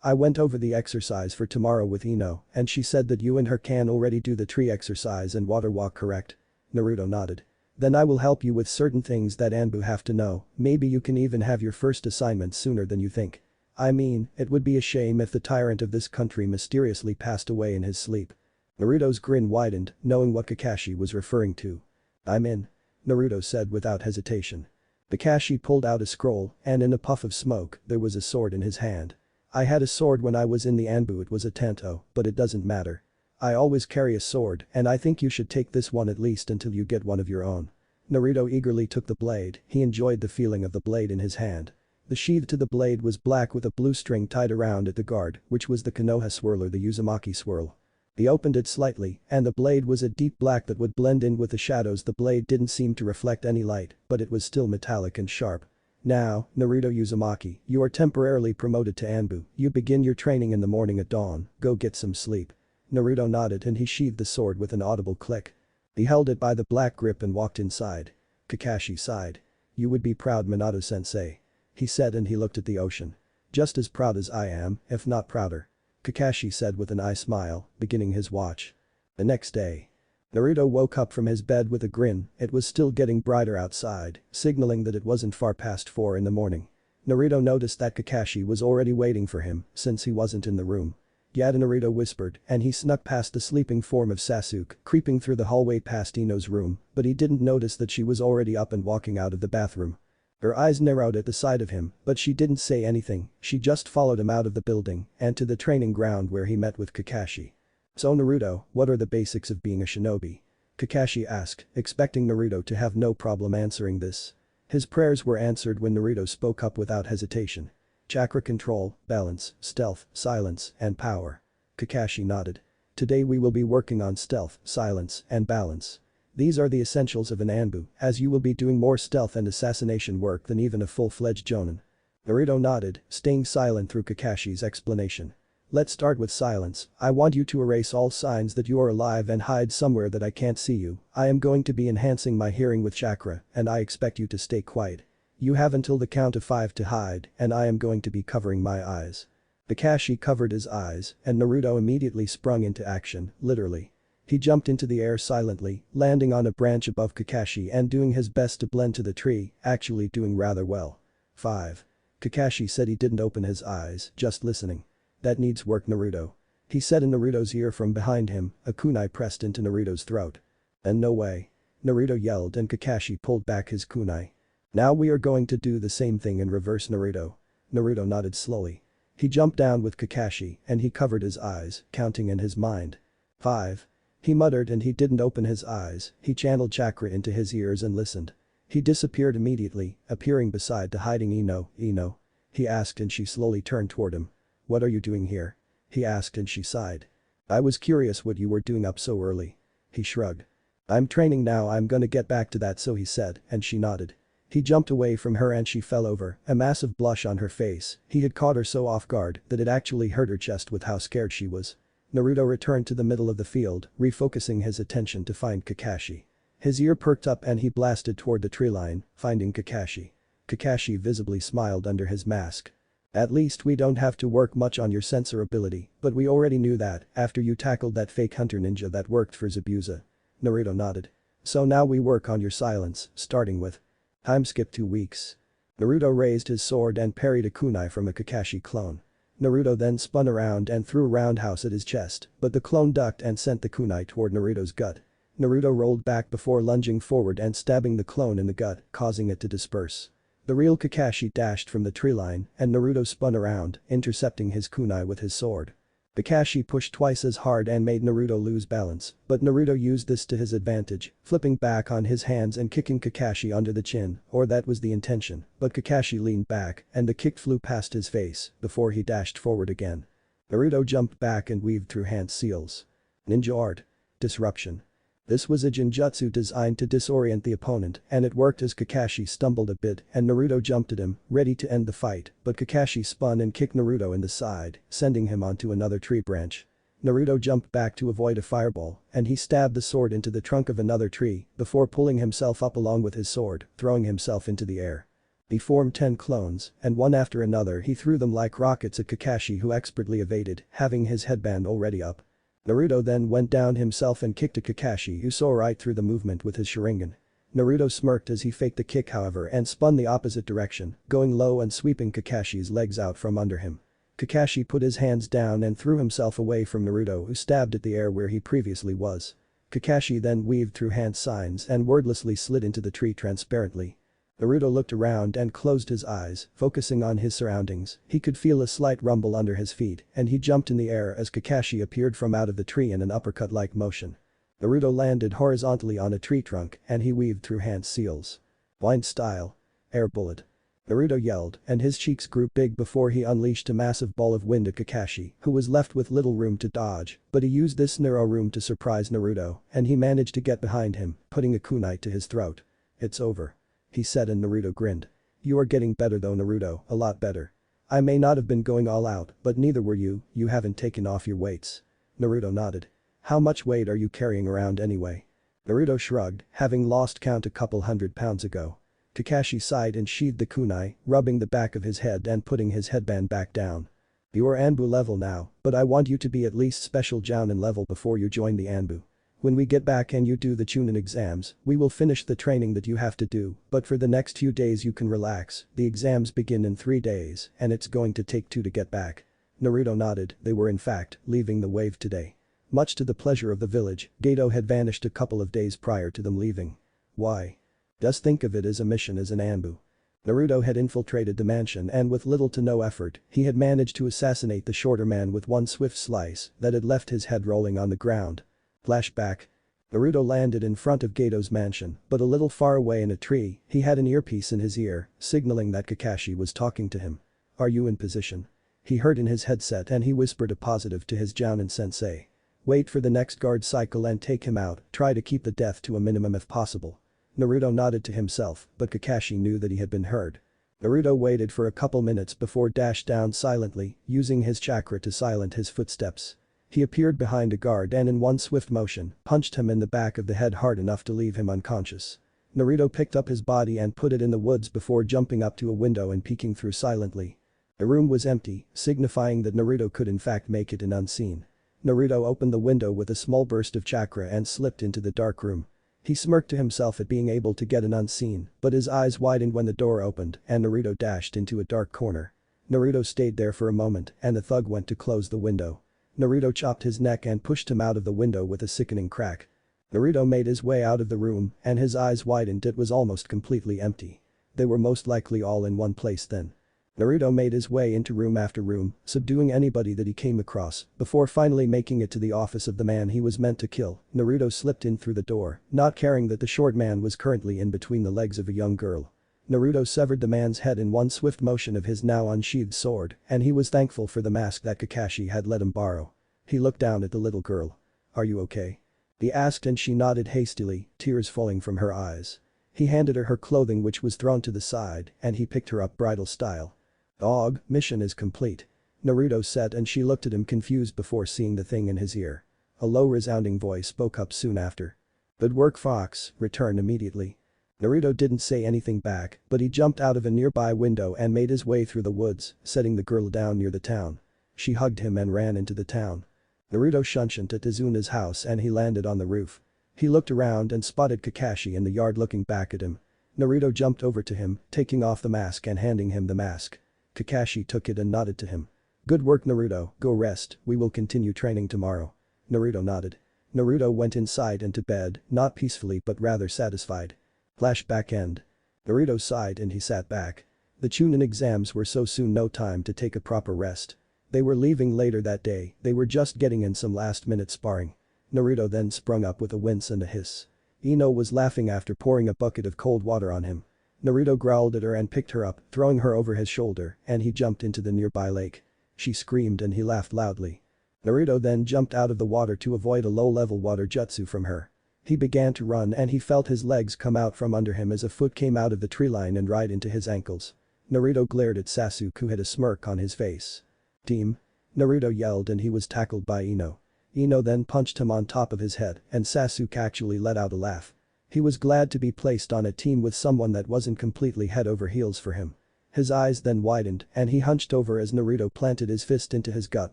I went over the exercise for tomorrow with Ino and she said that you and her can already do the tree exercise and water walk, correct? Naruto nodded. Then I will help you with certain things that Anbu have to know, maybe you can even have your first assignment sooner than you think. I mean, it would be a shame if the tyrant of this country mysteriously passed away in his sleep. Naruto's grin widened, knowing what Kakashi was referring to. I'm in. Naruto said without hesitation. Kakashi pulled out a scroll and in a puff of smoke there was a sword in his hand. I had a sword when I was in the Anbu, it was a Tanto, but it doesn't matter. I always carry a sword and I think you should take this one at least until you get one of your own. Naruto eagerly took the blade, he enjoyed the feeling of the blade in his hand. The sheath to the blade was black with a blue string tied around at the guard, which was the Konoha swirler, the Uzumaki swirl. He opened it slightly and the blade was a deep black that would blend in with the shadows. The blade didn't seem to reflect any light, but it was still metallic and sharp. Now, Naruto Uzumaki, you are temporarily promoted to Anbu, you begin your training in the morning at dawn, go get some sleep. Naruto nodded and he sheathed the sword with an audible click. He held it by the black grip and walked inside. Kakashi sighed. You would be proud, Minato-sensei. He said and he looked at the ocean. Just as proud as I am, if not prouder. Kakashi said with an eye smile, beginning his watch. The next day. Naruto woke up from his bed with a grin, it was still getting brighter outside, signaling that it wasn't far past 4 in the morning. Naruto noticed that Kakashi was already waiting for him since he wasn't in the room. Yada, Naruto whispered and he snuck past the sleeping form of Sasuke, creeping through the hallway past Ino's room, but he didn't notice that she was already up and walking out of the bathroom. Her eyes narrowed at the sight of him, but she didn't say anything, she just followed him out of the building and to the training ground where he met with Kakashi. So Naruto, what are the basics of being a shinobi? Kakashi asked, expecting Naruto to have no problem answering this. His prayers were answered when Naruto spoke up without hesitation. Chakra control, balance, stealth, silence, and power. Kakashi nodded. Today we will be working on stealth, silence, and balance. These are the essentials of an Anbu, as you will be doing more stealth and assassination work than even a full-fledged Jonin. Naruto nodded, staying silent through Kakashi's explanation. Let's start with silence, I want you to erase all signs that you are alive and hide somewhere that I can't see you. I am going to be enhancing my hearing with chakra and I expect you to stay quiet. You have until the count of 5 to hide and I am going to be covering my eyes. Kakashi covered his eyes and Naruto immediately sprung into action, literally. He jumped into the air silently, landing on a branch above Kakashi and doing his best to blend to the tree, actually doing rather well. 5. Kakashi said he didn't open his eyes, just listening. That needs work, Naruto. He said in Naruto's ear from behind him, a kunai pressed into Naruto's throat. And no way. Naruto yelled and Kakashi pulled back his kunai. Now we are going to do the same thing in reverse, Naruto. Naruto nodded slowly. He jumped down with Kakashi and he covered his eyes, counting in his mind. 5. He muttered and he didn't open his eyes, he channeled chakra into his ears and listened. He disappeared immediately, appearing beside the hiding Ino. Ino? He asked and she slowly turned toward him. What are you doing here? He asked and she sighed. I was curious what you were doing up so early. He shrugged. I'm training now, I'm gonna get back to that, so he said, and she nodded. He jumped away from her and she fell over, a massive blush on her face. He had caught her so off guard that it actually hurt her chest with how scared she was. Naruto returned to the middle of the field, refocusing his attention to find Kakashi. His ear perked up and he blasted toward the tree line, finding Kakashi. Kakashi visibly smiled under his mask. At least we don't have to work much on your sensor ability, but we already knew that after you tackled that fake hunter ninja that worked for Zabuza. Naruto nodded. So now we work on your silence, starting with. Time skip 2 weeks. Naruto raised his sword and parried a kunai from a Kakashi clone. Naruto then spun around and threw a roundhouse at his chest, but the clone ducked and sent the kunai toward Naruto's gut. Naruto rolled back before lunging forward and stabbing the clone in the gut, causing it to disperse. The real Kakashi dashed from the tree line and Naruto spun around, intercepting his kunai with his sword. Kakashi pushed twice as hard and made Naruto lose balance, but Naruto used this to his advantage, flipping back on his hands and kicking Kakashi under the chin, or that was the intention, but Kakashi leaned back and the kick flew past his face before he dashed forward again. Naruto jumped back and weaved through hand seals. Ninja art. Disruption. This was a genjutsu designed to disorient the opponent and it worked as Kakashi stumbled a bit and Naruto jumped at him, ready to end the fight, but Kakashi spun and kicked Naruto in the side, sending him onto another tree branch. Naruto jumped back to avoid a fireball and he stabbed the sword into the trunk of another tree before pulling himself up along with his sword, throwing himself into the air. He formed 10 clones and one after another he threw them like rockets at Kakashi, who expertly evaded, having his headband already up. Naruto then went down himself and kicked a Kakashi, who saw right through the movement with his Sharingan. Naruto smirked as he faked the kick however and spun the opposite direction, going low and sweeping Kakashi's legs out from under him. Kakashi put his hands down and threw himself away from Naruto, who stabbed at the air where he previously was. Kakashi then weaved through hand signs and wordlessly slid into the tree transparently. Naruto looked around and closed his eyes, focusing on his surroundings. He could feel a slight rumble under his feet and he jumped in the air as Kakashi appeared from out of the tree in an uppercut-like motion. Naruto landed horizontally on a tree trunk and he weaved through hand seals. Blind style. Air bullet. Naruto yelled and his cheeks grew big before he unleashed a massive ball of wind at Kakashi, who was left with little room to dodge, but he used this narrow room to surprise Naruto and he managed to get behind him, putting a kunai to his throat. It's over. He said and Naruto grinned. You are getting better though, Naruto, a lot better. I may not have been going all out, but neither were you haven't taken off your weights. Naruto nodded. How much weight are you carrying around anyway? Naruto shrugged, having lost count a couple 100 pounds ago. Kakashi sighed and sheathed the kunai, rubbing the back of his head and putting his headband back down. You are Anbu level now, but I want you to be at least special Jounin level before you join the Anbu. When we get back and you do the Chunin exams, we will finish the training that you have to do, but for the next few days you can relax, the exams begin in 3 days and it's going to take 2 to get back. Naruto nodded, they were in fact leaving the wave today. Much to the pleasure of the village, Gato had vanished a couple of days prior to them leaving. Why? Just think of it as a mission as an Anbu. Naruto had infiltrated the mansion and with little to no effort, he had managed to assassinate the shorter man with one swift slice that had left his head rolling on the ground. Flashback. Naruto landed in front of Gato's mansion, but a little far away in a tree, he had an earpiece in his ear, signaling that Kakashi was talking to him. Are you in position? He heard in his headset and he whispered a positive to his Jounin sensei. Wait for the next guard cycle and take him out, try to keep the death to a minimum if possible. Naruto nodded to himself, but Kakashi knew that he had been heard. Naruto waited for a couple minutes before dashed down silently, using his chakra to silence his footsteps. He appeared behind a guard and in one swift motion, punched him in the back of the head hard enough to leave him unconscious. Naruto picked up his body and put it in the woods before jumping up to a window and peeking through silently. The room was empty, signifying that Naruto could in fact make it in unseen. Naruto opened the window with a small burst of chakra and slipped into the dark room. He smirked to himself at being able to get in unseen, but his eyes widened when the door opened and Naruto dashed into a dark corner. Naruto stayed there for a moment and the thug went to close the window. Naruto chopped his neck and pushed him out of the window with a sickening crack. Naruto made his way out of the room and his eyes widened, it was almost completely empty. They were most likely all in one place then. Naruto made his way into room after room, subduing anybody that he came across, before finally making it to the office of the man he was meant to kill. Naruto slipped in through the door, not caring that the short man was currently in between the legs of a young girl. Naruto severed the man's head in one swift motion of his now unsheathed sword, and he was thankful for the mask that Kakashi had let him borrow. He looked down at the little girl. "Are you okay?" he asked, and she nodded hastily, tears falling from her eyes. He handed her clothing, which was thrown to the side, and he picked her up bridal style. "Dog, mission is complete," Naruto said, and she looked at him confused before seeing the thing in his ear. A low resounding voice spoke up soon after. "Good work, Fox, return immediately." Naruto didn't say anything back, but he jumped out of a nearby window and made his way through the woods, setting the girl down near the town. She hugged him and ran into the town. Naruto shunshed at Izuna's house and he landed on the roof. He looked around and spotted Kakashi in the yard looking back at him. Naruto jumped over to him, taking off the mask and handing him the mask. Kakashi took it and nodded to him. "Good work, Naruto, go rest, we will continue training tomorrow." Naruto nodded. Naruto went inside and to bed, not peacefully but rather satisfied. Flashback end. Naruto sighed and he sat back. The Chunin exams were so soon, no time to take a proper rest. They were leaving later that day, they were just getting in some last-minute sparring. Naruto then sprung up with a wince and a hiss. Ino was laughing after pouring a bucket of cold water on him. Naruto growled at her and picked her up, throwing her over his shoulder, and he jumped into the nearby lake. She screamed and he laughed loudly. Naruto then jumped out of the water to avoid a low-level water jutsu from her. He began to run and he felt his legs come out from under him as a foot came out of the tree line and right into his ankles. Naruto glared at Sasuke, who had a smirk on his face. "Team!" Naruto yelled and he was tackled by Ino. Ino then punched him on top of his head and Sasuke actually let out a laugh. He was glad to be placed on a team with someone that wasn't completely head over heels for him. His eyes then widened and he hunched over as Naruto planted his fist into his gut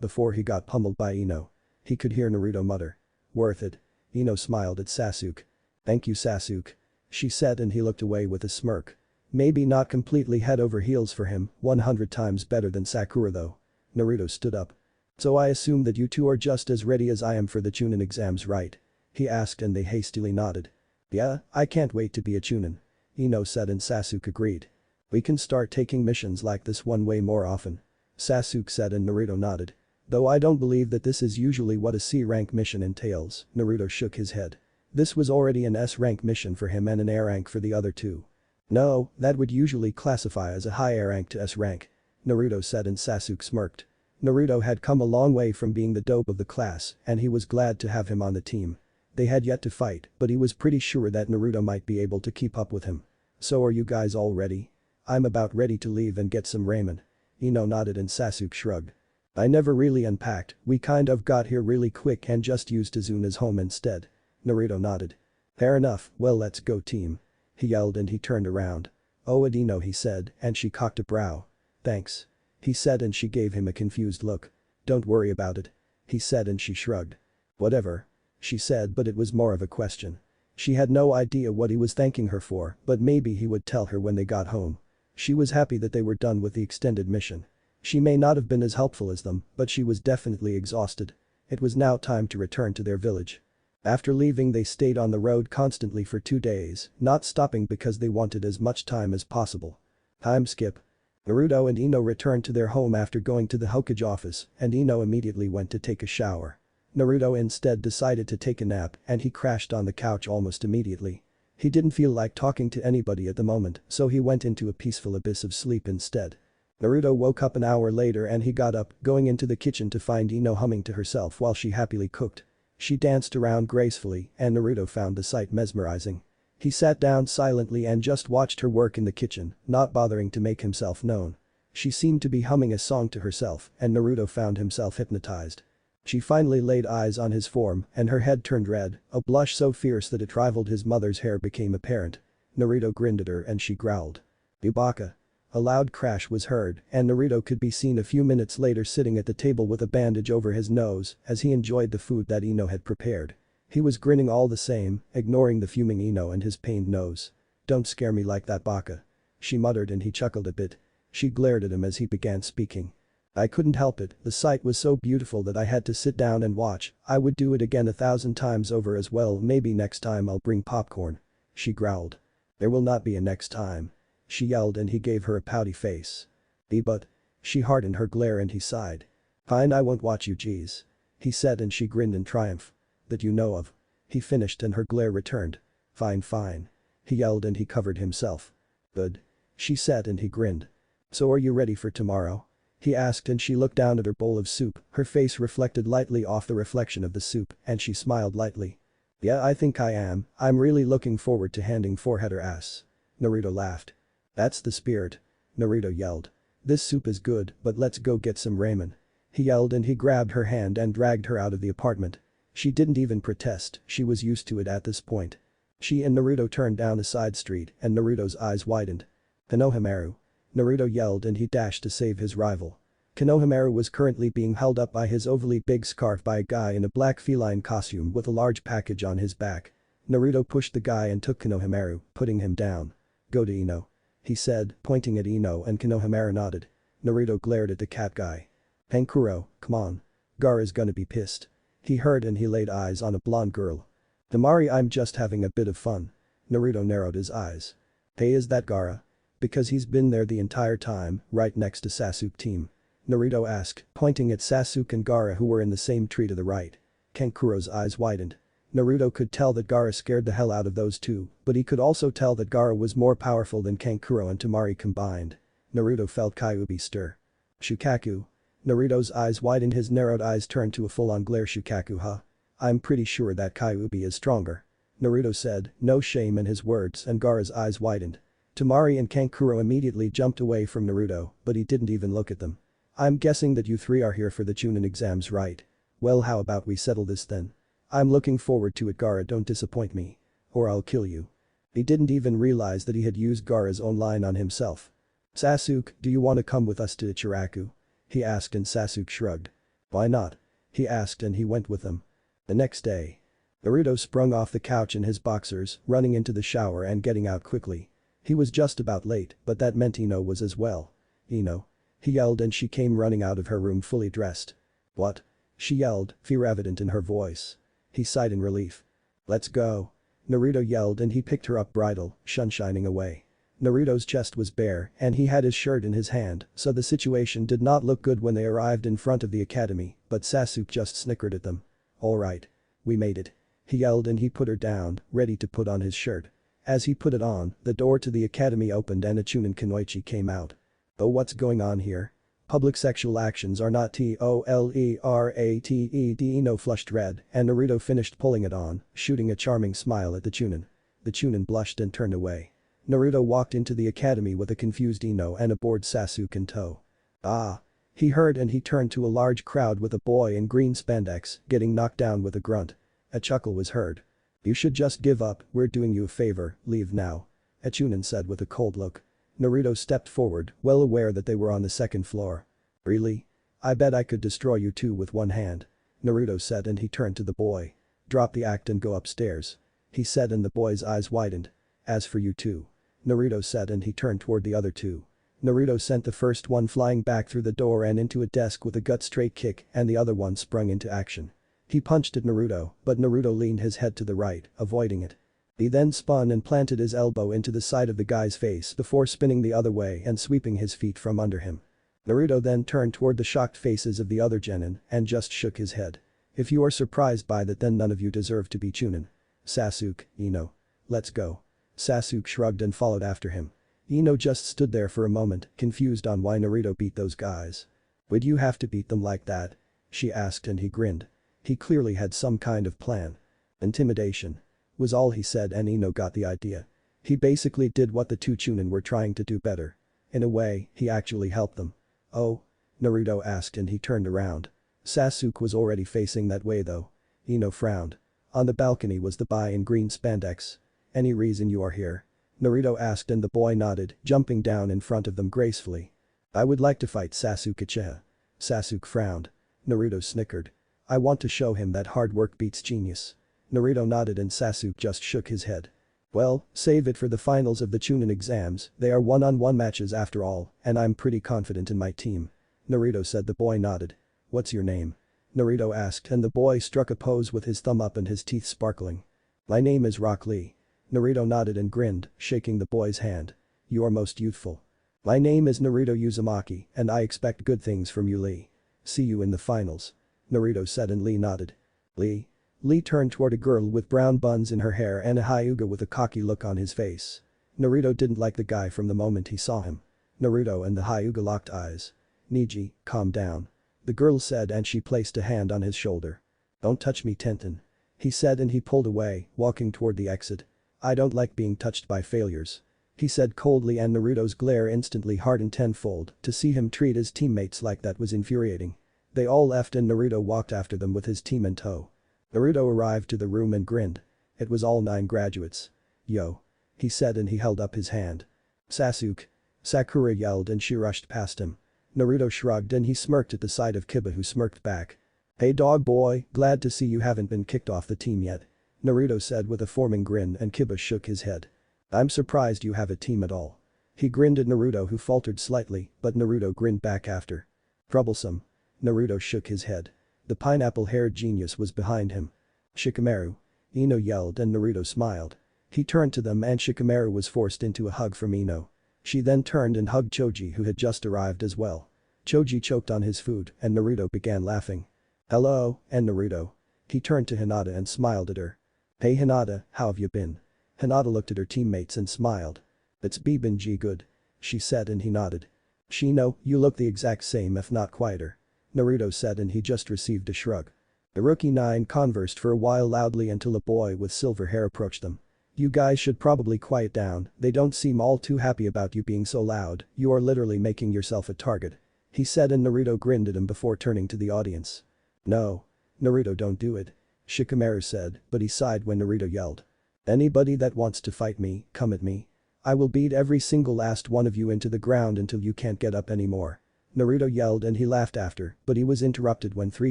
before he got pummeled by Ino. He could hear Naruto mutter. "Worth it." Ino smiled at Sasuke. "Thank you, Sasuke," she said, and he looked away with a smirk. Maybe not completely head over heels for him, 100 times better than Sakura though. Naruto stood up. "So I assume that you two are just as ready as I am for the Chunin exams, right?" he asked, and they hastily nodded. "Yeah, I can't wait to be a Chunin," Ino said, and Sasuke agreed. "We can start taking missions like this one way more often," Sasuke said, and Naruto nodded. "Though I don't believe that this is usually what a C-rank mission entails," Naruto shook his head. This was already an S-rank mission for him and an A rank for the other two. "No, that would usually classify as a high A rank to S rank," Naruto said, and Sasuke smirked. Naruto had come a long way from being the dope of the class and he was glad to have him on the team. They had yet to fight, but he was pretty sure that Naruto might be able to keep up with him. "So are you guys all ready?" "I'm about ready to leave and get some ramen." Ino nodded and Sasuke shrugged. "I never really unpacked, we kind of got here really quick and just used Izuna's home instead." Naruto nodded. "Fair enough, well let's go team," he yelled and he turned around. "Oh Ino," he said, and she cocked a brow. "Thanks," he said, and she gave him a confused look. "Don't worry about it," he said, and she shrugged. "Whatever," she said, but it was more of a question. She had no idea what he was thanking her for, but maybe he would tell her when they got home. She was happy that they were done with the extended mission. She may not have been as helpful as them, but she was definitely exhausted. It was now time to return to their village. After leaving, they stayed on the road constantly for 2 days, not stopping because they wanted as much time as possible. Time skip. Naruto and Ino returned to their home after going to the Hokage office, and Ino immediately went to take a shower. Naruto instead decided to take a nap and he crashed on the couch almost immediately. He didn't feel like talking to anybody at the moment, so he went into a peaceful abyss of sleep instead. Naruto woke up an hour later and he got up, going into the kitchen to find Ino humming to herself while she happily cooked. She danced around gracefully and Naruto found the sight mesmerizing. He sat down silently and just watched her work in the kitchen, not bothering to make himself known. She seemed to be humming a song to herself and Naruto found himself hypnotized. She finally laid eyes on his form and her head turned red, a blush so fierce that it rivaled his mother's hair became apparent. Naruto grinned at her and she growled. "Yubaka." A loud crash was heard and Naruto could be seen a few minutes later sitting at the table with a bandage over his nose as he enjoyed the food that Ino had prepared. He was grinning all the same, ignoring the fuming Ino and his pained nose. "Don't scare me like that, Baka," she muttered, and he chuckled a bit. She glared at him as he began speaking. "I couldn't help it, the sight was so beautiful that I had to sit down and watch. I would do it again 1,000 times over as well. Maybe next time I'll bring popcorn," she growled. "There will not be a next time," she yelled, and he gave her a pouty face. But. She hardened her glare and he sighed. Fine, I won't watch you, geez. He said and she grinned in triumph. That you know of. He finished and her glare returned. Fine, fine. He yelled and he covered himself. Good. She said and he grinned. So are you ready for tomorrow? He asked and she looked down at her bowl of soup, her face reflected lightly off the reflection of the soup and she smiled lightly. Yeah, I think I am, I'm really looking forward to handing forehead her ass. Naruto laughed. That's the spirit. Naruto yelled. This soup is good, but let's go get some ramen. He yelled and he grabbed her hand and dragged her out of the apartment. She didn't even protest, she was used to it at this point. She and Naruto turned down a side street and Naruto's eyes widened. Konohamaru. Naruto yelled and he dashed to save his rival. Konohamaru was currently being held up by his overly big scarf by a guy in a black feline costume with a large package on his back. Naruto pushed the guy and took Konohamaru, putting him down. Go to Ino. He said, pointing at Ino and Konohamaru nodded. Naruto glared at the cat guy. Pankuro, come on. Gaara's gonna be pissed. He heard and he laid eyes on a blonde girl. Damari, I'm just having a bit of fun. Naruto narrowed his eyes. Hey, is that Gaara? Because he's been there the entire time, right next to Sasuke team. Naruto asked, pointing at Sasuke and Gaara who were in the same tree to the right. Kankuro's eyes widened. Naruto could tell that Gaara scared the hell out of those two, but he could also tell that Gaara was more powerful than Kankuro and Temari combined. Naruto felt Kyuubi stir. Shukaku. Naruto's eyes widened, his narrowed eyes turned to a full-on glare. Shukaku, huh? I'm pretty sure that Kyuubi is stronger. Naruto said, no shame in his words, and Gaara's eyes widened. Temari and Kankuro immediately jumped away from Naruto, but he didn't even look at them. I'm guessing that you three are here for the Chunin exams, right? Well, how about we settle this then? I'm looking forward to it, Gaara, don't disappoint me. Or I'll kill you. He didn't even realize that he had used Gaara's own line on himself. Sasuke, do you want to come with us to Ichiraku? He asked and Sasuke shrugged. Why not? He asked and he went with them. The next day. Naruto sprung off the couch in his boxers, running into the shower and getting out quickly. He was just about late, but that meant Ino was as well. Ino. He yelled and she came running out of her room fully dressed. What? She yelled, fear evident in her voice. He sighed in relief. Let's go. Naruto yelled and he picked her up, bridle, sunshining away. Naruto's chest was bare and he had his shirt in his hand, so the situation did not look good when they arrived in front of the academy, but Sasuke just snickered at them. Alright. We made it. He yelled and he put her down, ready to put on his shirt. As he put it on, the door to the academy opened and a Chunin Kunoichi came out. Oh, what's going on here? Public sexual actions are not tolerated. Ino flushed red and Naruto finished pulling it on, shooting a charming smile at the Chunin. The Chunin blushed and turned away. Naruto walked into the academy with a confused Ino and a bored Sasuke in tow. Ah. He heard and he turned to a large crowd with a boy in green spandex getting knocked down with a grunt. A chuckle was heard. You should just give up, we're doing you a favor, leave now. A Chunin said with a cold look. Naruto stepped forward, well aware that they were on the second floor. Really? I bet I could destroy you two with one hand. Naruto said and he turned to the boy. Drop the act and go upstairs. He said and the boy's eyes widened. As for you two. Naruto said and he turned toward the other two. Naruto sent the first one flying back through the door and into a desk with a gut-straight kick and the other one sprung into action. He punched at Naruto, but Naruto leaned his head to the right, avoiding it. He then spun and planted his elbow into the side of the guy's face before spinning the other way and sweeping his feet from under him. Naruto then turned toward the shocked faces of the other genin and just shook his head. If you are surprised by that, then none of you deserve to be Chunin. Sasuke, Ino. Let's go. Sasuke shrugged and followed after him. Ino just stood there for a moment, confused on why Naruto beat those guys. Would you have to beat them like that? She asked and he grinned. He clearly had some kind of plan. Intimidation. Was all he said and Ino got the idea. He basically did what the two Chunin were trying to do better. In a way, he actually helped them. Oh? Naruto asked and he turned around. Sasuke was already facing that way though. Ino frowned. On the balcony was the boy in green spandex. Any reason you are here? Naruto asked and the boy nodded, jumping down in front of them gracefully. I would like to fight Sasuke Uchiha. Sasuke frowned. Naruto snickered. I want to show him that hard work beats genius. Naruto nodded and Sasuke just shook his head. Well, save it for the finals of the Chunin exams, they are one-on-one matches after all, and I'm pretty confident in my team. Naruto said. The boy nodded. What's your name? Naruto asked and the boy struck a pose with his thumb up and his teeth sparkling. My name is Rock Lee. Naruto nodded and grinned, shaking the boy's hand. You are most youthful. My name is Naruto Uzumaki, and I expect good things from you, Lee. See you in the finals. Naruto said and Lee nodded. Lee? Lee turned toward a girl with brown buns in her hair and a Hyuga with a cocky look on his face. Naruto didn't like the guy from the moment he saw him. Naruto and the Hyuga locked eyes. Niji, calm down. The girl said and she placed a hand on his shoulder. Don't touch me, Tenten. He said and he pulled away, walking toward the exit. I don't like being touched by failures. He said coldly and Naruto's glare instantly hardened tenfold. To see him treat his teammates like that was infuriating. They all left and Naruto walked after them with his team in tow. Naruto arrived to the room and grinned. It was all 9 graduates. Yo. He said and he held up his hand. Sasuke. Sakura yelled and she rushed past him. Naruto shrugged and he smirked at the sight of Kiba who smirked back. Hey dog boy, glad to see you haven't been kicked off the team yet. Naruto said with a forming grin and Kiba shook his head. I'm surprised you have a team at all. He grinned at Naruto who faltered slightly, but Naruto grinned back after. Troublesome. Naruto shook his head. The pineapple-haired genius was behind him. Shikamaru. Ino yelled and Naruto smiled. He turned to them and Shikamaru was forced into a hug from Ino. She then turned and hugged Choji who had just arrived as well. Choji choked on his food and Naruto began laughing. Hello, and Naruto. He turned to Hinata and smiled at her. Hey Hinata, how have you been? Hinata looked at her teammates and smiled. It's been good. She said and he nodded. Shino, you look the exact same if not quieter. Naruto said and he just received a shrug. The rookie 9 conversed for a while loudly until a boy with silver hair approached them. You guys should probably quiet down, they don't seem all too happy about you being so loud, you are literally making yourself a target. He said and Naruto grinned at him before turning to the audience. No. Naruto don't do it. Shikamaru said, but he sighed when Naruto yelled. Anybody that wants to fight me, come at me. I will beat every single last one of you into the ground until you can't get up anymore. Naruto yelled and he laughed after, but he was interrupted when 3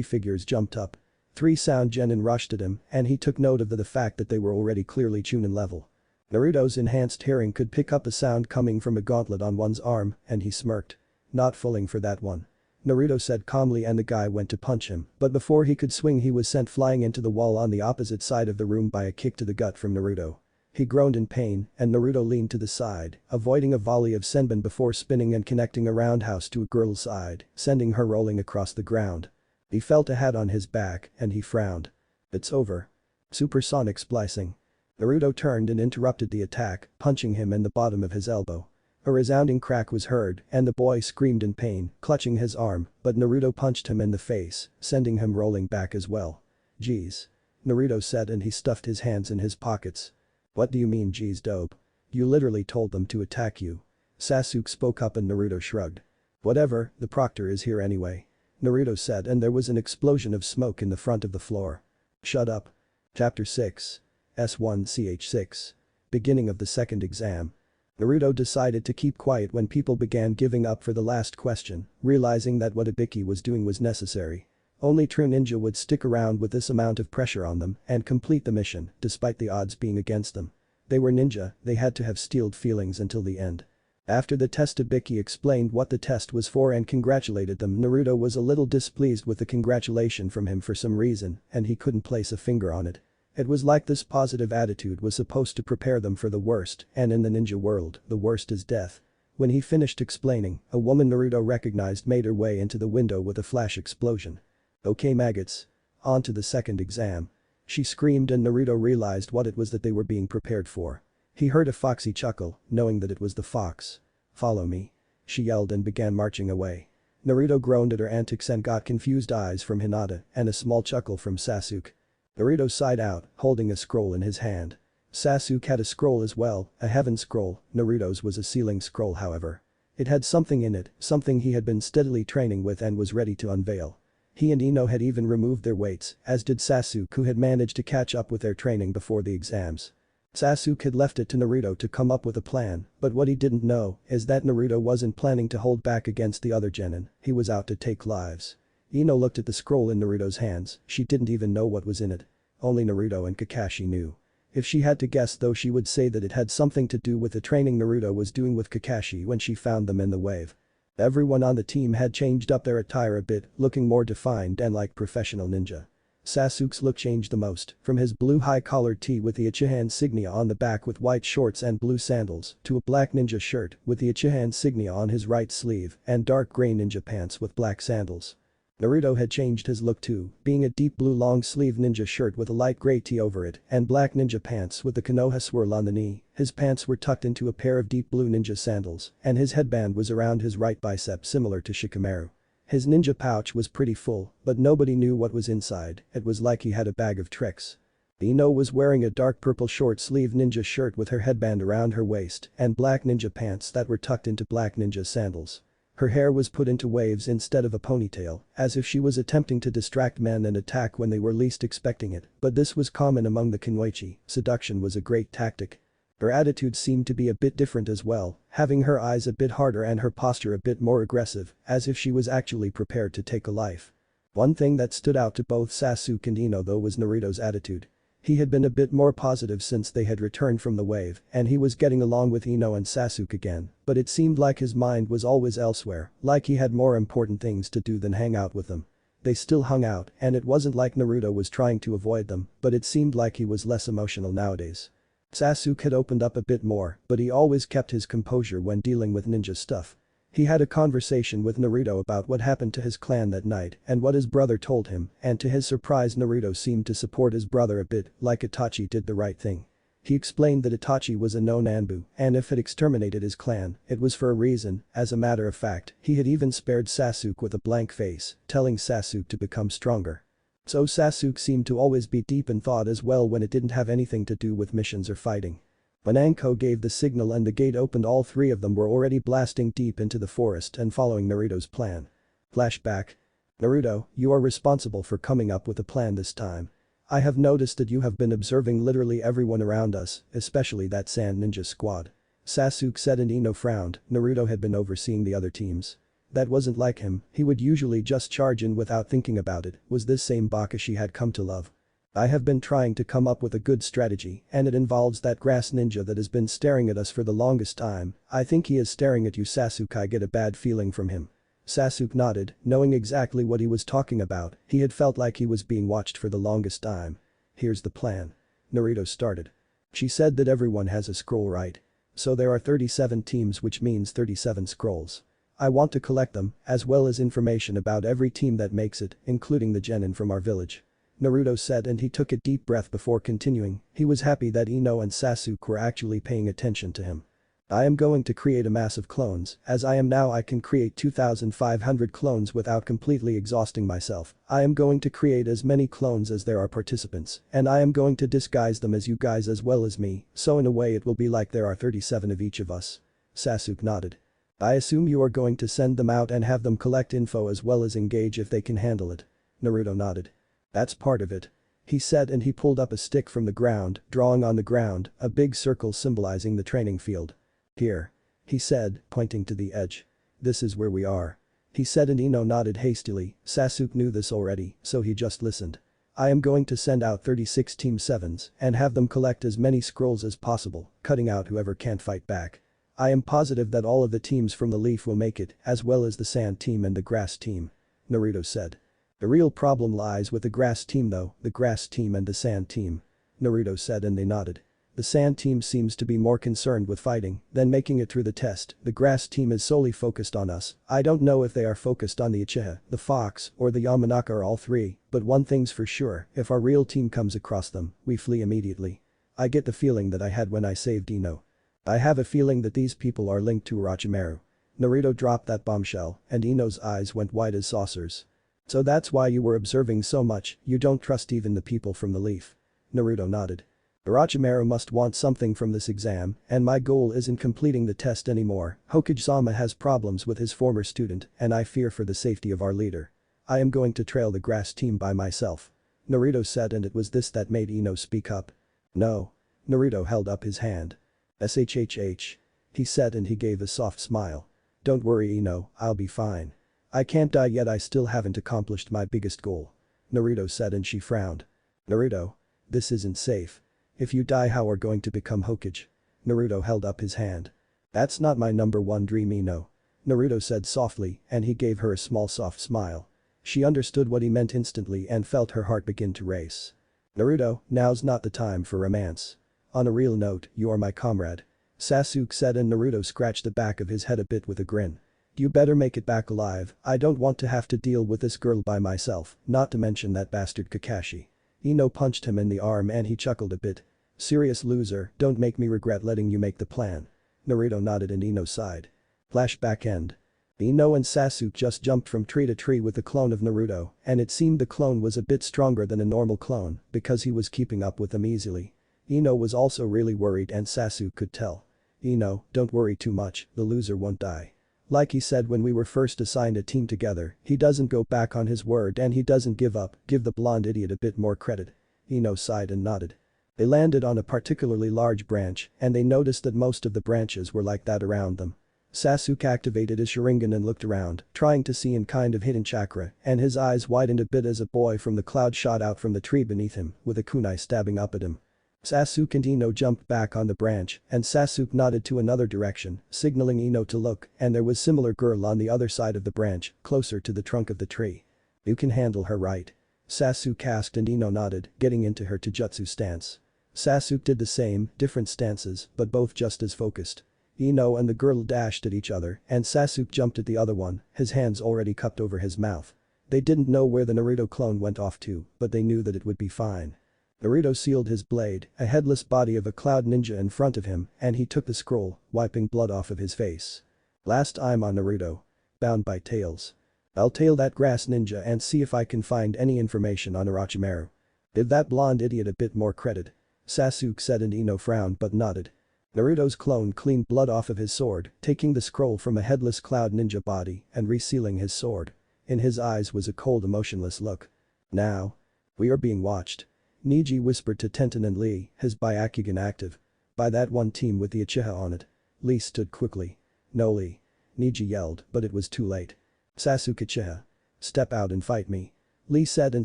figures jumped up. 3 sound genin rushed at him and he took note of the fact that they were already clearly Chunin level. Naruto's enhanced hearing could pick up a sound coming from a gauntlet on one's arm and he smirked. Not falling for that one. Naruto said calmly and the guy went to punch him, but before he could swing he was sent flying into the wall on the opposite side of the room by a kick to the gut from Naruto. He groaned in pain and Naruto leaned to the side, avoiding a volley of senbon before spinning and connecting a roundhouse to a girl's side, sending her rolling across the ground. He felt a hat on his back and he frowned. It's over. Supersonic splicing. Naruto turned and interrupted the attack, punching him in the bottom of his elbow. A resounding crack was heard and the boy screamed in pain, clutching his arm, but Naruto punched him in the face, sending him rolling back as well. Jeez. Naruto said and he stuffed his hands in his pockets. What do you mean jeez dope? You literally told them to attack you. Sasuke spoke up and Naruto shrugged. Whatever, the proctor is here anyway. Naruto said and there was an explosion of smoke in the front of the floor. Shut up. Chapter 6. S1ch6. Beginning of the second exam. Naruto decided to keep quiet when people began giving up for the last question, realizing that what Ibiki was doing was necessary. Only true ninja would stick around with this amount of pressure on them and complete the mission, despite the odds being against them. They were ninja, they had to have steeled feelings until the end. After the test Ibiki explained what the test was for and congratulated them. Naruto was a little displeased with the congratulation from him for some reason and he couldn't place a finger on it. It was like this positive attitude was supposed to prepare them for the worst and in the ninja world, the worst is death. When he finished explaining, a woman Naruto recognized made her way into the window with a flash explosion. Okay maggots. On to the second exam. She screamed and Naruto realized what it was that they were being prepared for. He heard a foxy chuckle, knowing that it was the fox. Follow me. She yelled and began marching away. Naruto groaned at her antics and got confused eyes from Hinata and a small chuckle from Sasuke. Naruto sighed out, holding a scroll in his hand. Sasuke had a scroll as well, a heaven scroll. Naruto's was a ceiling scroll however. It had something in it, something he had been steadily training with and was ready to unveil. He and Ino had even removed their weights, as did Sasuke who had managed to catch up with their training before the exams. Sasuke had left it to Naruto to come up with a plan, but what he didn't know is that Naruto wasn't planning to hold back against the other genin, he was out to take lives. Ino looked at the scroll in Naruto's hands, she didn't even know what was in it. Only Naruto and Kakashi knew. If she had to guess though she would say that it had something to do with the training Naruto was doing with Kakashi when she found them in the wave. Everyone on the team had changed up their attire a bit, looking more defined and like professional ninja. Sasuke's look changed the most, from his blue high-collared tee with the Uchiha insignia on the back with white shorts and blue sandals, to a black ninja shirt with the Uchiha insignia on his right sleeve and dark gray ninja pants with black sandals. Naruto had changed his look too, being a deep blue long-sleeve ninja shirt with a light gray tee over it and black ninja pants with the Konoha swirl on the knee. His pants were tucked into a pair of deep blue ninja sandals, and his headband was around his right bicep similar to Shikamaru. His ninja pouch was pretty full, but nobody knew what was inside. It was like he had a bag of tricks. Ino was wearing a dark purple short-sleeved ninja shirt with her headband around her waist and black ninja pants that were tucked into black ninja sandals. Her hair was put into waves instead of a ponytail, as if she was attempting to distract men and attack when they were least expecting it, but this was common among the Kunoichi. Seduction was a great tactic. Her attitude seemed to be a bit different as well, having her eyes a bit harder and her posture a bit more aggressive, as if she was actually prepared to take a life. One thing that stood out to both Sasuke and Ino though was Naruto's attitude. He had been a bit more positive since they had returned from the wave, and he was getting along with Ino and Sasuke again, but it seemed like his mind was always elsewhere, like he had more important things to do than hang out with them. They still hung out, and it wasn't like Naruto was trying to avoid them, but it seemed like he was less emotional nowadays. Sasuke had opened up a bit more, but he always kept his composure when dealing with ninja stuff. He had a conversation with Naruto about what happened to his clan that night and what his brother told him, and to his surprise Naruto seemed to support his brother a bit, like Itachi did the right thing. He explained that Itachi was a known Anbu, and if it exterminated his clan, it was for a reason. As a matter of fact, he had even spared Sasuke with a blank face, telling Sasuke to become stronger. So Sasuke seemed to always be deep in thought as well when it didn't have anything to do with missions or fighting. When Anko gave the signal and the gate opened, all three of them were already blasting deep into the forest and following Naruto's plan. Flashback. Naruto, you are responsible for coming up with a plan this time. I have noticed that you have been observing literally everyone around us, especially that Sand Ninja squad. Sasuke said and Ino frowned. Naruto had been overseeing the other teams. That wasn't like him, he would usually just charge in without thinking about it. Was this same Baka she had come to love? I have been trying to come up with a good strategy, and it involves that grass ninja that has been staring at us for the longest time. I think he is staring at you, Sasuke. I get a bad feeling from him. Sasuke nodded, knowing exactly what he was talking about. He had felt like he was being watched for the longest time. Here's the plan. Naruto started. She said that everyone has a scroll, right? So there are 37 teams, which means 37 scrolls. I want to collect them, as well as information about every team that makes it, including the genin from our village. Naruto said, and he took a deep breath before continuing. He was happy that Ino and Sasuke were actually paying attention to him. I am going to create a mass of clones. As I am now, I can create 2,500 clones without completely exhausting myself. I am going to create as many clones as there are participants, and I am going to disguise them as you guys as well as me, so in a way it will be like there are 37 of each of us. Sasuke nodded. I assume you are going to send them out and have them collect info as well as engage if they can handle it. Naruto nodded. That's part of it. He said, and he pulled up a stick from the ground, drawing on the ground a big circle symbolizing the training field. Here. He said, pointing to the edge. This is where we are. He said, and Ino nodded hastily. Sasuke knew this already, so he just listened. I am going to send out 36 Team 7s and have them collect as many scrolls as possible, cutting out whoever can't fight back. I am positive that all of the teams from the Leaf will make it, as well as the Sand team and the Grass team. Naruto said. The real problem lies with the Grass team though, the Grass team and the Sand team. Naruto said, and they nodded. The Sand team seems to be more concerned with fighting than making it through the test. The Grass team is solely focused on us. I don't know if they are focused on the Uchiha, the Fox, or the Yamanaka or all three, but one thing's for sure, if our real team comes across them, we flee immediately. I get the feeling that I had when I saved Ino. I have a feeling that these people are linked to Orochimaru. Naruto dropped that bombshell, and Ino's eyes went wide as saucers. So that's why you were observing so much, you don't trust even the people from the Leaf. Naruto nodded. Orochimaru must want something from this exam, and my goal isn't completing the test anymore. Hokage-sama has problems with his former student, and I fear for the safety of our leader. I am going to trail the Grass team by myself. Naruto said, and it was this that made Ino speak up. No. Naruto held up his hand. SHHH. He said, and he gave a soft smile. Don't worry, Ino, I'll be fine. I can't die yet, I still haven't accomplished my biggest goal. Naruto said, and she frowned. Naruto. This isn't safe. If you die, how are going to become Hokage? Naruto held up his hand. That's not my number one dream, Ino. Naruto said softly, and he gave her a small soft smile. She understood what he meant instantly and felt her heart begin to race. "Naruto, now's not the time for romance. On a real note, you are my comrade," Sasuke said, and Naruto scratched the back of his head a bit with a grin. "You better make it back alive, I don't want to have to deal with this girl by myself, not to mention that bastard Kakashi." Ino punched him in the arm and he chuckled a bit. "Serious loser, don't make me regret letting you make the plan." Naruto nodded and Ino sighed. Flashback end. Ino and Sasuke just jumped from tree to tree with the clone of Naruto, and it seemed the clone was a bit stronger than a normal clone because he was keeping up with them easily. Ino was also really worried and Sasuke could tell. "Ino, don't worry too much, the loser won't die. Like he said when we were first assigned a team together, he doesn't go back on his word and he doesn't give up, give the blonde idiot a bit more credit." Ino sighed and nodded. They landed on a particularly large branch and they noticed that most of the branches were like that around them. Sasuke activated his Sharingan and looked around, trying to see in kind of hidden chakra, and his eyes widened a bit as a boy from the cloud shot out from the tree beneath him, with a kunai stabbing up at him. Sasuke and Ino jumped back on the branch, and Sasuke nodded to another direction, signaling Ino to look, and there was similar girl on the other side of the branch, closer to the trunk of the tree. "You can handle her, right?" Sasuke asked and Ino nodded, getting into her Taijutsu stance. Sasuke did the same, different stances, but both just as focused. Ino and the girl dashed at each other and Sasuke jumped at the other one, his hands already cupped over his mouth. They didn't know where the Naruto clone went off to, but they knew that it would be fine. Naruto sealed his blade, a headless body of a cloud ninja in front of him, and he took the scroll, wiping blood off of his face. "Last I'm on Naruto. Bound by tails. I'll tail that grass ninja and see if I can find any information on Orochimaru. Give that blonde idiot a bit more credit," Sasuke said and Ino frowned but nodded. Naruto's clone cleaned blood off of his sword, taking the scroll from a headless cloud ninja body and resealing his sword. In his eyes was a cold emotionless look. "Now. We are being watched," Neji whispered to Tenten and Lee, his Byakugan active. "By that one team with the Uchiha on it." Lee stood quickly. "No, Lee," Neji yelled, but it was too late. "Sasuke Uchiha. Step out and fight me," Lee said, and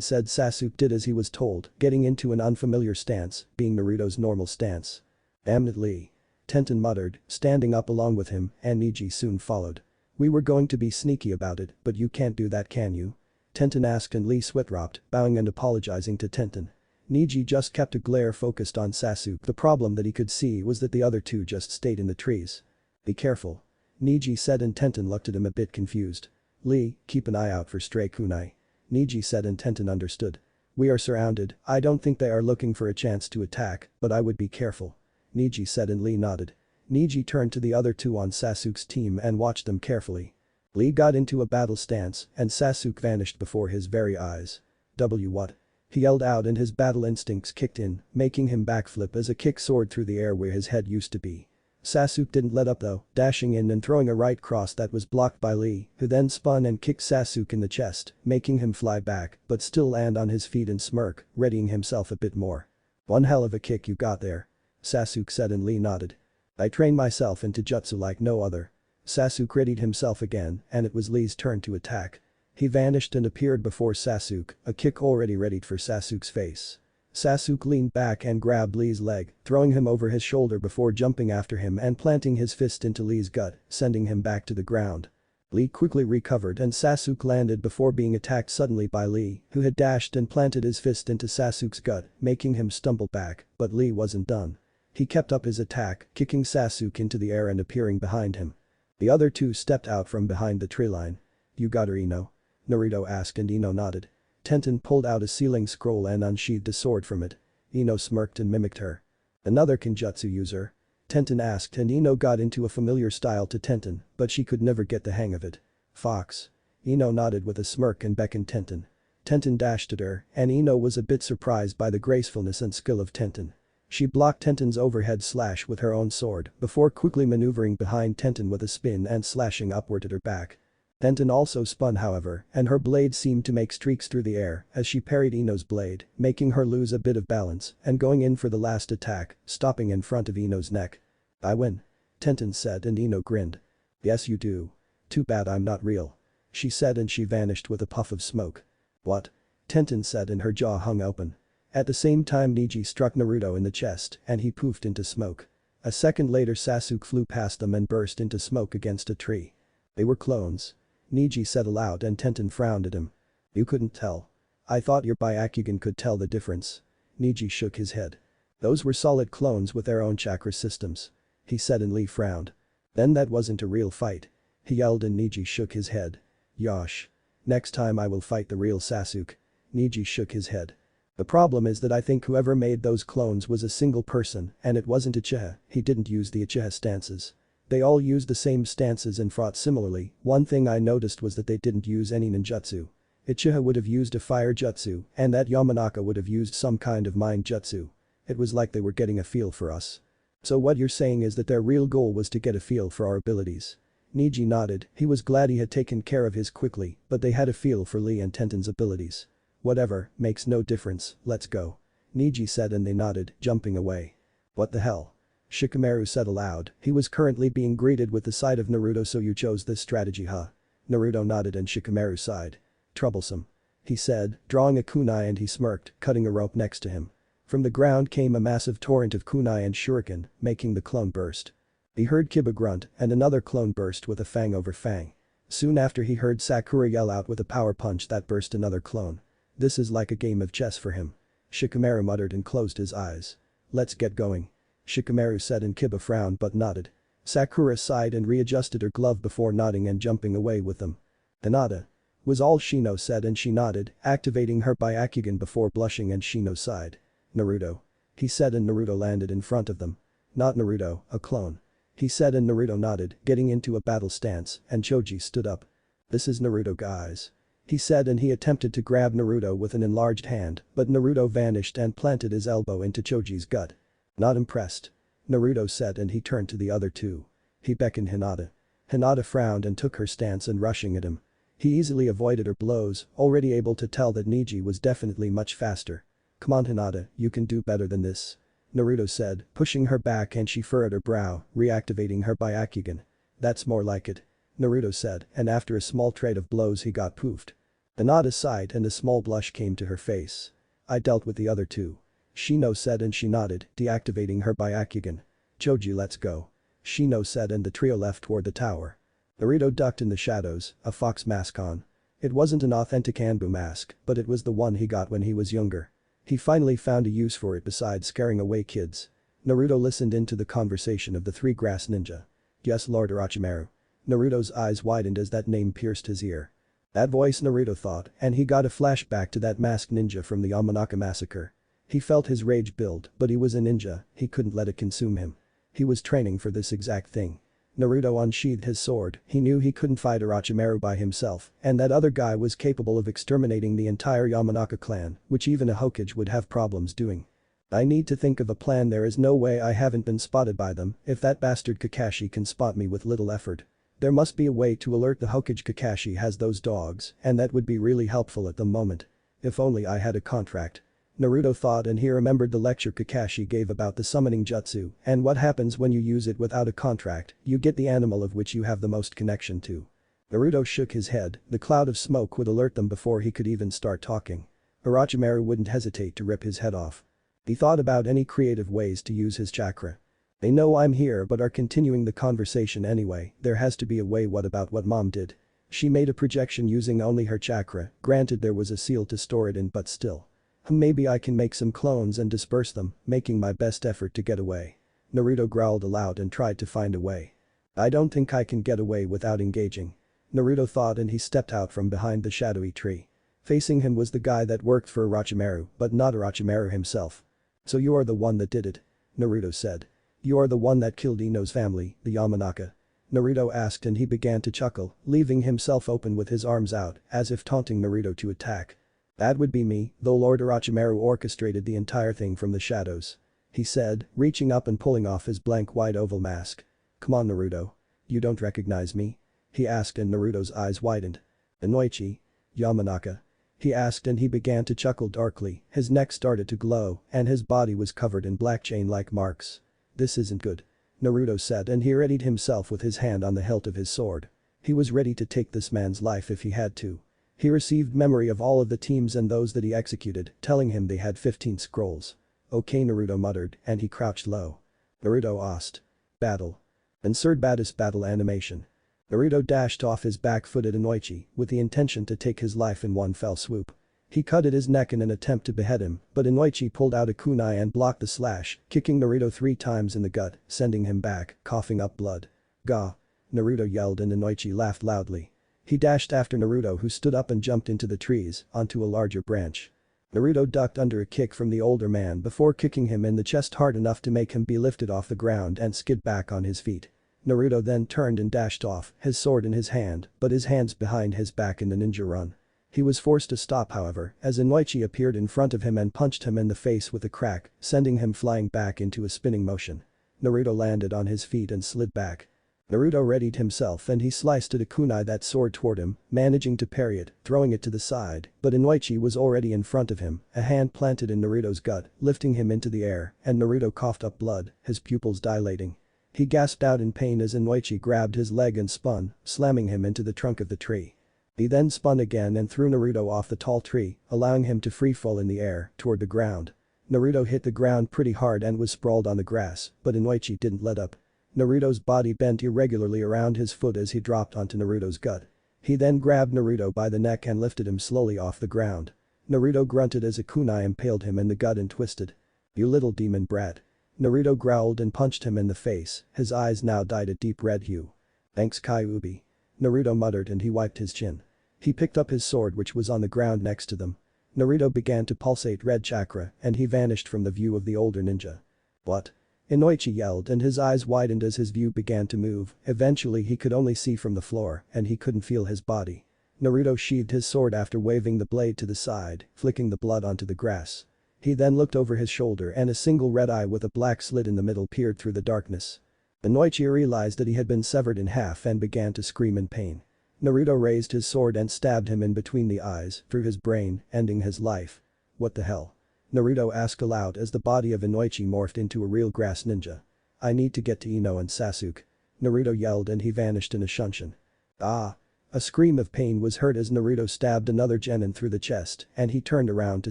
Sasuke did as he was told, getting into an unfamiliar stance, being Naruto's normal stance. "Damn it, Lee," Tenten muttered, standing up along with him, and Neji soon followed. "We were going to be sneaky about it, but you can't do that, can you?" Tenten asked and Lee sweat-dropped, bowing and apologizing to Tenten. Neji just kept a glare focused on Sasuke. The problem that he could see was that the other two just stayed in the trees. "Be careful," Neji said, and Tenten looked at him a bit confused. "Lee, keep an eye out for stray kunai," Neji said, and Tenten understood. "We are surrounded, I don't think they are looking for a chance to attack, but I would be careful," Neji said, and Lee nodded. Neji turned to the other two on Sasuke's team and watched them carefully. Lee got into a battle stance and Sasuke vanished before his very eyes. What?" he yelled out, and his battle instincts kicked in, making him backflip as a kick soared through the air where his head used to be. Sasuke didn't let up though, dashing in and throwing a right cross that was blocked by Lee, who then spun and kicked Sasuke in the chest, making him fly back but still land on his feet and smirk, readying himself a bit more. "One hell of a kick you got there," Sasuke said, and Lee nodded. "I train myself into jutsu like no other." Sasuke readied himself again and it was Lee's turn to attack. He vanished and appeared before Sasuke, a kick already readied for Sasuke's face. Sasuke leaned back and grabbed Lee's leg, throwing him over his shoulder before jumping after him and planting his fist into Lee's gut, sending him back to the ground. Lee quickly recovered and Sasuke landed before being attacked suddenly by Lee, who had dashed and planted his fist into Sasuke's gut, making him stumble back, but Lee wasn't done. He kept up his attack, kicking Sasuke into the air and appearing behind him. The other two stepped out from behind the tree line. "You got her, Ino?" Naruto asked, and Ino nodded. Tenten pulled out a sealing scroll and unsheathed a sword from it. Ino smirked and mimicked her. "Another Kenjutsu user?" Tenten asked, and Ino got into a familiar style to Tenten, but she could never get the hang of it. "Fox." Ino nodded with a smirk and beckoned Tenten. Tenten dashed at her, and Ino was a bit surprised by the gracefulness and skill of Tenten. She blocked Tenten's overhead slash with her own sword before quickly maneuvering behind Tenten with a spin and slashing upward at her back. Tenten also spun, however, and her blade seemed to make streaks through the air as she parried Ino's blade, making her lose a bit of balance and going in for the last attack, stopping in front of Ino's neck. "I win," Tenten said, and Ino grinned. "Yes you do. Too bad I'm not real," she said, and she vanished with a puff of smoke. "What?" Tenten said, and her jaw hung open. At the same time Neji struck Naruto in the chest and he poofed into smoke. A second later Sasuke flew past them and burst into smoke against a tree. "They were clones," Neji said aloud, and Tenten frowned at him. You couldn't tell. I thought your Byakugan could tell the difference. Neji shook his head. Those were solid clones with their own chakra systems. He said and Lee frowned. Then that wasn't a real fight. He yelled and Neji shook his head. Yosh. Next time I will fight the real Sasuke. Neji shook his head. The problem is that I think whoever made those clones was a single person and it wasn't Uchiha, he didn't use the Uchiha stances. They all used the same stances and fought similarly. One thing I noticed was that they didn't use any ninjutsu. Uchiha would have used a fire jutsu and that Yamanaka would have used some kind of mind jutsu. It was like they were getting a feel for us. So what you're saying is that their real goal was to get a feel for our abilities. Neji nodded, he was glad he had taken care of his quickly, but they had a feel for Lee and Tenten's abilities. Whatever, makes no difference, let's go. Neji said and they nodded, jumping away. What the hell? Shikamaru said aloud, he was currently being greeted with the sight of Naruto, so you chose this strategy, huh? Naruto nodded and Shikamaru sighed. Troublesome. He said, drawing a kunai, and he smirked, cutting a rope next to him. From the ground came a massive torrent of kunai and shuriken, making the clone burst. He heard Kiba grunt and another clone burst with a fang over fang. Soon after he heard Sakura yell out with a power punch that burst another clone. This is like a game of chess for him. Shikamaru muttered and closed his eyes. Let's get going. Shikamaru said and Kiba frowned but nodded. Sakura sighed and readjusted her glove before nodding and jumping away with them. Hinata. Was all Shino said and she nodded, activating her Byakugan before blushing and Shino sighed. Naruto. He said and Naruto landed in front of them. Not Naruto, a clone. He said and Naruto nodded, getting into a battle stance, and Choji stood up. This is Naruto, guys. He said and he attempted to grab Naruto with an enlarged hand, but Naruto vanished and planted his elbow into Choji's gut. Not impressed. Naruto said and he turned to the other two. He beckoned Hinata. Hinata frowned and took her stance and rushing at him. He easily avoided her blows, already able to tell that Neji was definitely much faster. Come on Hinata, you can do better than this. Naruto said, pushing her back and she furrowed her brow, reactivating her Byakugan. That's more like it. Naruto said, and after a small trade of blows he got poofed. Hinata sighed and a small blush came to her face. I dealt with the other two. Shino said and she nodded, deactivating her Byakugan. Choji, let's go. Shino said and the trio left toward the tower. Naruto ducked in the shadows, a fox mask on. It wasn't an authentic Anbu mask, but it was the one he got when he was younger. He finally found a use for it besides scaring away kids. Naruto listened into the conversation of the three grass ninja. Yes, Lord Orochimaru. Naruto's eyes widened as that name pierced his ear. That voice, Naruto thought, and he got a flashback to that masked ninja from the Yamanaka massacre. He felt his rage build, but he was a ninja, he couldn't let it consume him. He was training for this exact thing. Naruto unsheathed his sword, he knew he couldn't fight Orochimaru by himself, and that other guy was capable of exterminating the entire Yamanaka clan, which even a Hokage would have problems doing. I need to think of a plan. There is no way I haven't been spotted by them if that bastard Kakashi can spot me with little effort. There must be a way to alert the Hokage Kakashi has those dogs, and that would be really helpful at the moment. If only I had a contract. Naruto thought and he remembered the lecture Kakashi gave about the summoning jutsu and what happens when you use it without a contract, you get the animal of which you have the most connection to. Naruto shook his head, the cloud of smoke would alert them before he could even start talking. Orochimaru wouldn't hesitate to rip his head off. He thought about any creative ways to use his chakra. They know I'm here but are continuing the conversation anyway, there has to be a way. What about what mom did? She made a projection using only her chakra, granted there was a seal to store it in but still. Maybe I can make some clones and disperse them, making my best effort to get away. Naruto growled aloud and tried to find a way. I don't think I can get away without engaging. Naruto thought and he stepped out from behind the shadowy tree. Facing him was the guy that worked for Orochimaru, but not Orochimaru himself. So you are the one that did it? Naruto said. You are the one that killed Ino's family, the Yamanaka? Naruto asked and he began to chuckle, leaving himself open with his arms out, as if taunting Naruto to attack. That would be me, though Lord Orochimaru orchestrated the entire thing from the shadows. He said, reaching up and pulling off his blank white oval mask. Come on Naruto. You don't recognize me? He asked and Naruto's eyes widened. Inoichi? Yamanaka? He asked and he began to chuckle darkly, his neck started to glow and his body was covered in black chain-like marks. This isn't good. Naruto said and he readied himself with his hand on the hilt of his sword. He was ready to take this man's life if he had to. He received memory of all of the teams and those that he executed, telling him they had 15 scrolls. Okay, Naruto muttered and he crouched low. Naruto asked. Battle. Insert baddest battle animation. Naruto dashed off his back-footed Inoichi with the intention to take his life in one fell swoop. He cut at his neck in an attempt to behead him, but Inoichi pulled out a kunai and blocked the slash, kicking Naruto 3 times in the gut, sending him back, coughing up blood. "Gah!" Naruto yelled and Inoichi laughed loudly. He dashed after Naruto, who stood up and jumped into the trees, onto a larger branch. Naruto ducked under a kick from the older man before kicking him in the chest hard enough to make him be lifted off the ground and skid back on his feet. Naruto then turned and dashed off, his sword in his hand, but his hands behind his back in the ninja run. He was forced to stop, however, as Inoichi appeared in front of him and punched him in the face with a crack, sending him flying back into a spinning motion. Naruto landed on his feet and slid back. Naruto readied himself and he sliced at a kunai that soared toward him, managing to parry it, throwing it to the side, but Inoichi was already in front of him, a hand planted in Naruto's gut, lifting him into the air, and Naruto coughed up blood, his pupils dilating. He gasped out in pain as Inoichi grabbed his leg and spun, slamming him into the trunk of the tree. He then spun again and threw Naruto off the tall tree, allowing him to freefall in the air, toward the ground. Naruto hit the ground pretty hard and was sprawled on the grass, but Inoichi didn't let up. Naruto's body bent irregularly around his foot as he dropped onto Naruto's gut. He then grabbed Naruto by the neck and lifted him slowly off the ground. Naruto grunted as a kunai impaled him in the gut and twisted. "You little demon brat." Naruto growled and punched him in the face, his eyes now dyed a deep red hue. "Thanks Kyuubi." Naruto muttered and he wiped his chin. He picked up his sword which was on the ground next to them. Naruto began to pulsate red chakra and he vanished from the view of the older ninja. "What?" Inoichi yelled and his eyes widened as his view began to move, eventually he could only see from the floor and he couldn't feel his body. Naruto sheathed his sword after waving the blade to the side, flicking the blood onto the grass. He then looked over his shoulder and a single red eye with a black slit in the middle peered through the darkness. Inoichi realized that he had been severed in half and began to scream in pain. Naruto raised his sword and stabbed him in between the eyes, through his brain, ending his life. "What the hell?" Naruto asked aloud as the body of Inoichi morphed into a real grass ninja. "I need to get to Ino and Sasuke." Naruto yelled and he vanished in a shunshin. "Ah!" A scream of pain was heard as Naruto stabbed another genin through the chest and he turned around to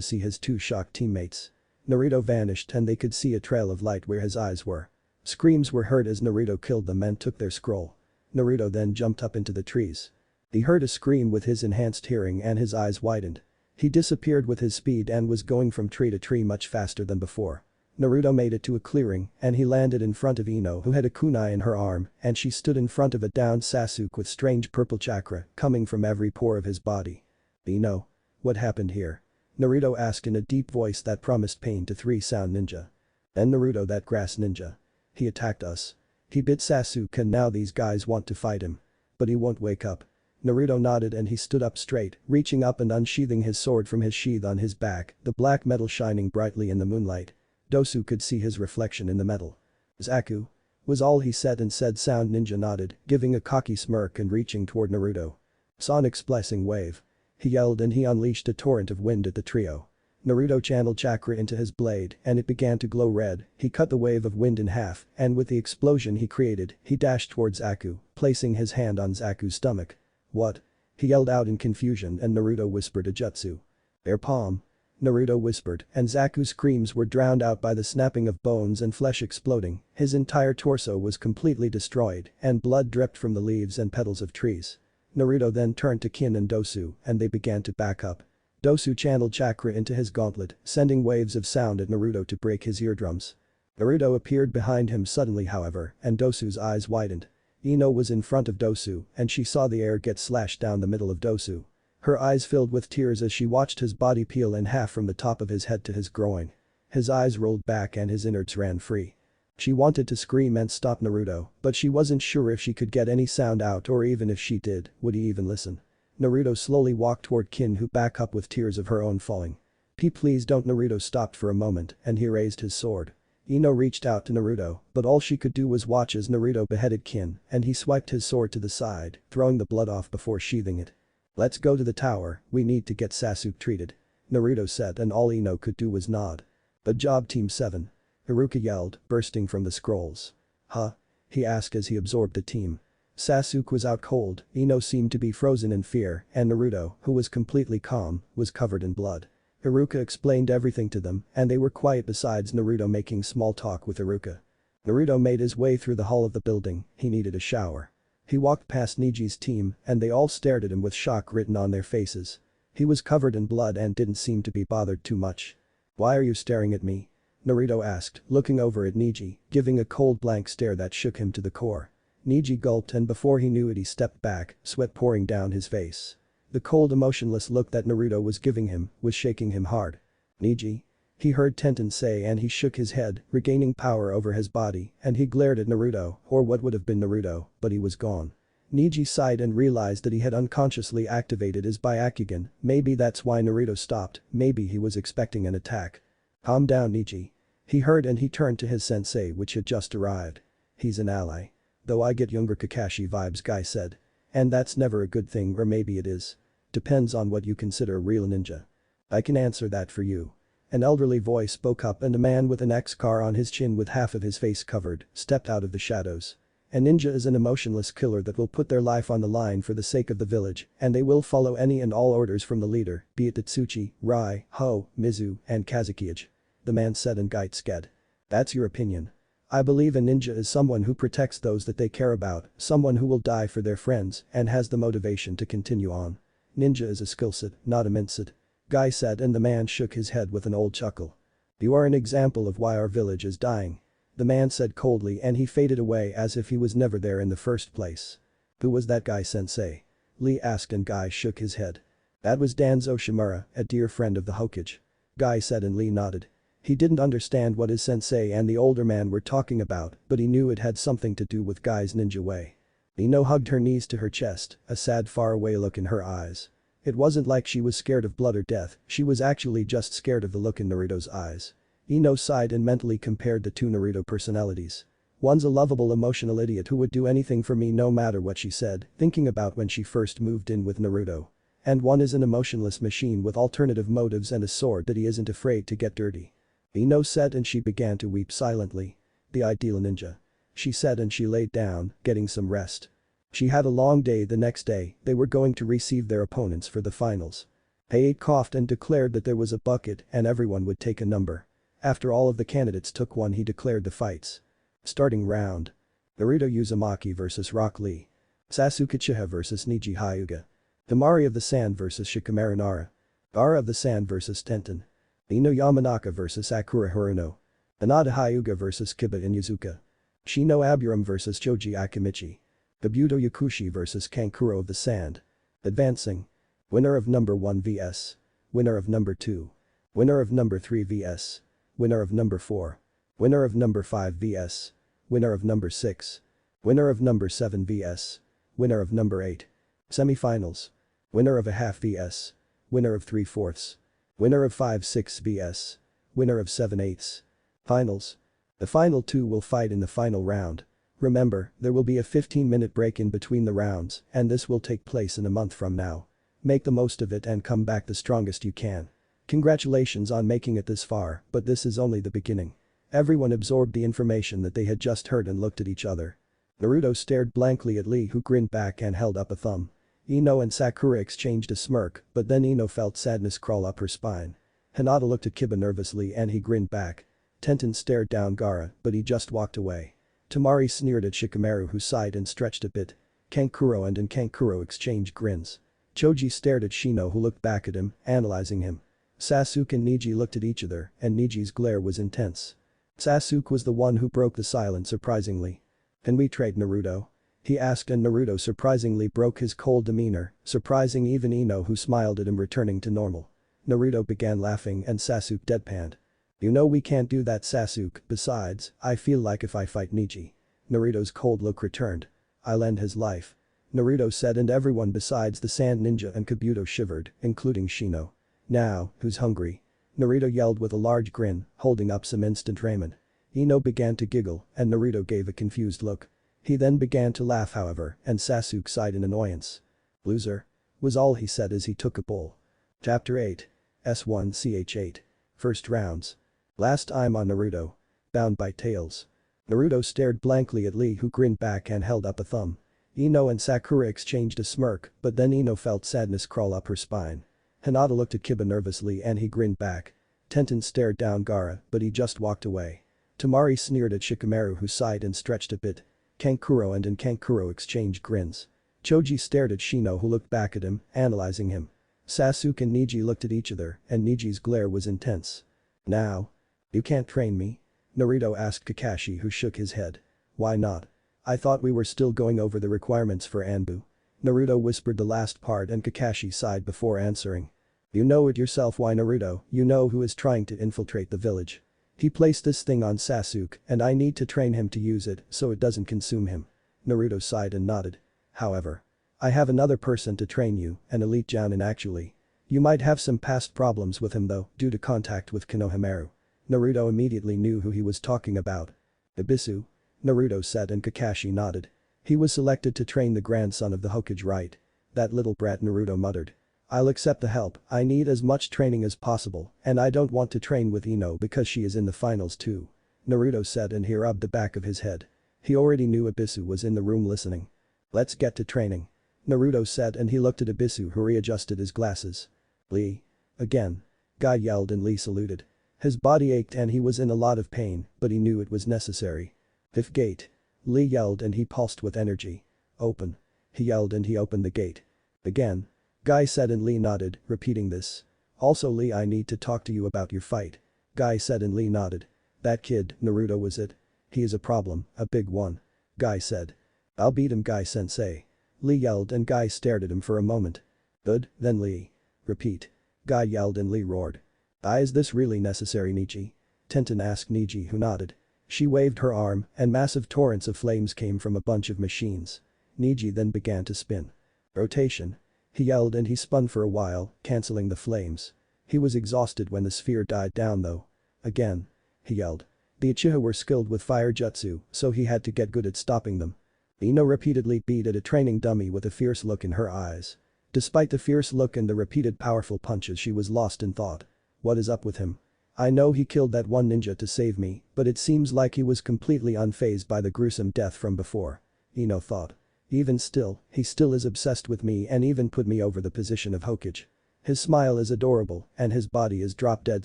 see his 2 shocked teammates. Naruto vanished and they could see a trail of light where his eyes were. Screams were heard as Naruto killed them and took their scroll. Naruto then jumped up into the trees. He heard a scream with his enhanced hearing and his eyes widened. He disappeared with his speed and was going from tree to tree much faster than before. Naruto made it to a clearing and he landed in front of Ino, who had a kunai in her arm and she stood in front of a downed Sasuke with strange purple chakra coming from every pore of his body. "Ino? What happened here?" Naruto asked in a deep voice that promised pain to 3 sound ninja. "And Naruto, that grass ninja. He attacked us. He bit Sasuke and now these guys want to fight him. But he won't wake up." Naruto nodded and he stood up straight, reaching up and unsheathing his sword from his sheath on his back, the black metal shining brightly in the moonlight. Dosu could see his reflection in the metal. "Zaku?" was all he said and said. Sound ninja nodded, giving a cocky smirk and reaching toward Naruto. "Sonic splicing wave." He yelled and he unleashed a torrent of wind at the trio. Naruto channeled chakra into his blade and it began to glow red. He cut the wave of wind in half and with the explosion he created, he dashed towards Zaku, placing his hand on Zaku's stomach. "What?" he yelled out in confusion and Naruto whispered a jutsu. "Air palm." Naruto whispered and Zaku's screams were drowned out by the snapping of bones and flesh exploding. His entire torso was completely destroyed and blood dripped from the leaves and petals of trees. Naruto then turned to Kin and Dosu and they began to back up. Dosu channeled chakra into his gauntlet, sending waves of sound at Naruto to break his eardrums. Naruto appeared behind him suddenly, however, and Dosu's eyes widened. Ino was in front of Dosu and she saw the air get slashed down the middle of Dosu. Her eyes filled with tears as she watched his body peel in half from the top of his head to his groin. His eyes rolled back and his innards ran free. She wanted to scream and stop Naruto, but she wasn't sure if she could get any sound out or even if she did, would he even listen. Naruto slowly walked toward Kin, who back up with tears of her own falling. Please don't." Naruto stopped for a moment and he raised his sword. Ino reached out to Naruto, but all she could do was watch as Naruto beheaded Kin and he swiped his sword to the side, throwing the blood off before sheathing it. "Let's go to the tower, we need to get Sasuke treated," Naruto said and all Ino could do was nod. "Good job Team 7. Iruka yelled, bursting from the scrolls. "Huh?" he asked as he absorbed the team. Sasuke was out cold, Ino seemed to be frozen in fear, and Naruto, who was completely calm, was covered in blood. Iruka explained everything to them and they were quiet besides Naruto making small talk with Iruka. Naruto made his way through the hall of the building, he needed a shower. He walked past Niji's team and they all stared at him with shock written on their faces. He was covered in blood and didn't seem to be bothered too much. "Why are you staring at me?" Naruto asked, looking over at Niji, giving a cold blank stare that shook him to the core. Niji gulped and before he knew it he stepped back, sweat pouring down his face. The cold emotionless look that Naruto was giving him was shaking him hard. "Niji?" He heard Tenten say and he shook his head, regaining power over his body, and he glared at Naruto, or what would have been Naruto, but he was gone. Niji sighed and realized that he had unconsciously activated his Byakugan, maybe that's why Naruto stopped, maybe he was expecting an attack. "Calm down, Niji." He heard and he turned to his sensei which had just arrived. "He's an ally. Though I get younger Kakashi vibes," Guy said. "And that's never a good thing, or maybe it is. Depends on what you consider a real ninja." "I can answer that for you." An elderly voice spoke up and a man with an X-scar on his chin with half of his face covered stepped out of the shadows. "A ninja is an emotionless killer that will put their life on the line for the sake of the village, and they will follow any and all orders from the leader, be it Tatsuchi, Rai, Ho, Mizu, and Kazukiage," the man said and Guy scared. "That's your opinion. I believe a ninja is someone who protects those that they care about, someone who will die for their friends and has the motivation to continue on. Ninja is a skill set, not a mindset," Guy said and the man shook his head with an old chuckle. "You are an example of why our village is dying," the man said coldly and he faded away as if he was never there in the first place. "Who was that guy, sensei?" Lee asked and Guy shook his head. "That was Danzo Shimura, a dear friend of the Hokage," Guy said and Lee nodded. He didn't understand what his sensei and the older man were talking about, but he knew it had something to do with Guy's ninja way. Ino hugged her knees to her chest, a sad faraway look in her eyes. It wasn't like she was scared of blood or death, she was actually just scared of the look in Naruto's eyes. Ino sighed and mentally compared the two Naruto personalities. One's a lovable emotional idiot who would do anything for me no matter what she said, thinking about when she first moved in with Naruto. And one is an emotionless machine with alternative motives and a sword that he isn't afraid to get dirty. Ino said and she began to weep silently. "The ideal ninja," she said and she laid down, getting some rest. She had a long day the next day, they were going to receive their opponents for the finals. Heiei coughed and declared that there was a bucket and everyone would take a number. After all of the candidates took one he declared the fights. Starting round. Naruto Uzumaki vs Rock Lee. Sasuke Uchiha vs Niji Hyuga. Himari of the Sand vs Shikamaru Nara. Gaara of the Sand vs Tenten. Ino Yamanaka vs Sakura Haruno. Hinata Hyuga vs Kiba Inuzuka. Shino Aburam vs Choji Akimichi. Kabuto Yakushi vs Kankuro of the Sand. Advancing. Winner of number 1 vs. Winner of number 2. Winner of number 3 vs. Winner of number 4. Winner of number 5 vs. Winner of number 6. Winner of number 7 vs. Winner of number 8. Semifinals. Winner of a half vs. Winner of 3/4. Winner of 5/6 vs. Winner of 7/8. Finals. The final two will fight in the final round. Remember, there will be a 15-minute break in between the rounds and this will take place in a month from now. Make the most of it and come back the strongest you can. Congratulations on making it this far, but this is only the beginning. Everyone absorbed the information that they had just heard and looked at each other. Naruto stared blankly at Lee who grinned back and held up a thumb. Ino and Sakura exchanged a smirk, but then Ino felt sadness crawl up her spine. Hinata looked at Kiba nervously and he grinned back. Tenten stared down Gaara, but he just walked away. Temari sneered at Shikamaru who sighed and stretched a bit. Kankuro and Kankuro exchanged grins. Choji stared at Shino who looked back at him, analyzing him. Sasuke and Niji looked at each other and Niji's glare was intense. Sasuke was the one who broke the silence surprisingly. "Can we trade Naruto?" he asked and Naruto surprisingly broke his cold demeanor, surprising even Ino who smiled at him returning to normal. Naruto began laughing and Sasuke deadpanned. "You know we can't do that, Sasuke, besides, I feel like if I fight Niji." Naruto's cold look returned. "I'll end his life," Naruto said and everyone besides the Sand Ninja and Kabuto shivered, including Shino. "Now, who's hungry?" Naruto yelled with a large grin, holding up some instant ramen. Ino began to giggle and Naruto gave a confused look. He then began to laugh however and Sasuke sighed in annoyance. "Loser," was all he said as he took a bowl. Chapter 8. S1ch8. First rounds. Last time on Naruto. Bound by Tails. Naruto stared blankly at Lee who grinned back and held up a thumb. Ino and Sakura exchanged a smirk, but then Ino felt sadness crawl up her spine. Hinata looked at Kiba nervously and he grinned back. Tenten stared down Gaara, but he just walked away. Temari sneered at Shikamaru who sighed and stretched a bit. Kankuro and Kankuro exchanged grins. Choji stared at Shino who looked back at him, analyzing him. Sasuke and Neji looked at each other and Neji's glare was intense. Now? You can't train me? Naruto asked Kakashi who shook his head. Why not? I thought we were still going over the requirements for Anbu. Naruto whispered the last part and Kakashi sighed before answering. You know it yourself why Naruto, you know who is trying to infiltrate the village. He placed this thing on Sasuke and I need to train him to use it so it doesn't consume him. Naruto sighed and nodded. However, I have another person to train you, an elite Jounin actually. You might have some past problems with him though due to contact with Konohamaru. Naruto immediately knew who he was talking about. Ibisu? Naruto said and Kakashi nodded. He was selected to train the grandson of the Hokage, right? That little brat, Naruto muttered. I'll accept the help, I need as much training as possible and I don't want to train with Ino because she is in the finals too. Naruto said and he rubbed the back of his head. He already knew Ibisu was in the room listening. Let's get to training. Naruto said and he looked at Ibisu who readjusted his glasses. Lee. Again. Guy yelled and Lee saluted. His body ached and he was in a lot of pain, but he knew it was necessary. Fifth gate. Lee yelled and he pulsed with energy. Open. He yelled and he opened the gate. Again. Guy said and Lee nodded, repeating this. Also Lee, I need to talk to you about your fight. Guy said and Lee nodded. That kid, Naruto, was it? He is a problem, a big one. Guy said. I'll beat him, Guy sensei. Lee yelled and Guy stared at him for a moment. Good, then Lee. Repeat. Guy yelled and Lee roared. Is this really necessary, Neji? Tenten asked Neji who nodded. She waved her arm and massive torrents of flames came from a bunch of machines. Neji then began to spin. Rotation. He yelled and he spun for a while, cancelling the flames. He was exhausted when the sphere died down though. Again. He yelled. The Uchiha were skilled with fire jutsu, so he had to get good at stopping them. Ino repeatedly beat at a training dummy with a fierce look in her eyes. Despite the fierce look and the repeated powerful punches, she was lost in thought. What is up with him? I know he killed that one ninja to save me, but it seems like he was completely unfazed by the gruesome death from before. Ino thought. Even still, he still is obsessed with me and even put me over the position of Hokage. His smile is adorable and his body is drop-dead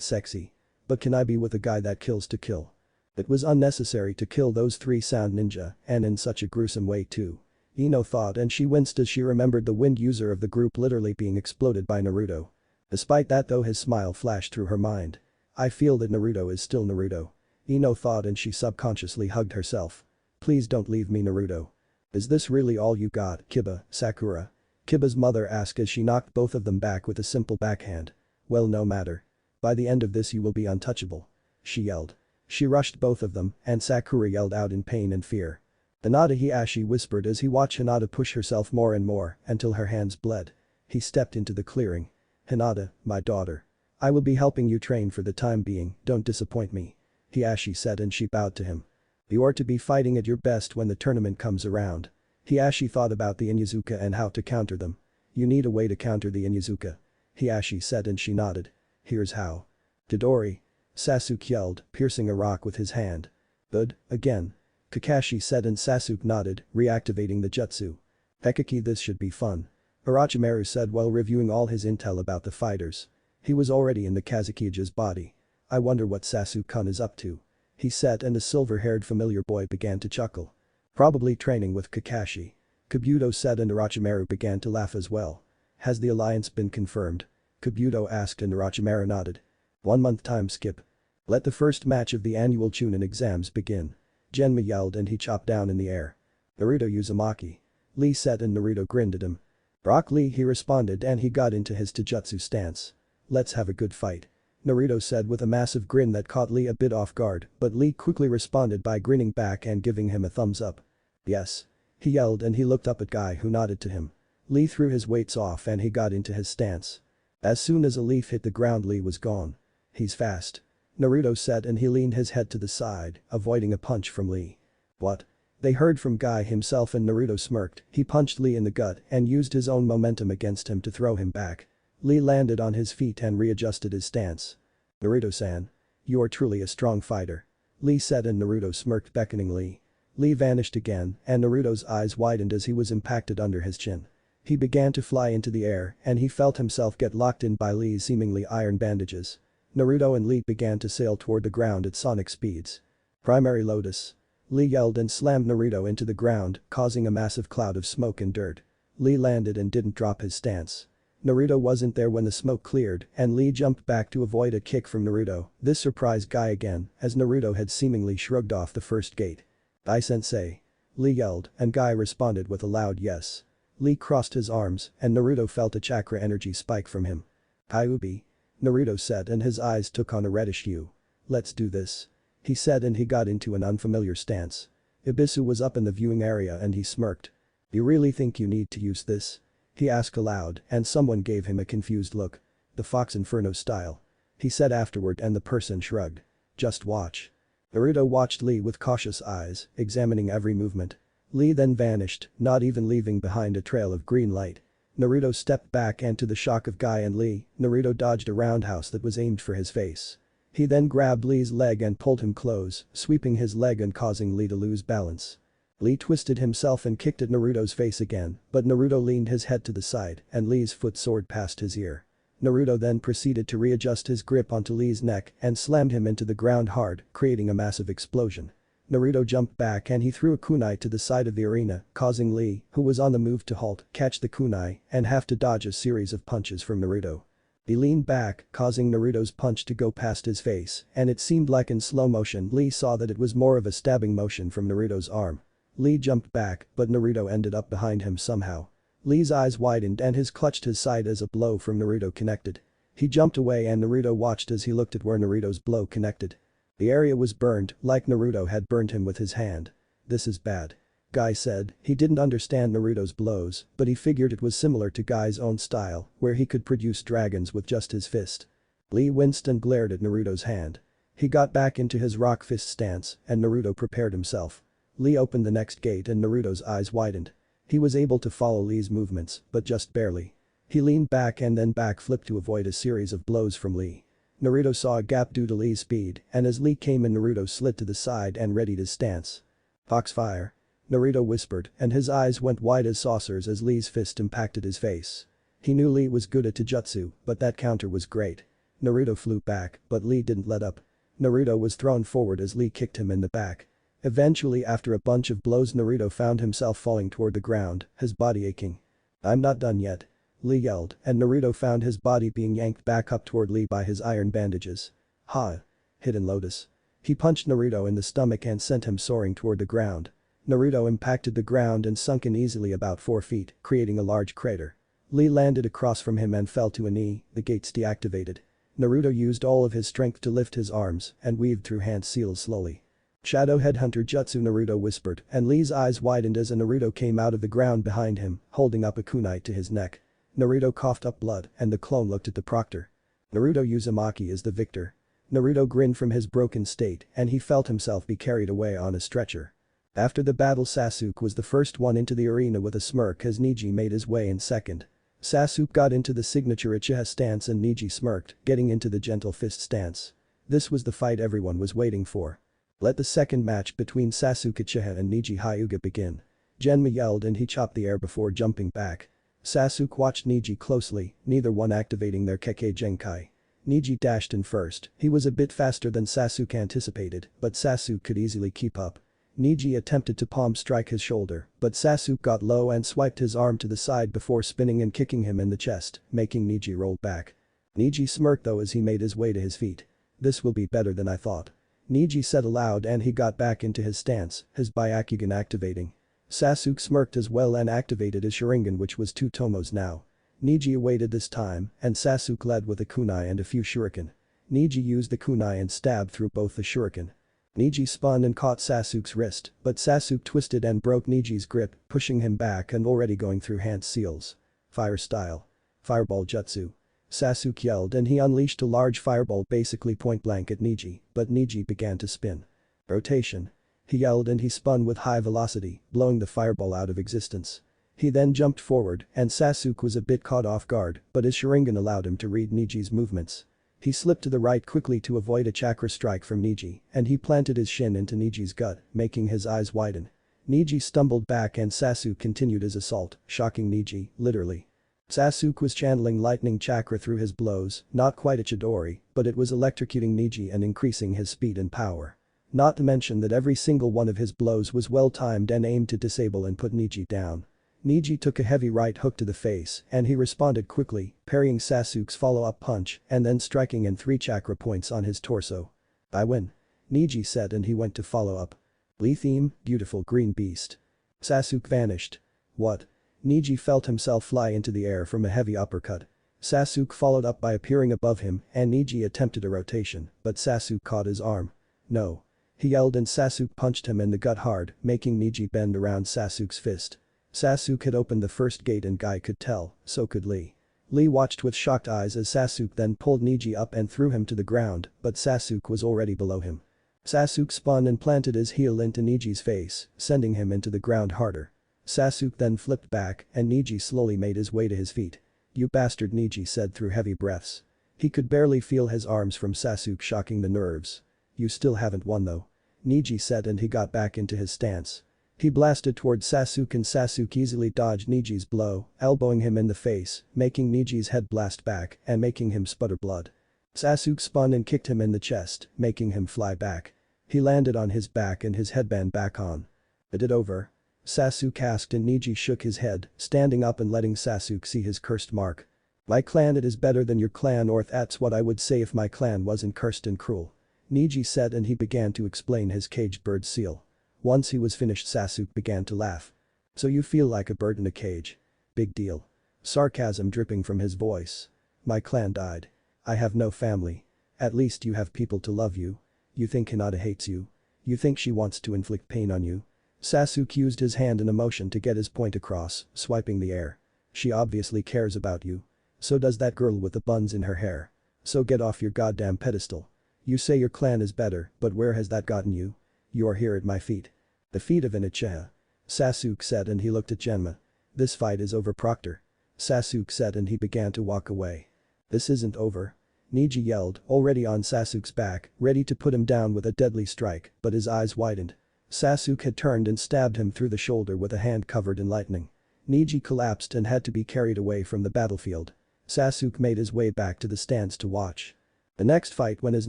sexy. But can I be with a guy that kills to kill? It was unnecessary to kill those 3 sound ninja and in such a gruesome way too. Ino thought and she winced as she remembered the wind user of the group literally being exploded by Naruto. Despite that though, his smile flashed through her mind. I feel that Naruto is still Naruto. Ino thought and she subconsciously hugged herself. Please don't leave me, Naruto. Is this really all you got, Kiba, Sakura? Kiba's mother asked as she knocked both of them back with a simple backhand. Well, no matter. By the end of this you will be untouchable. She yelled. She rushed both of them and Sakura yelled out in pain and fear. Hinata, Hiashi whispered as he watched Hinata push herself more and more until her hands bled. He stepped into the clearing. Hinata, my daughter. I will be helping you train for the time being, don't disappoint me. Hiashi said and she bowed to him. You are to be fighting at your best when the tournament comes around. Hiashi thought about the Inuzuka and how to counter them. You need a way to counter the Inuzuka. Hiashi said and she nodded. Here's how. Todori. Sasuke yelled, piercing a rock with his hand. Good, again. Kakashi said and Sasuke nodded, reactivating the jutsu. Hekaki, this should be fun. Orochimaru said while reviewing all his intel about the fighters. He was already in the Kazukija's body. I wonder what Sasuke-kun is up to. He said and the silver-haired familiar boy began to chuckle. Probably training with Kakashi. Kabuto said and Orochimaru began to laugh as well. Has the alliance been confirmed? Kabuto asked and Orochimaru nodded. 1 month time skip. Let the first match of the annual Chunin exams begin. Genma yelled and he chopped down in the air. Naruto Uzumaki. Lee said and Naruto grinned at him. Rock Lee, he responded and he got into his taijutsu stance. Let's have a good fight. Naruto said with a massive grin that caught Lee a bit off guard, but Lee quickly responded by grinning back and giving him a thumbs up. Yes. He yelled and he looked up at Guy who nodded to him. Lee threw his weights off and he got into his stance. As soon as a leaf hit the ground, Lee was gone. He's fast. Naruto said and he leaned his head to the side, avoiding a punch from Lee. What? They heard from Guy himself and Naruto smirked. He punched Lee in the gut and used his own momentum against him to throw him back. Lee landed on his feet and readjusted his stance. Naruto-san. You are truly a strong fighter. Lee said and Naruto smirked, beckoning Lee. Lee vanished again and Naruto's eyes widened as he was impacted under his chin. He began to fly into the air and he felt himself get locked in by Lee's seemingly iron bandages. Naruto and Lee began to sail toward the ground at sonic speeds. Primary Lotus. Lee yelled and slammed Naruto into the ground, causing a massive cloud of smoke and dirt. Lee landed and didn't drop his stance. Naruto wasn't there when the smoke cleared, and Lee jumped back to avoid a kick from Naruto. This surprised Guy again, as Naruto had seemingly shrugged off the first gate. "Ai-sensei." Lee yelled, and Guy responded with a loud yes. Lee crossed his arms, and Naruto felt a chakra energy spike from him. "Kyuubi," Naruto said, and his eyes took on a reddish hue. "Let's do this," he said, and he got into an unfamiliar stance. Ibisu was up in the viewing area and he smirked. "You really think you need to use this?" he asked aloud, and someone gave him a confused look. "The Fox Inferno style," he said afterward, and the person shrugged. "Just watch." Naruto watched Lee with cautious eyes, examining every movement. Lee then vanished, not even leaving behind a trail of green light. Naruto stepped back, and to the shock of Guy and Lee, Naruto dodged a roundhouse that was aimed for his face. He then grabbed Lee's leg and pulled him close, sweeping his leg and causing Lee to lose balance. Lee twisted himself and kicked at Naruto's face again, but Naruto leaned his head to the side and Lee's foot soared past his ear. Naruto then proceeded to readjust his grip onto Lee's neck and slammed him into the ground hard, creating a massive explosion. Naruto jumped back and he threw a kunai to the side of the arena, causing Lee, who was on the move, to halt, catch the kunai, and have to dodge a series of punches from Naruto. He leaned back, causing Naruto's punch to go past his face, and it seemed like in slow motion Lee saw that it was more of a stabbing motion from Naruto's arm. Lee jumped back, but Naruto ended up behind him somehow. Lee's eyes widened and his clutched his side as a blow from Naruto connected. He jumped away and Naruto watched as he looked at where Naruto's blow connected. The area was burned, like Naruto had burned him with his hand. "This is bad," Guy said. He didn't understand Naruto's blows, but he figured it was similar to Guy's own style, where he could produce dragons with just his fist. Lee winced and glared at Naruto's hand. He got back into his rock fist stance, and Naruto prepared himself. Lee opened the next gate and Naruto's eyes widened. He was able to follow Lee's movements, but just barely. He leaned back and then backflipped to avoid a series of blows from Lee. Naruto saw a gap due to Lee's speed, and as Lee came in, Naruto slid to the side and readied his stance. "Foxfire," Naruto whispered, and his eyes went wide as saucers as Lee's fist impacted his face. He knew Lee was good at Taijutsu, but that counter was great. Naruto flew back, but Lee didn't let up. Naruto was thrown forward as Lee kicked him in the back. Eventually, after a bunch of blows, Naruto found himself falling toward the ground, his body aching. "I'm not done yet," Lee yelled, and Naruto found his body being yanked back up toward Lee by his iron bandages. "Ha!" Hidden Lotus. He punched Naruto in the stomach and sent him soaring toward the ground. Naruto impacted the ground and sunk in easily about 4 feet, creating a large crater. Lee landed across from him and fell to a knee, the gates deactivated. Naruto used all of his strength to lift his arms and weaved through hand seals slowly. "Shadow Headhunter Jutsu," Naruto whispered, and Lee's eyes widened as a Naruto came out of the ground behind him, holding up a kunai to his neck. Naruto coughed up blood and the clone looked at the proctor. "Naruto Uzumaki is the victor." Naruto grinned from his broken state and he felt himself be carried away on a stretcher. After the battle, Sasuke was the first one into the arena with a smirk as Neji made his way in second. Sasuke got into the signature Uchiha stance and Neji smirked, getting into the gentle fist stance. This was the fight everyone was waiting for. Let the second match between Sasuke Uchiha and Neji Hyuga begin. Genma yelled and he chopped the air before jumping back. Sasuke watched Neji closely, neither one activating their Kekkei Genkai. Neji dashed in first. He was a bit faster than Sasuke anticipated, but Sasuke could easily keep up. Neji attempted to palm strike his shoulder, but Sasuke got low and swiped his arm to the side before spinning and kicking him in the chest, making Neji roll back. Neji smirked though as he made his way to his feet. "This will be better than I thought," Neji said aloud, and he got back into his stance, his Byakugan activating. Sasuke smirked as well and activated his Sharingan, which was 2 tomos now. Neji awaited this time, and Sasuke led with a kunai and a few shuriken. Neji used the kunai and stabbed through both the shuriken. Neji spun and caught Sasuke's wrist, but Sasuke twisted and broke Neji's grip, pushing him back and already going through hand seals. "Fire style. Fireball Jutsu," Sasuke yelled, and he unleashed a large fireball basically point blank at Neji, but Neji began to spin. "Rotation," he yelled, and he spun with high velocity, blowing the fireball out of existence. He then jumped forward and Sasuke was a bit caught off guard, but his Sharingan allowed him to read Neji's movements. He slipped to the right quickly to avoid a chakra strike from Neji, and he planted his shin into Neji's gut, making his eyes widen. Neji stumbled back and Sasuke continued his assault, shocking Neji, literally. Sasuke was channeling lightning chakra through his blows, not quite a Chidori, but it was electrocuting Neji and increasing his speed and power. Not to mention that every single one of his blows was well timed and aimed to disable and put Neji down. Neji took a heavy right hook to the face and he responded quickly, parrying Sasuke's follow-up punch and then striking in 3 chakra points on his torso. "I win," Neji said and he went to follow up. "Lee theme, beautiful green beast." Sasuke vanished. "What?" Neji felt himself fly into the air from a heavy uppercut. Sasuke followed up by appearing above him and Neji attempted a rotation, but Sasuke caught his arm. "No." He yelled and Sasuke punched him in the gut hard, making Neji bend around Sasuke's fist. Sasuke had opened the first gate and Guy could tell, so could Lee. Lee watched with shocked eyes as Sasuke then pulled Neji up and threw him to the ground, but Sasuke was already below him. Sasuke spun and planted his heel into Neji's face, sending him into the ground harder. Sasuke then flipped back and Neji slowly made his way to his feet. "You bastard," Neji said through heavy breaths. He could barely feel his arms from Sasuke shocking the nerves. "You still haven't won though," Neji said and he got back into his stance. He blasted towards Sasuke and Sasuke easily dodged Neji's blow, elbowing him in the face, making Neji's head blast back and making him sputter blood. Sasuke spun and kicked him in the chest, making him fly back. He landed on his back and his headband back on. "Is it over?" Sasuke asked and Neji shook his head, standing up and letting Sasuke see his cursed mark. "My clan it is better than your clan or that's what I would say if my clan wasn't cursed and cruel," Neji said and he began to explain his caged bird seal. Once he was finished Sasuke began to laugh. "So you feel like a bird in a cage? Big deal." Sarcasm dripping from his voice. "My clan died. I have no family. At least you have people to love you. You think Hinata hates you? You think she wants to inflict pain on you?" Sasuke used his hand in a motion to get his point across, swiping the air. "She obviously cares about you. So does that girl with the buns in her hair. So get off your goddamn pedestal. You say your clan is better, but where has that gotten you? You are here at my feet." "The feet of an Uchiha," Sasuke said and he looked at Genma. "This fight is over, Proctor," Sasuke said and he began to walk away. "This isn't over," Neji yelled, already on Sasuke's back, ready to put him down with a deadly strike, but his eyes widened. Sasuke had turned and stabbed him through the shoulder with a hand covered in lightning. Neji collapsed and had to be carried away from the battlefield. Sasuke made his way back to the stands to watch. The next fight went as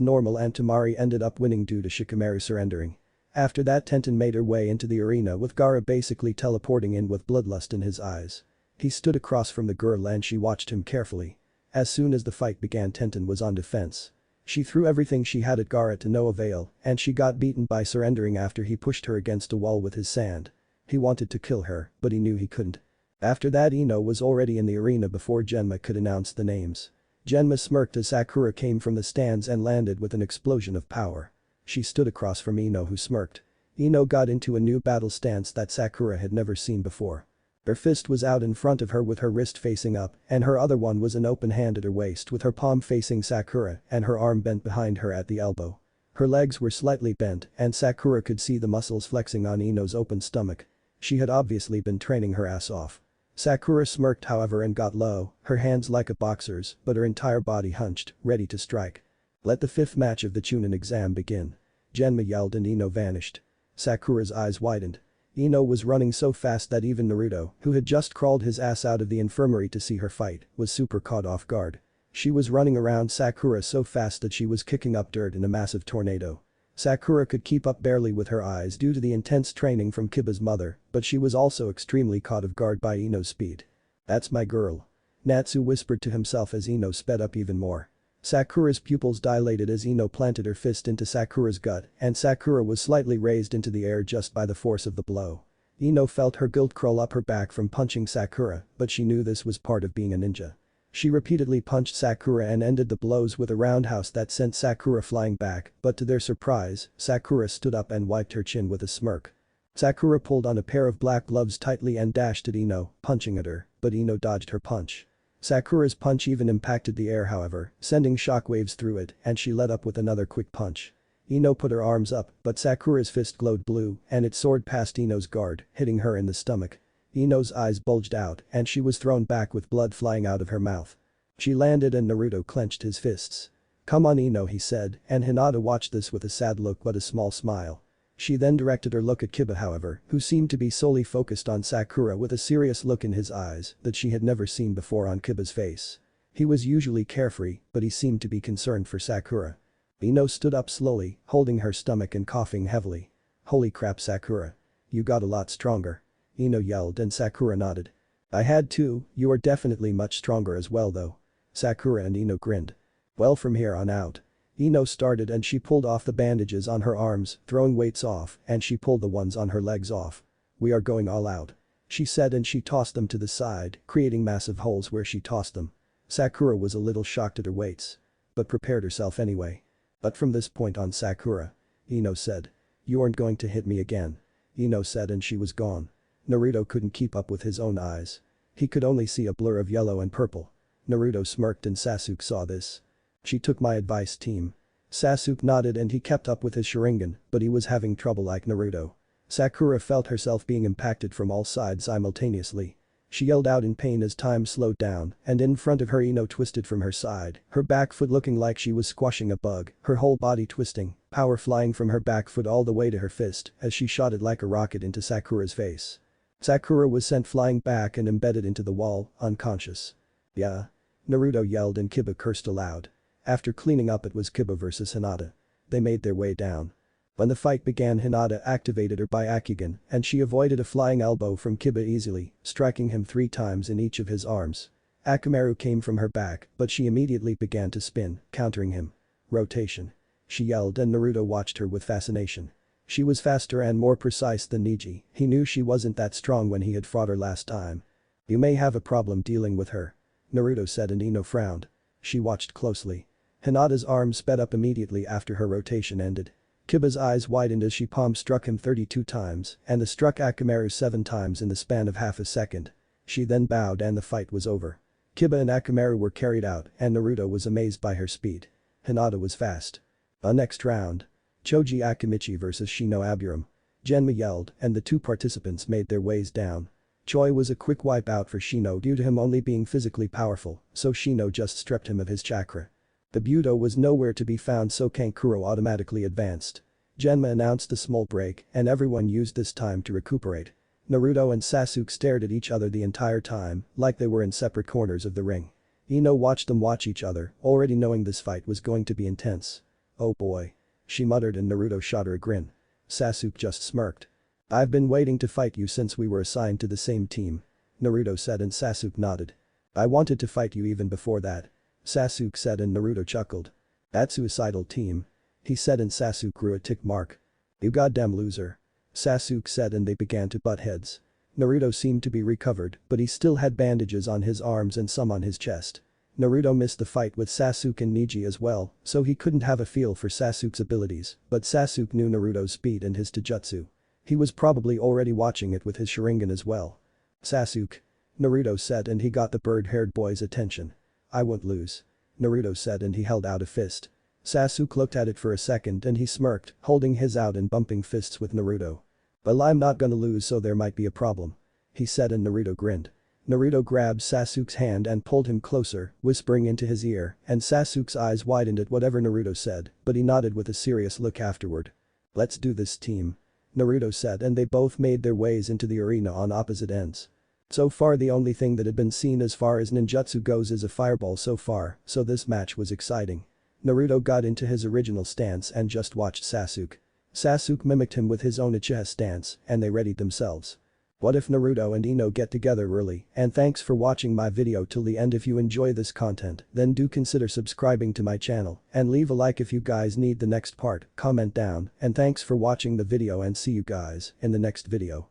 normal and Temari ended up winning due to Shikamaru surrendering. After that Tenten made her way into the arena with Gaara basically teleporting in with bloodlust in his eyes. He stood across from the girl and she watched him carefully. As soon as the fight began Tenten was on defense. She threw everything she had at Gaara to no avail and she got beaten by surrendering after he pushed her against a wall with his sand. He wanted to kill her, but he knew he couldn't. After that Ino was already in the arena before Genma could announce the names. Genma smirked as Sakura came from the stands and landed with an explosion of power. She stood across from Ino who smirked. Ino got into a new battle stance that Sakura had never seen before. Her fist was out in front of her with her wrist facing up and her other one was an open hand at her waist with her palm facing Sakura and her arm bent behind her at the elbow. Her legs were slightly bent and Sakura could see the muscles flexing on Ino's open stomach. She had obviously been training her ass off. Sakura smirked however and got low, her hands like a boxer's but her entire body hunched, ready to strike. "Let the 5th match of the Chunin exam begin." Genma yelled and Ino vanished. Sakura's eyes widened. Ino was running so fast that even Naruto, who had just crawled his ass out of the infirmary to see her fight, was super caught off guard. She was running around Sakura so fast that she was kicking up dirt in a massive tornado. Sakura could keep up barely with her eyes due to the intense training from Kiba's mother, but she was also extremely caught off guard by Ino's speed. "That's my girl," Natsu whispered to himself as Ino sped up even more. Sakura's pupils dilated as Ino planted her fist into Sakura's gut and Sakura was slightly raised into the air just by the force of the blow. Ino felt her guilt crawl up her back from punching Sakura, but she knew this was part of being a ninja. She repeatedly punched Sakura and ended the blows with a roundhouse that sent Sakura flying back, but to their surprise, Sakura stood up and wiped her chin with a smirk. Sakura pulled on a pair of black gloves tightly and dashed at Ino, punching at her, but Ino dodged her punch. Sakura's punch even impacted the air however, sending shockwaves through it and she let up with another quick punch. Ino put her arms up, but Sakura's fist glowed blue and it soared past Ino's guard, hitting her in the stomach. Ino's eyes bulged out and she was thrown back with blood flying out of her mouth. She landed and Naruto clenched his fists. "Come on Ino," he said, and Hinata watched this with a sad look but a small smile. She then directed her look at Kiba however, who seemed to be solely focused on Sakura with a serious look in his eyes that she had never seen before on Kiba's face. He was usually carefree, but he seemed to be concerned for Sakura. Ino stood up slowly, holding her stomach and coughing heavily. Holy crap, Sakura. You got a lot stronger. Ino yelled and Sakura nodded. I had to, you are definitely much stronger as well though. Sakura and Ino grinned. Well, from here on out. Ino started and she pulled off the bandages on her arms, throwing weights off, and she pulled the ones on her legs off. We are going all out. She said, and she tossed them to the side, creating massive holes where she tossed them. Sakura was a little shocked at her weights. But prepared herself anyway. But from this point on, Sakura. Ino said. You aren't going to hit me again. Ino said, and she was gone. Naruto couldn't keep up with his own eyes. He could only see a blur of yellow and purple. Naruto smirked and Sasuke saw this. She took my advice, team. Sasuke nodded and he kept up with his Sharingan, but he was having trouble like Naruto. Sakura felt herself being impacted from all sides simultaneously. She yelled out in pain as time slowed down, and in front of her Ino twisted from her side, her back foot looking like she was squashing a bug, her whole body twisting, power flying from her back foot all the way to her fist as she shot it like a rocket into Sakura's face. Sakura was sent flying back and embedded into the wall, unconscious. Yeah. Naruto yelled and Kiba cursed aloud. After cleaning up, it was Kiba versus Hinata. They made their way down. When the fight began, Hinata activated her Byakugan and she avoided a flying elbow from Kiba easily, striking him 3 times in each of his arms. Akamaru came from her back, but she immediately began to spin, countering him. Rotation. She yelled and Naruto watched her with fascination. She was faster and more precise than Neji. He knew she wasn't that strong when he had fought her last time. You may have a problem dealing with her. Naruto said and Ino frowned. She watched closely. Hinata's arm sped up immediately after her rotation ended. Kiba's eyes widened as she palm struck him 32 times and struck Akamaru 7 times in the span of half a second. She then bowed and the fight was over. Kiba and Akamaru were carried out and Naruto was amazed by her speed. Hinata was fast. Next round. Choji Akimichi vs Shino Aburam. Genma yelled and the 2 participants made their ways down. Choi was a quick wipe out for Shino due to him only being physically powerful, so Shino just stripped him of his chakra. The Budo was nowhere to be found, so Kankuro automatically advanced. Genma announced a small break and everyone used this time to recuperate. Naruto and Sasuke stared at each other the entire time like they were in separate corners of the ring. Ino watched them watch each other, already knowing this fight was going to be intense. Oh boy. She muttered and Naruto shot her a grin. Sasuke just smirked. I've been waiting to fight you since we were assigned to the same team. Naruto said and Sasuke nodded. I wanted to fight you even before that. Sasuke said and Naruto chuckled. That suicidal team. He said and Sasuke grew a tick mark. You goddamn loser. Sasuke said and they began to butt heads. Naruto seemed to be recovered, but he still had bandages on his arms and some on his chest. Naruto missed the fight with Sasuke and Neji as well, so he couldn't have a feel for Sasuke's abilities, but Sasuke knew Naruto's speed and his taijutsu. He was probably already watching it with his Sharingan as well. Sasuke. Naruto said and he got the bird-haired boy's attention. I won't lose. Naruto said and he held out a fist. Sasuke looked at it for a second and he smirked, holding his out and bumping fists with Naruto. Well, I'm not gonna lose, so there might be a problem. He said and Naruto grinned. Naruto grabbed Sasuke's hand and pulled him closer, whispering into his ear, and Sasuke's eyes widened at whatever Naruto said, but he nodded with a serious look afterward. Let's do this, team. Naruto said and they both made their ways into the arena on opposite ends. So far the only thing that had been seen as far as ninjutsu goes is a fireball so far, so this match was exciting. Naruto got into his original stance and just watched Sasuke. Sasuke mimicked him with his own Uchiha stance and they readied themselves. What if Naruto and Ino get together early? And thanks for watching my video till the end. If you enjoy this content, then do consider subscribing to my channel and leave a like if you guys need the next part, comment down, and thanks for watching the video and see you guys in the next video.